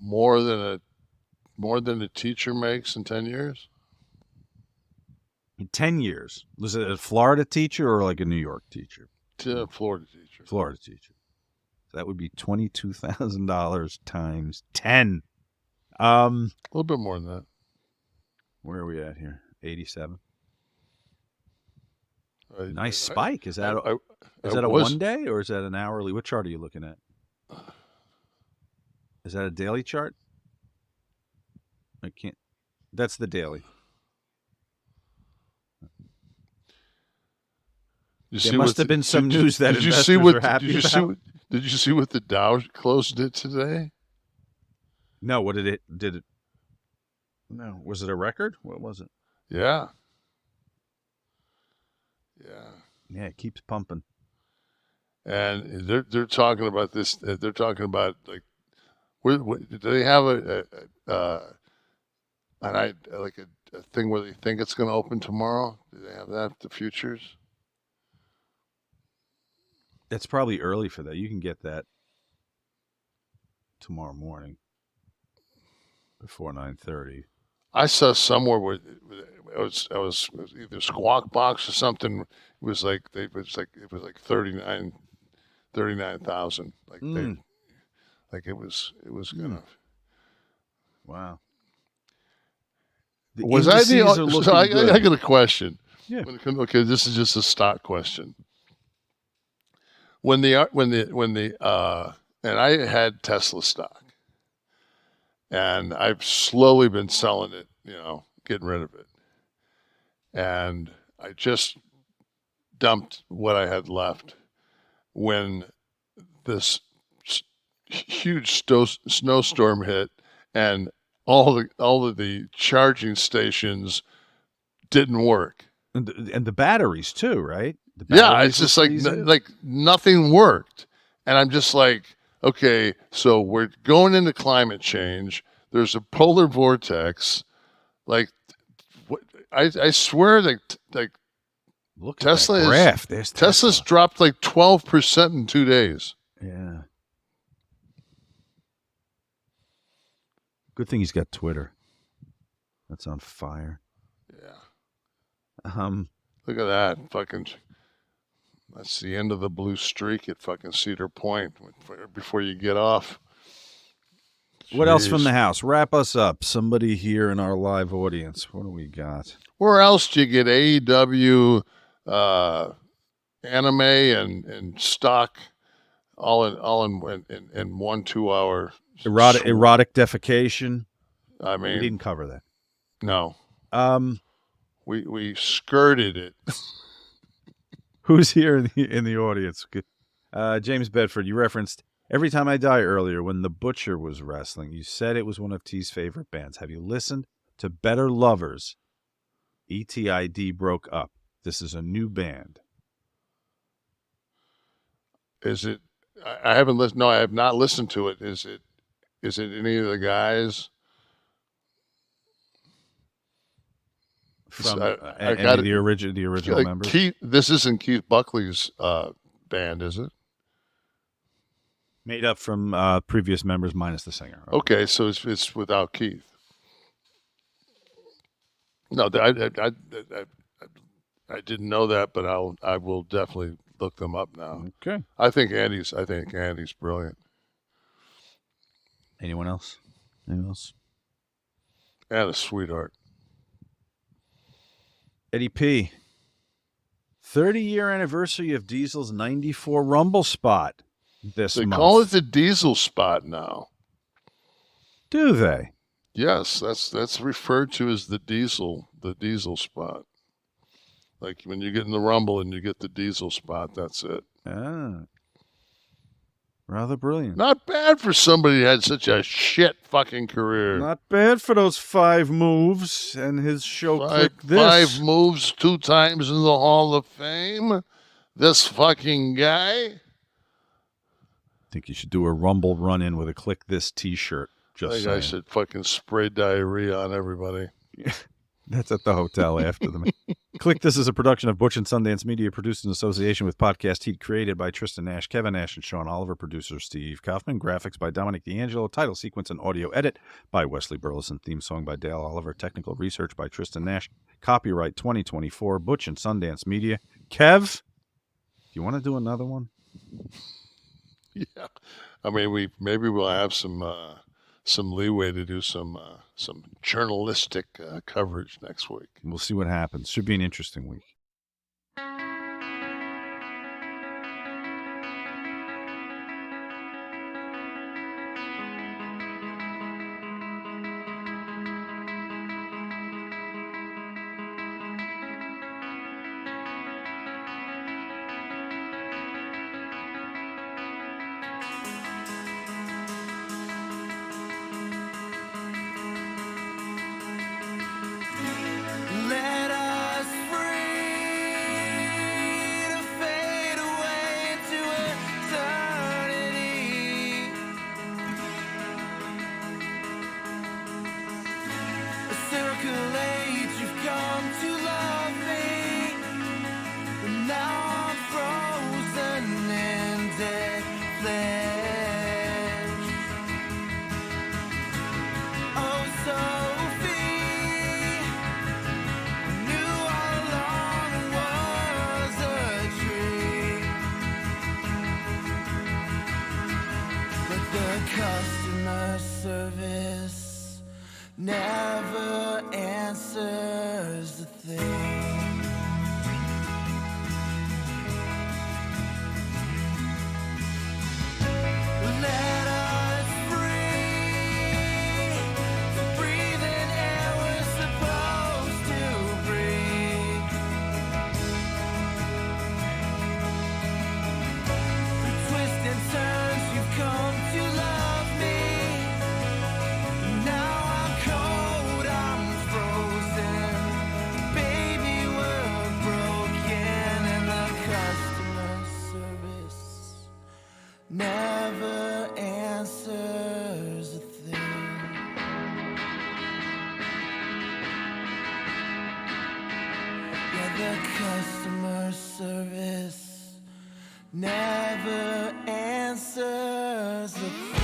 Speaker 3: More than a teacher makes in 10 years?
Speaker 2: In 10 years. Was it a Florida teacher or like a New York teacher?
Speaker 3: Florida teacher.
Speaker 2: Florida teacher. So that would be $22,000 times 10.
Speaker 3: A little bit more than that.
Speaker 2: Where are we at here? 87. Nice spike. Is that a 1 day or is that an hourly? What chart are you looking at? Is that a daily chart? I can't. That's the daily. There must have been some news that investors are happy about.
Speaker 3: Did you see what the Dow closed it today?
Speaker 2: No, what did it? No, was it a record? What was it?
Speaker 3: Yeah.
Speaker 2: Yeah, it keeps pumping.
Speaker 3: And they're talking about this. They're talking about like, do they have a thing where they think it's going to open tomorrow? Do they have that? The futures?
Speaker 2: It's probably early for that. You can get that tomorrow morning before 9:30.
Speaker 3: I saw somewhere where it was either Squawk Box or something. It was like 39,000. Like it was gonna.
Speaker 2: Wow.
Speaker 3: Was I the? So I
Speaker 2: good.
Speaker 3: got a question.
Speaker 2: Yeah.
Speaker 3: Okay, this is just a stock question. When the and I had Tesla stock, and I've slowly been selling it, getting rid of it, and I just dumped what I had left when this huge snowstorm hit, and all of the charging stations didn't work.
Speaker 2: And the batteries too, right?
Speaker 3: Yeah, it's just like nothing worked. And I'm just like, okay, so we're going into climate change. There's a polar vortex. Like, I swear that
Speaker 2: look at
Speaker 3: Tesla
Speaker 2: that graph.
Speaker 3: Tesla's dropped like 12% in 2 days.
Speaker 2: Yeah. Good thing he's got Twitter. That's on fire.
Speaker 3: Yeah. Look at that. Fucking. That's the end of the blue streak at fucking Cedar Point before you get off.
Speaker 2: What else from the house? Wrap us up. Somebody here in our live audience. What do we got?
Speaker 3: Where else do you get AEW anime and stock all in 1 2 hour
Speaker 2: erotic defecation?
Speaker 3: I mean,
Speaker 2: we didn't cover that.
Speaker 3: No. We skirted it.
Speaker 2: Who's here in the audience? James Bedford, you referenced Every Time I Die earlier when The Butcher was wrestling. You said it was one of T's favorite bands. Have you listened to Better Lovers? ETID broke up. This is a new band.
Speaker 3: Is it? I haven't listened. No, I have not listened to it. Is it any of the guys?
Speaker 2: From the original members?
Speaker 3: Keith, this isn't Keith Buckley's band, is it?
Speaker 2: Made up from previous members minus the singer.
Speaker 3: Okay, so it's without Keith. No, I didn't know that, but I will definitely look them up now.
Speaker 2: Okay.
Speaker 3: I think Andy's brilliant.
Speaker 2: Anyone else? Anyone else?
Speaker 3: And a sweetheart.
Speaker 2: Eddie P. 30-year anniversary of Diesel's 94 Rumble spot this month.
Speaker 3: They call it the Diesel spot now.
Speaker 2: Do they?
Speaker 3: Yes, that's referred to as the Diesel spot. Like when you get in the Rumble and you get the Diesel spot, that's it.
Speaker 2: Ah. Rather brilliant.
Speaker 3: Not bad for somebody who had such a shit fucking career.
Speaker 2: Not bad for those 5 moves and his show Kliq This.
Speaker 3: 5 moves, 2 times in the Hall of Fame. This fucking guy.
Speaker 2: I think you should do a Rumble run-in with a Kliq This t-shirt. Just saying.
Speaker 3: I should fucking spray diarrhea on everybody.
Speaker 2: That's at the hotel after them. Kliq This is a production of Butch and Sundance Media, produced in association with Podcast Heat, created by Tristan Nash, Kevin Nash, and Sean Oliver, producer Steve Kaufman, graphics by Dominic D'Angelo, title sequence and audio edit by Wesley Burleson, theme song by Dale Oliver, technical research by Tristan Nash, copyright 2024, Butch and Sundance Media. Kev, do you want to do another one?
Speaker 3: Yeah. I mean, maybe we'll have some leeway to do some journalistic coverage next week.
Speaker 2: We'll see what happens. Should be an interesting week.
Speaker 6: Let us free to breathe in air we're supposed to breathe. The twists and turns you've come to love me. Now I'm cold, I'm frozen. Baby, we're broken, and the customer service never answers a thing. Yeah, the customer service never answers a thing.